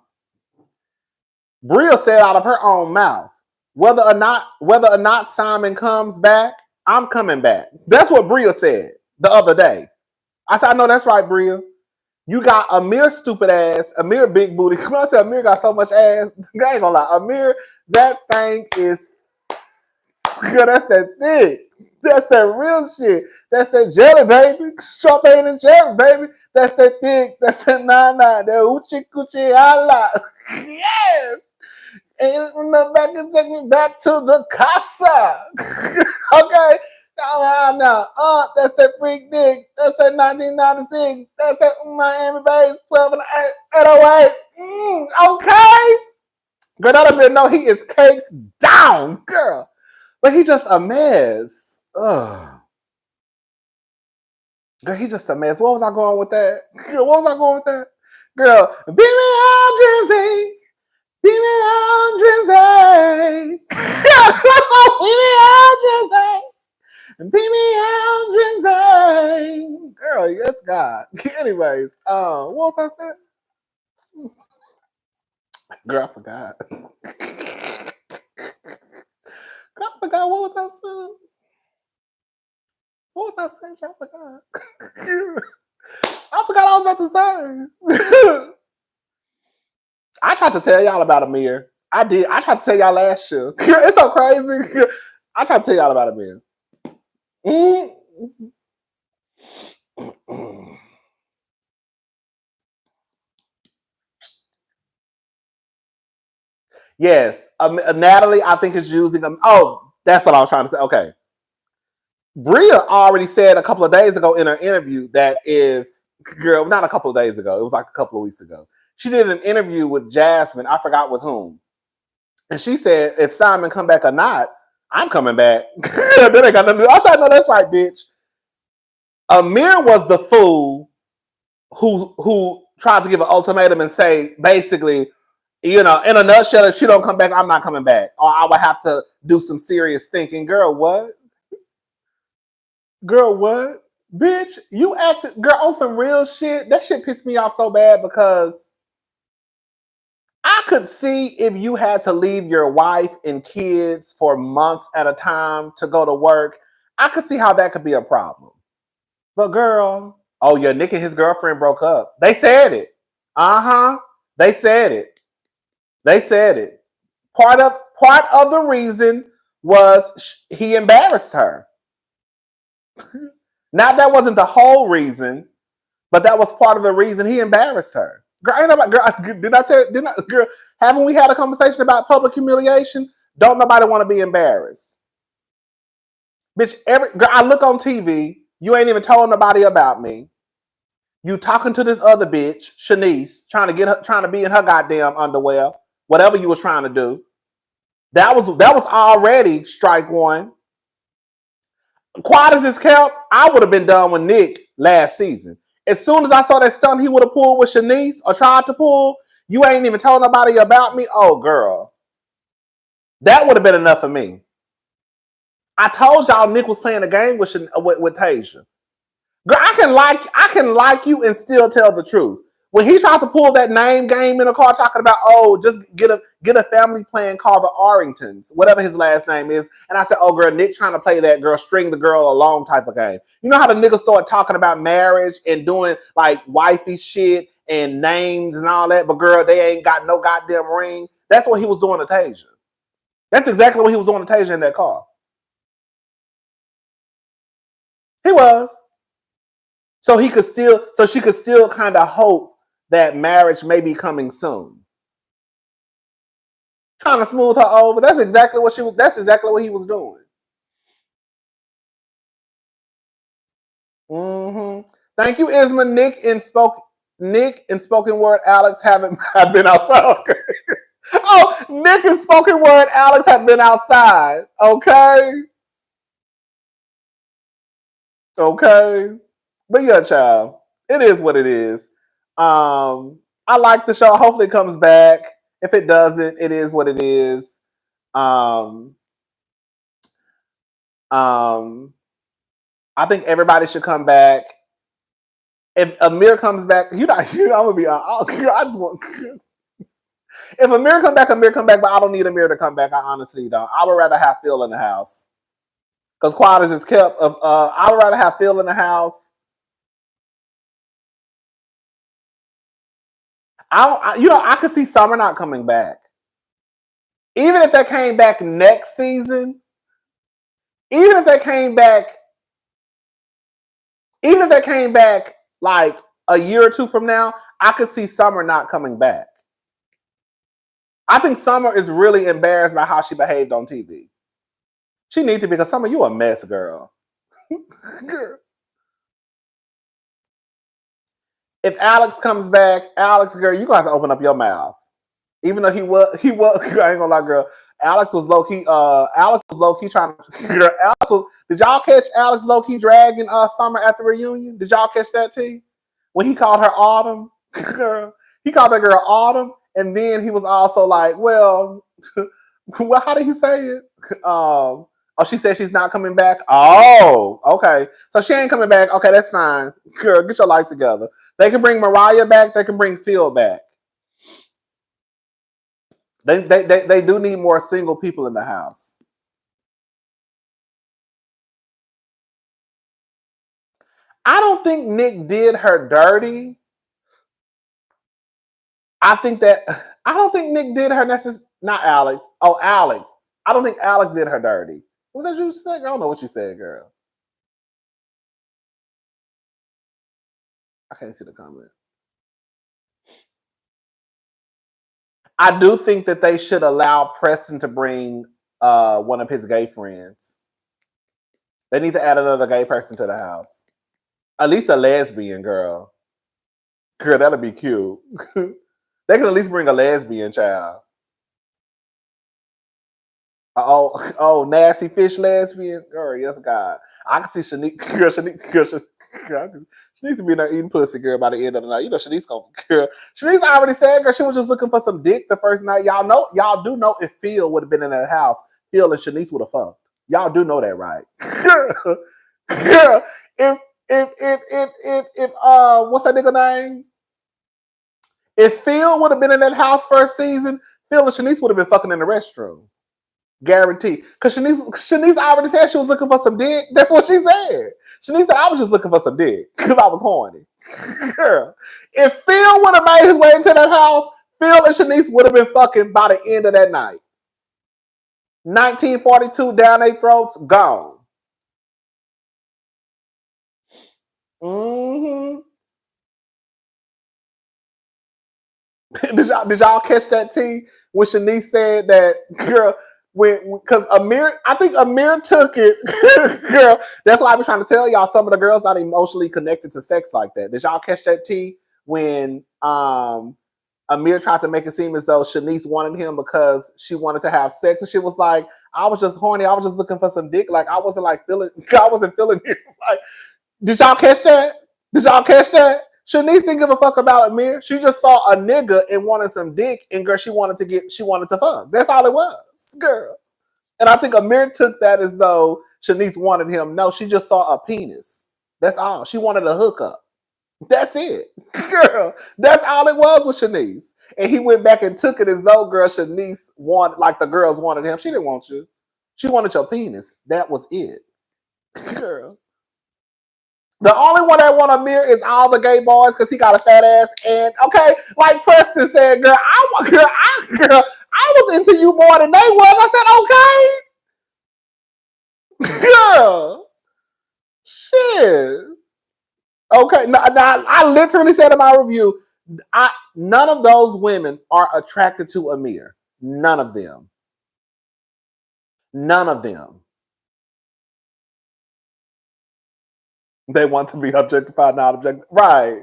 Bria said out of her own mouth, whether or not Simon comes back, I'm coming back. That's what Bria said the other day. I said, I know that's right, Bria. You got Amir stupid ass, Amir big booty. Come on, tell Amir got so much ass. I ain't gonna lie. Amir, that thing is good. That's that thick. That's that real shit. That's that jelly, baby. Champagne and jelly, baby. That's that thick. That's that nana. That uchi kuchi ala. Yes. And come back and take me back to the casa. Okay. No. That's that freak dick. That's that 1996. That's that Miami Bass 12 and 808. Okay. Girl, that man know he is caked down, girl. But he just a mess. Ugh. Girl, he just a mess. What was I going with that? Girl, what was I going with that? Girl, be me on Drizzy. Be me on Drizzy. Be me on Drizzy. Be me on Drizzy. Girl, yes, God. Anyways, what was I saying? Girl, I forgot. Girl, I forgot. What was I saying? What was I saying? I forgot. I forgot I was about to say. I tried to tell y'all about Amir. I did. I tried to tell y'all last year. It's so crazy. I tried to tell y'all about Amir. Yes. Natalie, I think, is using them. Oh, that's what I was trying to say. Okay. Bria already said a couple of days ago in her interview that if, girl, not a couple of days ago, it was like a couple of weeks ago. She did an interview with Jasmine. I forgot with whom. And she said, if Simon come back or not, I'm coming back. Then they got nothing to do. I said, no, that's right, bitch. Amir was the fool who tried to give an ultimatum and say, basically, you know, in a nutshell, if she don't come back, I'm not coming back. Or I would have to do some serious thinking. Girl, what? Girl, what? Bitch, you acted, girl, on some real shit. That shit pissed me off so bad because I could see if you had to leave your wife and kids for months at a time to go to work. I could see how that could be a problem. But girl, oh yeah, Nick and his girlfriend broke up. They said it. They said it. They said it. Part of the reason was he embarrassed her. Now that wasn't the whole reason, but that was part of the reason he embarrassed her. Girl, did I tell you, girl, haven't we had a conversation about public humiliation? Don't nobody want to be embarrassed. Bitch, girl, I look on TV, you ain't even told nobody about me. You talking to this other bitch, Shanice, trying to be in her goddamn underwear, whatever you was trying to do. That was already strike one. Quiet as it's kept, I would have been done with Nick last season. As soon as I saw that stunt he would have pulled with Shanice or tried to pull, you ain't even told nobody about me. Oh, girl. That would have been enough for me. I told y'all Nick was playing a game with Tasia. Girl, I can like you and still tell the truth. When he tried to pull that name game in the car talking about, oh, just get a family plan called the Arringtons, whatever his last name is. And I said, oh, girl, Nick trying to play that girl, string the girl along type of game. You know how the niggas start talking about marriage and doing like wifey shit and names and all that, but girl, they ain't got no goddamn ring. That's what he was doing to Tasia. That's exactly what he was doing to Tasia in that car. He was. So she could still kind of hope that marriage may be coming soon. Trying to smooth her over. That's exactly what he was doing. Thank you, Isma. Nick and spoken word Alex have been outside. Okay. Oh, Nick and spoken word Alex have been outside. Okay. Okay. But yeah, child. It is what it is. I like the show. Hopefully it comes back. If it doesn't, it is what it is. I I think everybody should come back. If Amir comes back, I'm gonna be. I just want. If Amir come back, Amir come back. But I don't need Amir to come back. I honestly don't. I would rather have Phil in the house because quiet as it's kept. I would rather have Phil in the house. I could see Summer not coming back. Even if they came back next season, even if they came back like a year or two from now, I could see Summer not coming back. I think Summer is really embarrassed by how she behaved on TV. She needs to, because Summer, you a mess, girl. Girl. If Alex comes back, Alex, girl, you gonna have to open up your mouth. Even though he was, I ain't gonna lie, girl. Alex was low key trying to. Girl, did y'all catch Alex low key dragging Summer at the reunion? Did y'all catch that tea? When he called her Autumn, girl, he called that girl Autumn, and then he was also like, well, how did he say it? Oh, she said she's not coming back. Oh, okay. So she ain't coming back. Okay, that's fine. Girl, get your life together. They can bring Mariah back. They can bring Phil back. They do need more single people in the house. I don't think Nick did her dirty. I don't think Nick did her necessarily. Not Alex. Oh, Alex. I don't think Alex did her dirty. Was that you said? I don't know what you said, girl. I can't see the comment. I do think that they should allow Preston to bring one of his gay friends. They need to add another gay person to the house. At least a lesbian girl. Girl, that'd be cute. They can at least bring a lesbian child. Oh, nasty fish lesbian. Girl, yes, God. I can see Shanice. Girl, she needs to be in there eating pussy, girl, by the end of the night. You know, Shanice already said, girl, she was just looking for some dick the first night. Y'all do know if Phil would have been in that house, Phil and Shanice would have fucked. Y'all do know that, right? Girl, if what's that nigga name? If Phil would have been in that house first season, Phil and Shanice would have been fucking in the restroom. Guaranteed. Because Shanice already said she was looking for some dick. That's what she said. Shanice said, I was just looking for some dick because I was horny. Girl, if Phil would have made his way into that house, Phil and Shanice would have been fucking by the end of that night. 1942 down their throats, gone. Mm-hmm. Did y'all catch that tea when Shanice said that, girl, because I think Amir took it, girl. That's why I be trying to tell y'all, some of the girls not emotionally connected to sex like that. Did y'all catch that tea when Amir tried to make it seem as though Shanice wanted him because she wanted to have sex, and she was like, I was just horny, I was just looking for some dick, like I wasn't feeling it. Like, did y'all catch that? Shanice didn't give a fuck about Amir. She just saw a nigga and wanted some dick, and girl, she wanted to fuck. That's all it was, girl. And I think Amir took that as though Shanice wanted him. No, she just saw a penis. That's all. She wanted a hookup. That's it, girl. That's all it was with Shanice. And he went back and took it as though, girl, Shanice wanted, like the girls wanted him. She didn't want you. She wanted your penis. That was it, girl. The only one that want Amir is all the gay boys because he got a fat ass. And okay, like Preston said, girl, I was into you more than they was. I said, okay, girl, shit. Okay, now I literally said in my review, none of those women are attracted to Amir. None of them. None of them. They want to be objectified, not objectified. Right.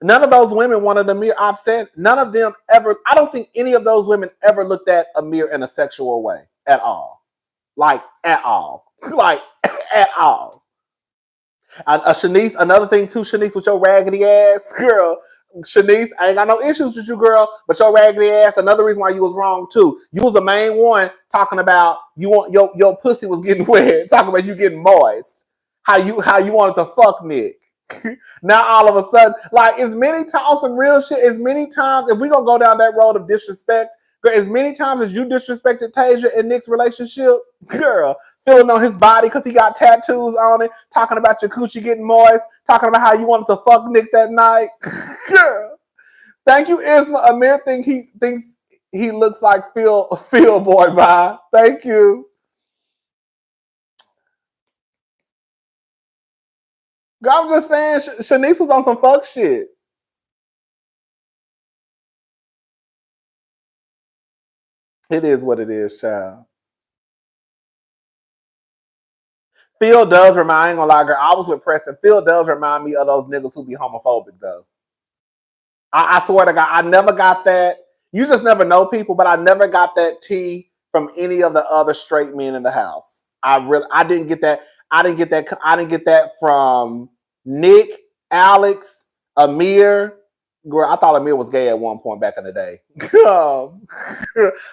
None of those women wanted Amir. I've said none of them ever. I don't think any of those women ever looked at Amir in a sexual way at all. Like, at all. Like, at all. Shanice, another thing too, Shanice, with your raggedy ass, girl. Shanice, I ain't got no issues with you, girl, but your raggedy ass, another reason why you was wrong too. You was the main one talking about you want your pussy was getting wet, talking about you getting moist. How you wanted to fuck Nick. Now all of a sudden, like as many times some real shit, as many times, if we gonna go down that road of disrespect, girl, as many times as you disrespected Tasia and Nick's relationship, girl, feeling on his body because he got tattoos on it, talking about your coochie getting moist, talking about how you wanted to fuck Nick that night. Girl. Thank you, Isma. Amir thinks he looks like Phil Boy Bye. Thank you. I'm just saying, Shanice was on some fuck shit. It is what it is, child. Phil does remind, I ain't gonna lie, girl, I was with Preston. Phil does remind me of those niggas who be homophobic, though. I swear to God, I never got that. You just never know people, but I never got that tea from any of the other straight men in the house. I didn't get that. I didn't get that from Nick, Alex, Amir. Girl, I thought Amir was gay at one point back in the day.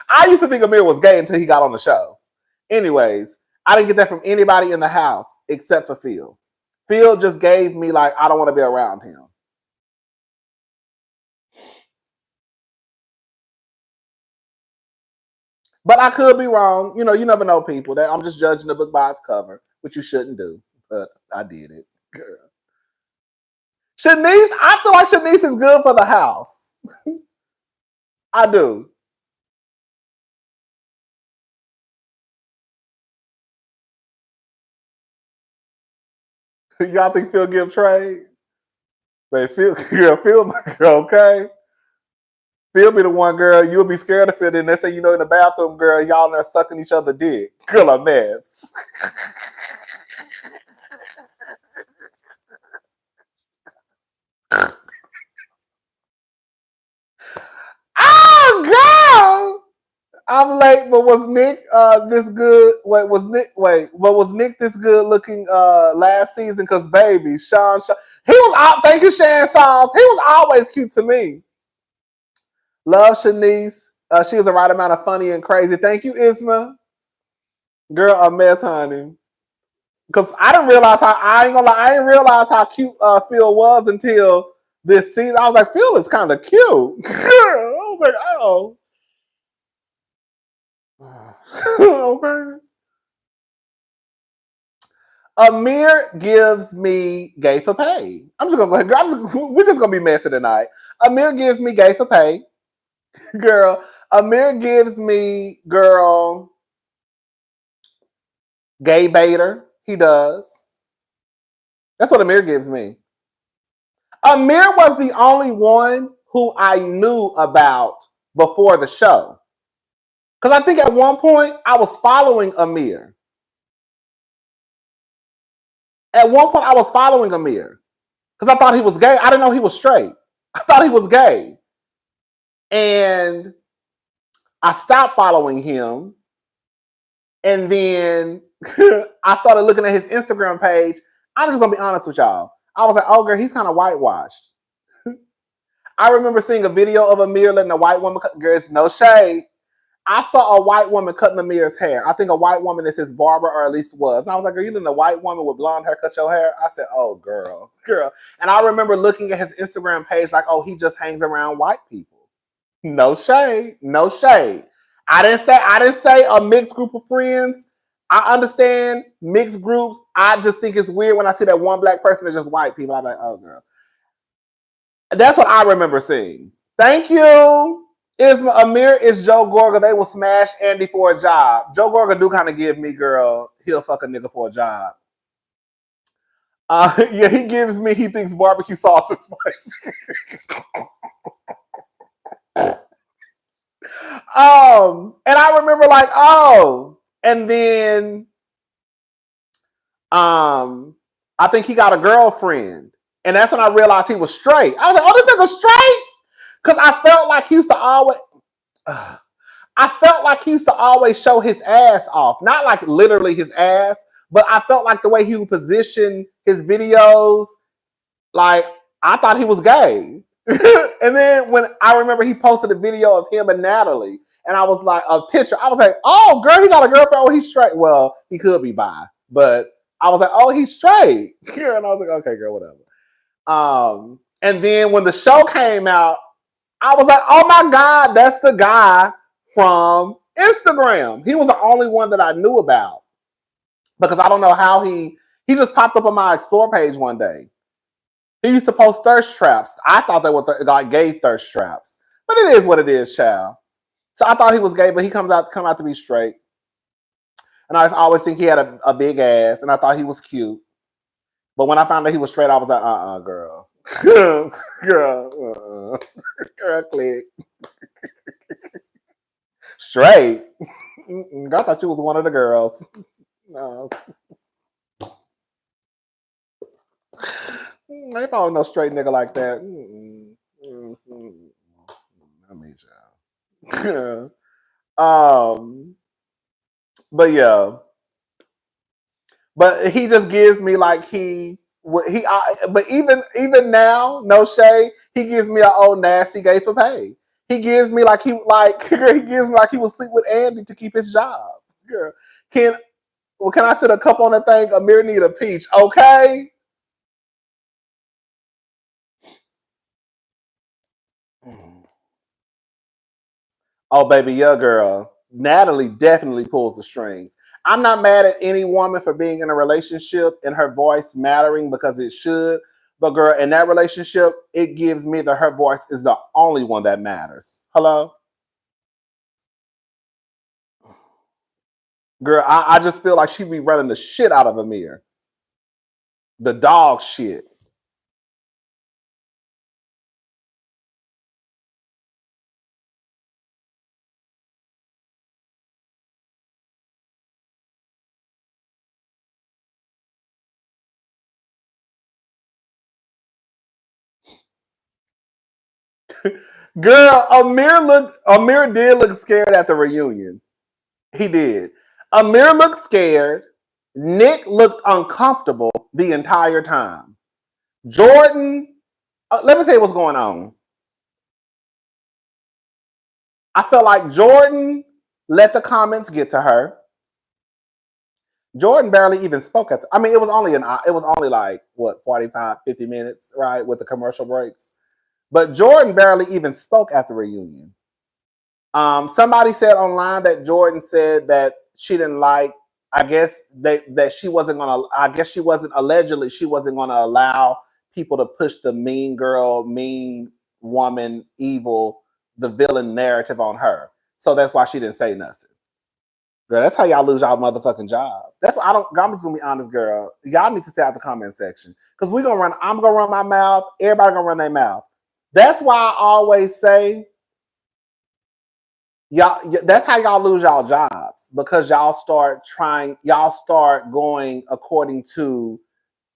I used to think Amir was gay until he got on the show. Anyways, I didn't get that from anybody in the house except for Phil. Phil just gave me like, I don't want to be around him. But I could be wrong. You know, you never know people. That I'm just judging the book by its cover, which you shouldn't do. But I did it. Girl. Shanice, I feel like Shanice is good for the house. I do. Y'all think Phil give trade? But Phil, okay. Phil be the one, girl, you'll be scared of Phil. Then they say, you know, in the bathroom, girl, y'all are sucking each other dick. Girl, a mess. Oh, girl! I'm late, but was Nick this good? Wait, was Nick this good looking last season? Because baby, Sean, he was out. Thank you, Shan Sauce. He was always cute to me. Love Shanice. She was the right amount of funny and crazy. Thank you, Isma. Girl, a mess, honey. Because I didn't realize how I didn't realize how cute Phil was until this season. I was like, Phil is kind of cute. I was like, oh. Okay. Amir gives me gay for pay. I'm just gonna go ahead. We're just gonna be messy tonight. Amir gives me gay for pay. Girl. Amir gives me, girl, gay baiter. He does. That's what Amir gives me. Amir was the only one who I knew about before the show. Because I think at one point I was following Amir. At one point I was following Amir. Because I thought he was gay. I didn't know he was straight. I thought he was gay. And I stopped following him. And then I started looking at his Instagram page. I'm just going to be honest with y'all. I was like, oh, girl, he's kind of whitewashed. I remember seeing a video of Amir letting a white woman cut. Girl, it's no shade. I saw a white woman cutting Amir's hair. I think a white woman is his barber, or at least was. And I was like, are you letting a white woman with blonde hair cut your hair? I said, oh, girl. And I remember looking at his Instagram page like, oh, he just hangs around white people. No shade. I didn't say a mixed group of friends. I understand mixed groups. I just think it's weird when I see that one black person is just white people. I'm like, oh, girl. That's what I remember seeing. Thank you. Amir is Joe Gorga. They will smash Andy for a job. Joe Gorga do kind of give me, girl, he'll fuck a nigga for a job. Yeah, he gives me, he thinks barbecue sauce is spicy. And I remember like, oh, and then I think he got a girlfriend. And that's when I realized he was straight. I was like, oh, this nigga straight? Because I felt like he used to always show his ass off. Not like literally his ass, but I felt like the way he would position his videos, like I thought he was gay. And then when I remember he posted a video of him and Natalie, and I was like, a picture. I was like, oh, girl, he got a girlfriend. Oh, he's straight. Well, he could be bi, but I was like, oh, he's straight. And I was like, okay, girl, whatever. And then when the show came out, I was like, oh my God, that's the guy from Instagram. He was the only one that I knew about because I don't know how he just popped up on my Explore page one day. He used to post thirst traps. I thought they were like gay thirst traps, but it is what it is, child. So I thought he was gay, but he come out to be straight. And I always think he had a big ass, and I thought he was cute. But when I found out he was straight, I was like, girl. girl, click. Straight. I thought you was one of the girls. No. I ain't found no straight nigga like that. I mean, child. But yeah. But he just gives me like but even now, no shade, he gives me an old nasty gay for pay. He gives me like he would sleep with Andy to keep his job. Girl, can I sit a cup on that thing? Amir need a peach, okay? Oh, baby, yeah, girl. Natalie definitely pulls the strings. I'm not mad at any woman for being in a relationship and her voice mattering because it should. But girl, in that relationship, it gives me that her voice is the only one that matters. Hello? Girl, I just feel like she'd be running the shit out of Amir. The dog shit. Girl, Amir did look scared at the reunion. He did. Amir looked scared. Nick looked uncomfortable the entire time. Jordan, let me tell you what's going on. I felt like Jordan let the comments get to her. Jordan barely even spoke it was only like what 45, 50 minutes, right, with the commercial breaks. But Jordan barely even spoke at the reunion. Somebody said online that Jordan said that she didn't like. I guess that she wasn't gonna. I guess she wasn't gonna allow people to push the mean girl, mean woman, evil, the villain narrative on her. So that's why she didn't say nothing. Girl, that's how y'all lose y'all motherfucking job. That's why I'm just gonna be honest, girl. Y'all need to stay out the comment section because I'm gonna run my mouth. Everybody gonna run their mouth. That's why I always say. Y'all, that's how y'all lose y'all jobs because y'all start going according to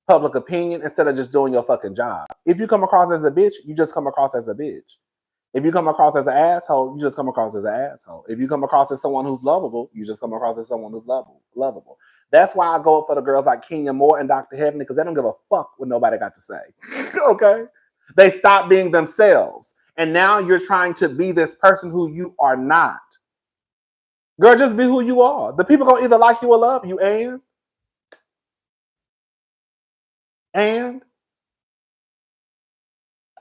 public opinion instead of just doing your fucking job. If you come across as a bitch, you just come across as a bitch. If you come across as an asshole, you just come across as an asshole. If you come across as someone who's lovable, you just come across as someone who's lovable. That's why I go up for the girls like Kenya Moore and Dr. Heavenly because they don't give a fuck what nobody got to say. Okay? They stop being themselves. And now you're trying to be this person who you are not. Girl, just be who you are. The people gonna either like you or love you, and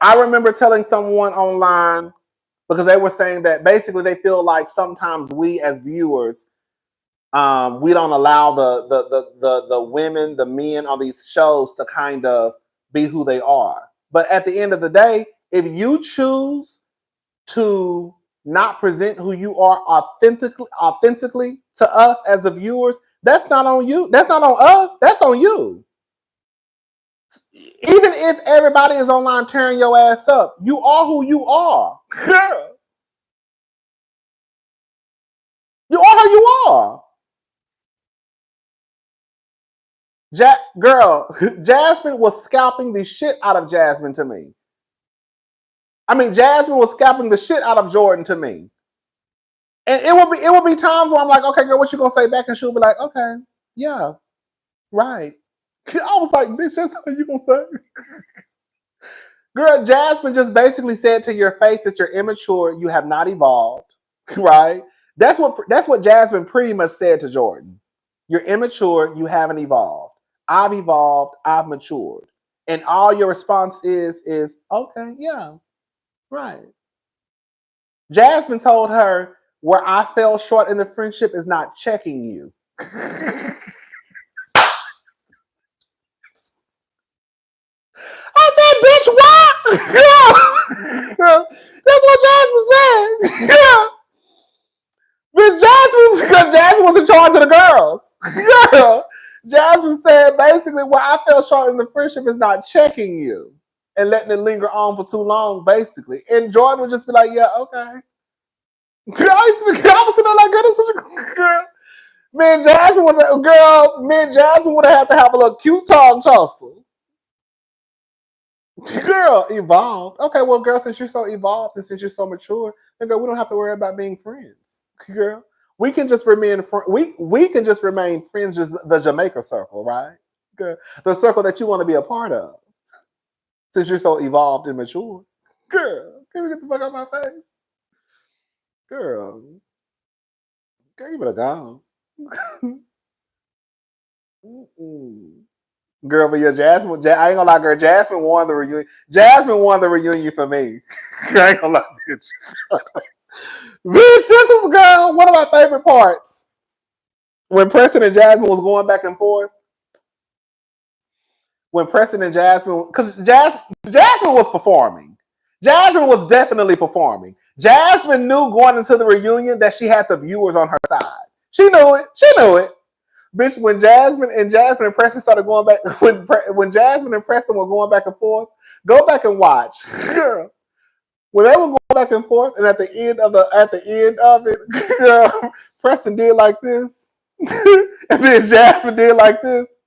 I remember telling someone online because they were saying that basically they feel like sometimes we as viewers, we don't allow the women, the men on these shows to kind of be who they are. But at the end of the day, if you choose to not present who you are authentically to us as the viewers, that's not on you. That's not on us. That's on you. Even if everybody is online tearing your ass up, you are who you are. You are who you are. Girl, Jasmine was scalping the shit out of Jasmine to me. Jasmine was scalping the shit out of Jordan to me. And it would be times where I'm like, okay, girl, what you gonna say back? And she'll be like, okay, yeah, right. I was like, bitch, that's how you gonna say. Girl, Jasmine just basically said to your face that you're immature, you have not evolved, right? That's what Jasmine pretty much said to Jordan. You're immature, you haven't evolved. I've evolved, I've matured. And all your response is okay, yeah, right. Jasmine told her, where I fell short in the friendship is not checking you. I said, bitch, what? Yeah. That's what Jasmine said. Yeah. But Jasmine was in charge of the girls. Yeah. Jasmine said basically where I fell short in the friendship is not checking you and letting it linger on for too long, basically. And Jordan would just be like, yeah, okay. I was sitting there like, girl, this is such a girl. Me and Jasmine would have had to have a little cute tongue tussle. Girl, evolved. Okay, well, girl, since you're so evolved and since you're so mature, then girl, we don't have to worry about being friends. Girl, we can just remain we can just remain friends, just the Jamaica circle, right? Girl, the circle that you want to be a part of, since you're so evolved and mature. Girl, can you get the fuck out of my face? Girl, girl, you better go. Girl, but yeah, Jasmine, I ain't gonna lie, girl. Jasmine won the reunion. Jasmine won the reunion for me. I ain't gonna lie, bitch. Bitch, this was, girl, one of my favorite parts. When Preston and Jasmine was going back and forth. When Preston and Jasmine, because Jasmine was performing. Jasmine was definitely performing. Jasmine knew going into the reunion that she had the viewers on her side. She knew it. She knew it. Bitch, when Jasmine and Preston started going back, when Jasmine and Preston were going back and forth, go back and watch. Girl, when they were going back and forth, and at the end of it, girl, Preston did like this, and then Jasmine did like this.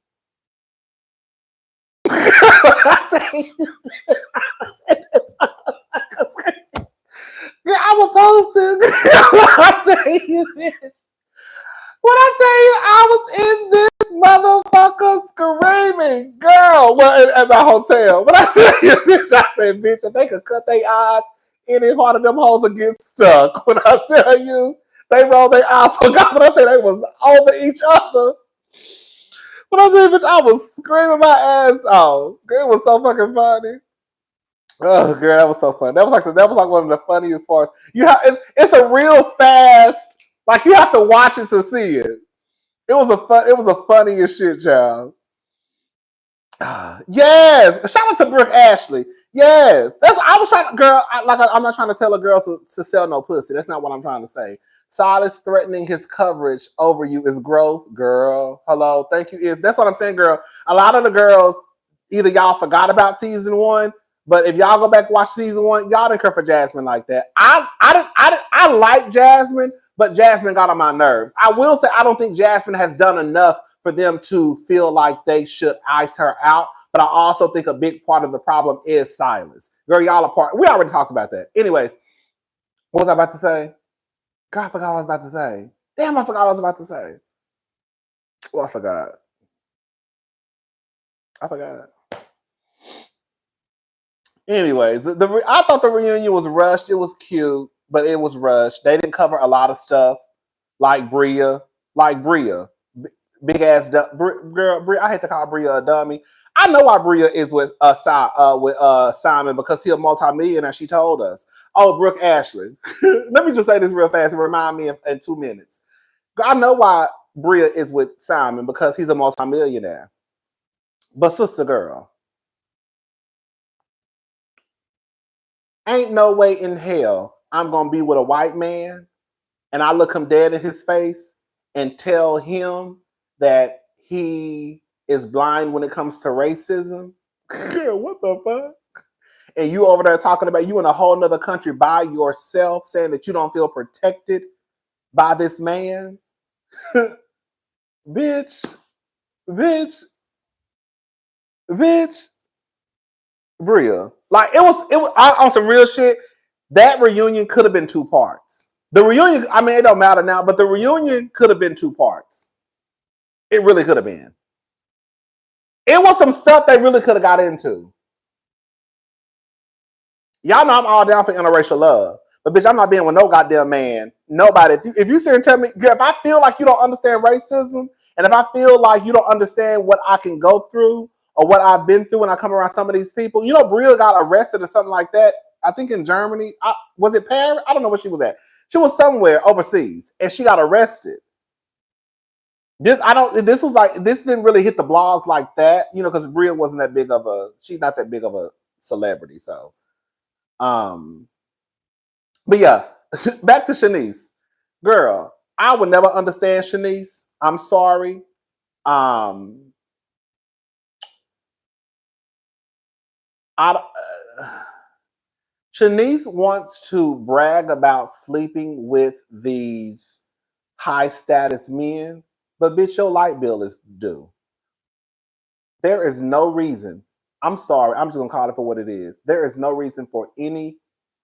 Yeah, I'm a posting. I tell you this. When I tell you I was in this motherfucker screaming, girl, well, at my hotel. When I tell you bitch, I said, bitch, if they could cut their eyes, any part of them hoes would get stuck. When I tell you, they rolled their eyes so God, when I tell you they was over each other. When I said, bitch, I was screaming my ass off. It was so fucking funny. Oh, girl, that was so fun. That was like one of the funniest parts. It's a real fast. Like you have to watch it to see it. It was a funny as shit, child. Yes, shout out to Brooke Ashley. Yes, that's I was trying to, girl. I'm not trying to tell a girl to sell no pussy. That's not what I'm trying to say. Silas threatening his coverage over you is growth, girl. Hello, thank you. That's what I'm saying, girl. A lot of the girls either y'all forgot about season one, but if y'all go back and watch season one, y'all didn't care for Jasmine like that. I like Jasmine, but Jasmine got on my nerves. I will say I don't think Jasmine has done enough for them to feel like they should ice her out. But I also think a big part of the problem is Silas. Girl, y'all apart. We already talked about that. Anyways, what was I about to say? Girl, I forgot what I was about to say. Damn, I forgot what I was about to say. Well, I forgot. Anyways, I thought the reunion was rushed. It was cute, but it was rushed. They didn't cover a lot of stuff like Bria. Big ass girl. Bria, I hate to call Bria a dummy. I know why Bria is with Simon because he's a multi-millionaire. She told us. Oh, Brooke Ashley. Let me just say this real fast and remind me in 2 minutes. I know why Bria is with Simon because he's a multi-millionaire. But sister girl, ain't no way in hell I'm gonna be with a white man and I look him dead in his face and tell him that he is blind when it comes to racism. What the fuck? And you over there talking about you in a whole nother country by yourself, saying that you don't feel protected by this man. bitch, bitch, bitch, Bria. Like it was on some real shit. That reunion could have been 2 parts. The reunion, I mean, it don't matter now, but the reunion could have been 2 parts. It really could have been. It was some stuff they really could have got into. Y'all know I'm all down for interracial love. But bitch, I'm not being with no goddamn man. Nobody. If you sit and tell me, if I feel like you don't understand racism, and if I feel like you don't understand what I can go through or what I've been through when I come around some of these people, you know, Bria got arrested or something like that. I think in Germany. Was it Paris? I don't know where she was at. She was somewhere overseas and she got arrested. This didn't really hit the blogs like that, you know, because Bria wasn't that big of a, she's not that big of a celebrity. So but yeah, back to Shanice. Girl, I would never understand Shanice. I'm sorry. Shanice wants to brag about sleeping with these high status men, but bitch, your light bill is due. There is no reason. I'm sorry. I'm just gonna call it for what it is. There is no reason for any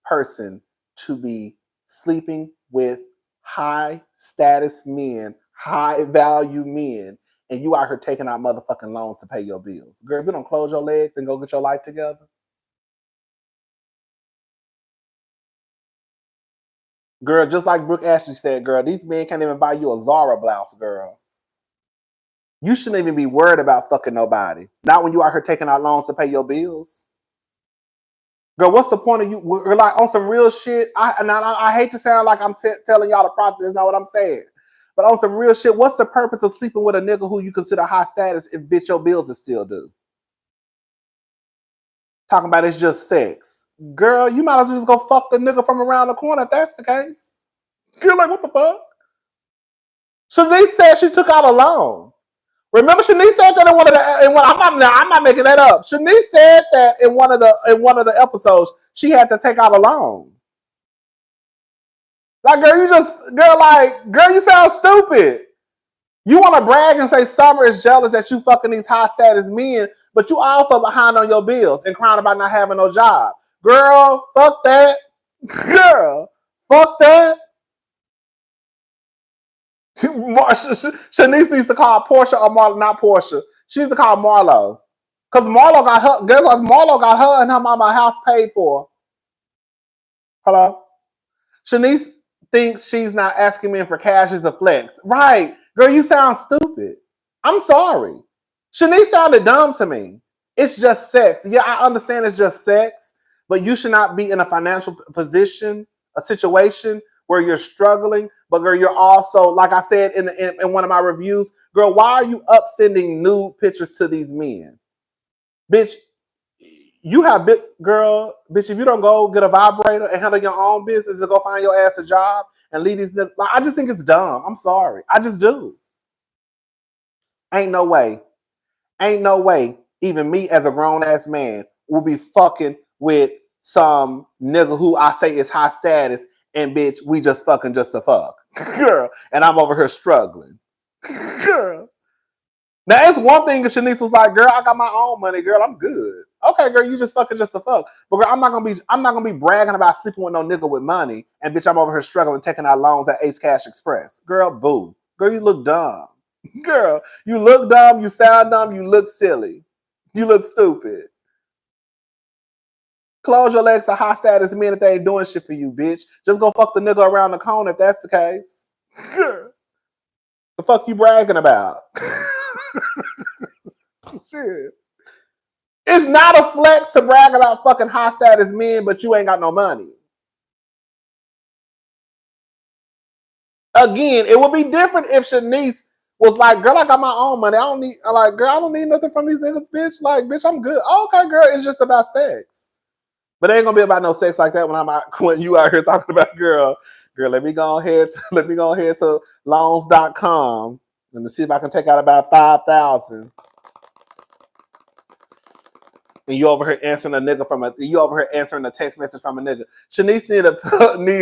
person to be sleeping with high status men, high value men, and you out here taking out motherfucking loans to pay your bills. Girl, if you don't close your legs and go get your life together. Girl, just like Brooke Ashley said, girl, these men can't even buy you a Zara blouse, girl. You shouldn't even be worried about fucking nobody. Not when you out here taking out loans to pay your bills. Girl, what's the point of you? We're like on some real shit. I hate to sound like I'm telling y'all the prophet. That's not what I'm saying. But on some real shit, what's the purpose of sleeping with a nigga who you consider high status if bitch your bills are still due? Talking about it's just sex. Girl, you might as well just go fuck the nigga from around the corner if that's the case. You're like, what the fuck? Shanice said she took out a loan. Remember, Shanice said that in one of the. I'm not making that up. Shanice said that in one of the episodes she had to take out a loan. Like, girl, you sound stupid. You want to brag and say Summer is jealous that you fucking these high status men, but you also behind on your bills and crying about not having no job. Girl, fuck that. Girl, fuck that. Shanice needs to call Porsha or Marlo, not Porsha. She needs to call Marlo. Because Marlo got her, guess what? Marlo got her and her mama house paid for. Hello? Shanice thinks she's not asking men for cash is a flex. Right. Girl, you sound stupid. I'm sorry. Shanice sounded dumb to me. It's just sex. Yeah, I understand it's just sex, but you should not be in a financial position, a situation where you're struggling, but girl, you're also, like I said in one of my reviews, girl, why are you up sending nude pictures to these men? Bitch, you have big girl, bitch. If you don't go get a vibrator and handle your own business and go find your ass a job and leave these, like, I just think it's dumb. I'm sorry, I just do. Ain't no way, even me as a grown ass man will be fucking with some nigga who I say is high status and bitch, we just fucking just a fuck, girl, and I'm over here struggling, girl. Now it's one thing if Shanice was like, girl, I got my own money, girl, I'm good. Okay, girl, you just fucking just a fuck. But girl, I'm not gonna be bragging about sleeping with no nigga with money and bitch, I'm over here struggling taking out loans at Ace Cash Express. Girl, boo. Girl, you look dumb. Girl, you look dumb, you sound dumb, you look silly. You look stupid. Close your legs to high status men if they ain't doing shit for you, bitch. Just go fuck the nigga around the corner if that's the case. Girl, the fuck you bragging about? Shit. It's not a flex to brag about fucking high status men, but you ain't got no money. Again, it would be different if Shanice was like, girl, I got my own money. I don't need nothing from these niggas, bitch. Like, bitch, I'm good. Oh, okay, girl, it's just about sex. But it ain't gonna be about no sex like that when you out here talking about girl, let me go ahead to loans.com and to see if I can take out about 5,000. And you over here answering a text message from a nigga. Shanice need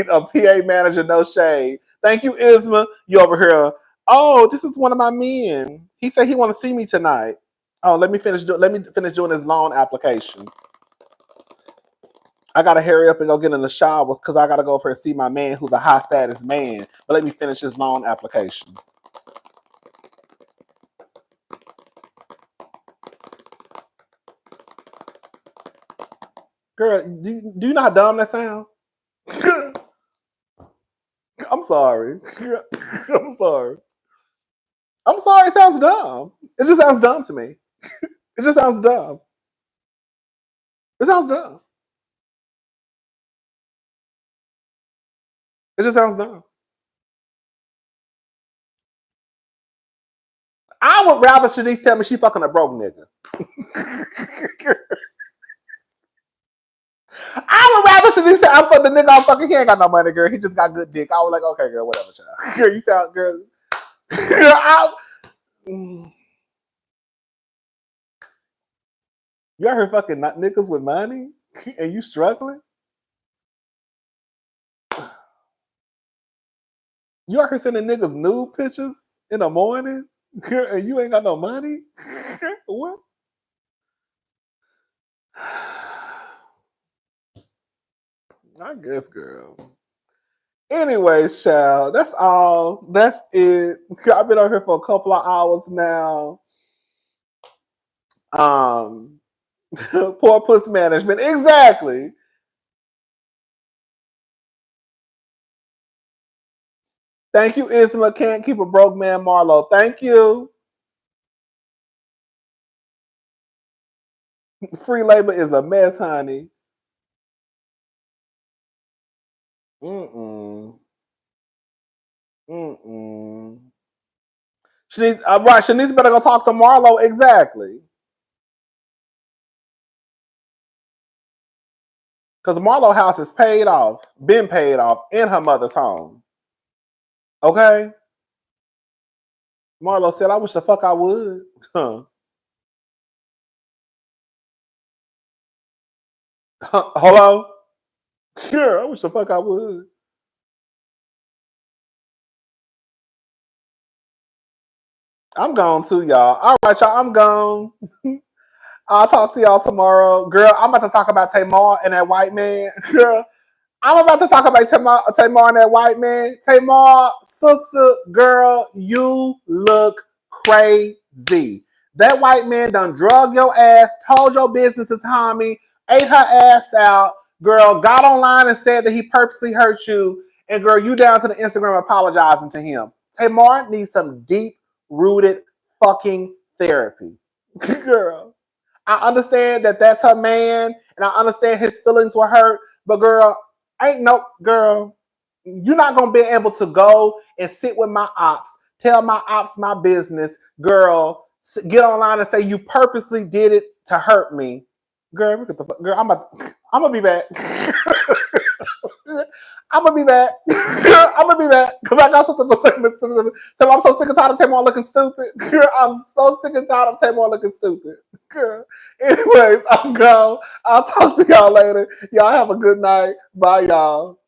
a PA manager, no shade. Thank you, Isma. You over here. Oh, this is one of my men. He said he want to see me tonight. Oh, let me finish doing his loan application. I gotta hurry up and go get in the shower because I gotta go over and see my man who's a high status man. But let me finish his loan application. Girl, do you know how dumb that sounds? I'm sorry. I'm sorry. I'm sorry. It sounds dumb. It just sounds dumb to me. It just sounds dumb. It sounds dumb. It just sounds dumb. I would rather Shanice tell me she fucking a broke nigga. I would rather Shanice say I'm for the nigga I'm fucking. He ain't got no money, girl. He just got good dick. I was like, okay, girl, whatever, child. Girl, you sound girl. You out here fucking niggas with money and you struggling? You out here sending niggas nude pictures in the morning and you ain't got no money? What? I guess, girl. Anyways, child, that's all. That's it. I've been on here for a couple of hours now. Poor puss management. Exactly. Thank you, Isma. Can't keep a broke man, Marlo. Thank you. Free labor is a mess, honey. Mm-mm. Mm-mm. Shanice better go talk to Marlo. Exactly. Because Marlo house is paid off, been paid off in her mother's home. Okay? Marlo said, I wish the fuck I would. Hello? Sure, I wish the fuck I would. I'm gone too, y'all. All right, y'all, I'm gone. I'll talk to y'all tomorrow. Girl, I'm about to talk about Tamar and that white man. Girl, I'm about to talk about Tamar and that white man. Tamar, sister, girl, you look crazy. That white man done drug your ass, told your business to Tommy, ate her ass out. Girl, got online and said that he purposely hurt you. And girl, you down to the Instagram apologizing to him. Tamar needs some deep-rooted fucking therapy. Girl. I understand that that's her man, and I understand his feelings were hurt. But girl, ain't no girl. You're not gonna be able to go and sit with my ops, tell my ops my business, girl. Get online and say you purposely did it to hurt me, girl. Girl, I'm gonna be back. I'm gonna be back. I'm gonna be back because I got something to say. So I'm so sick and tired of Tamar looking stupid. Girl, I'm so sick and tired of Tamar looking stupid. Girl. Anyways, I'm gone. I'll talk to y'all later. Y'all have a good night. Bye, y'all.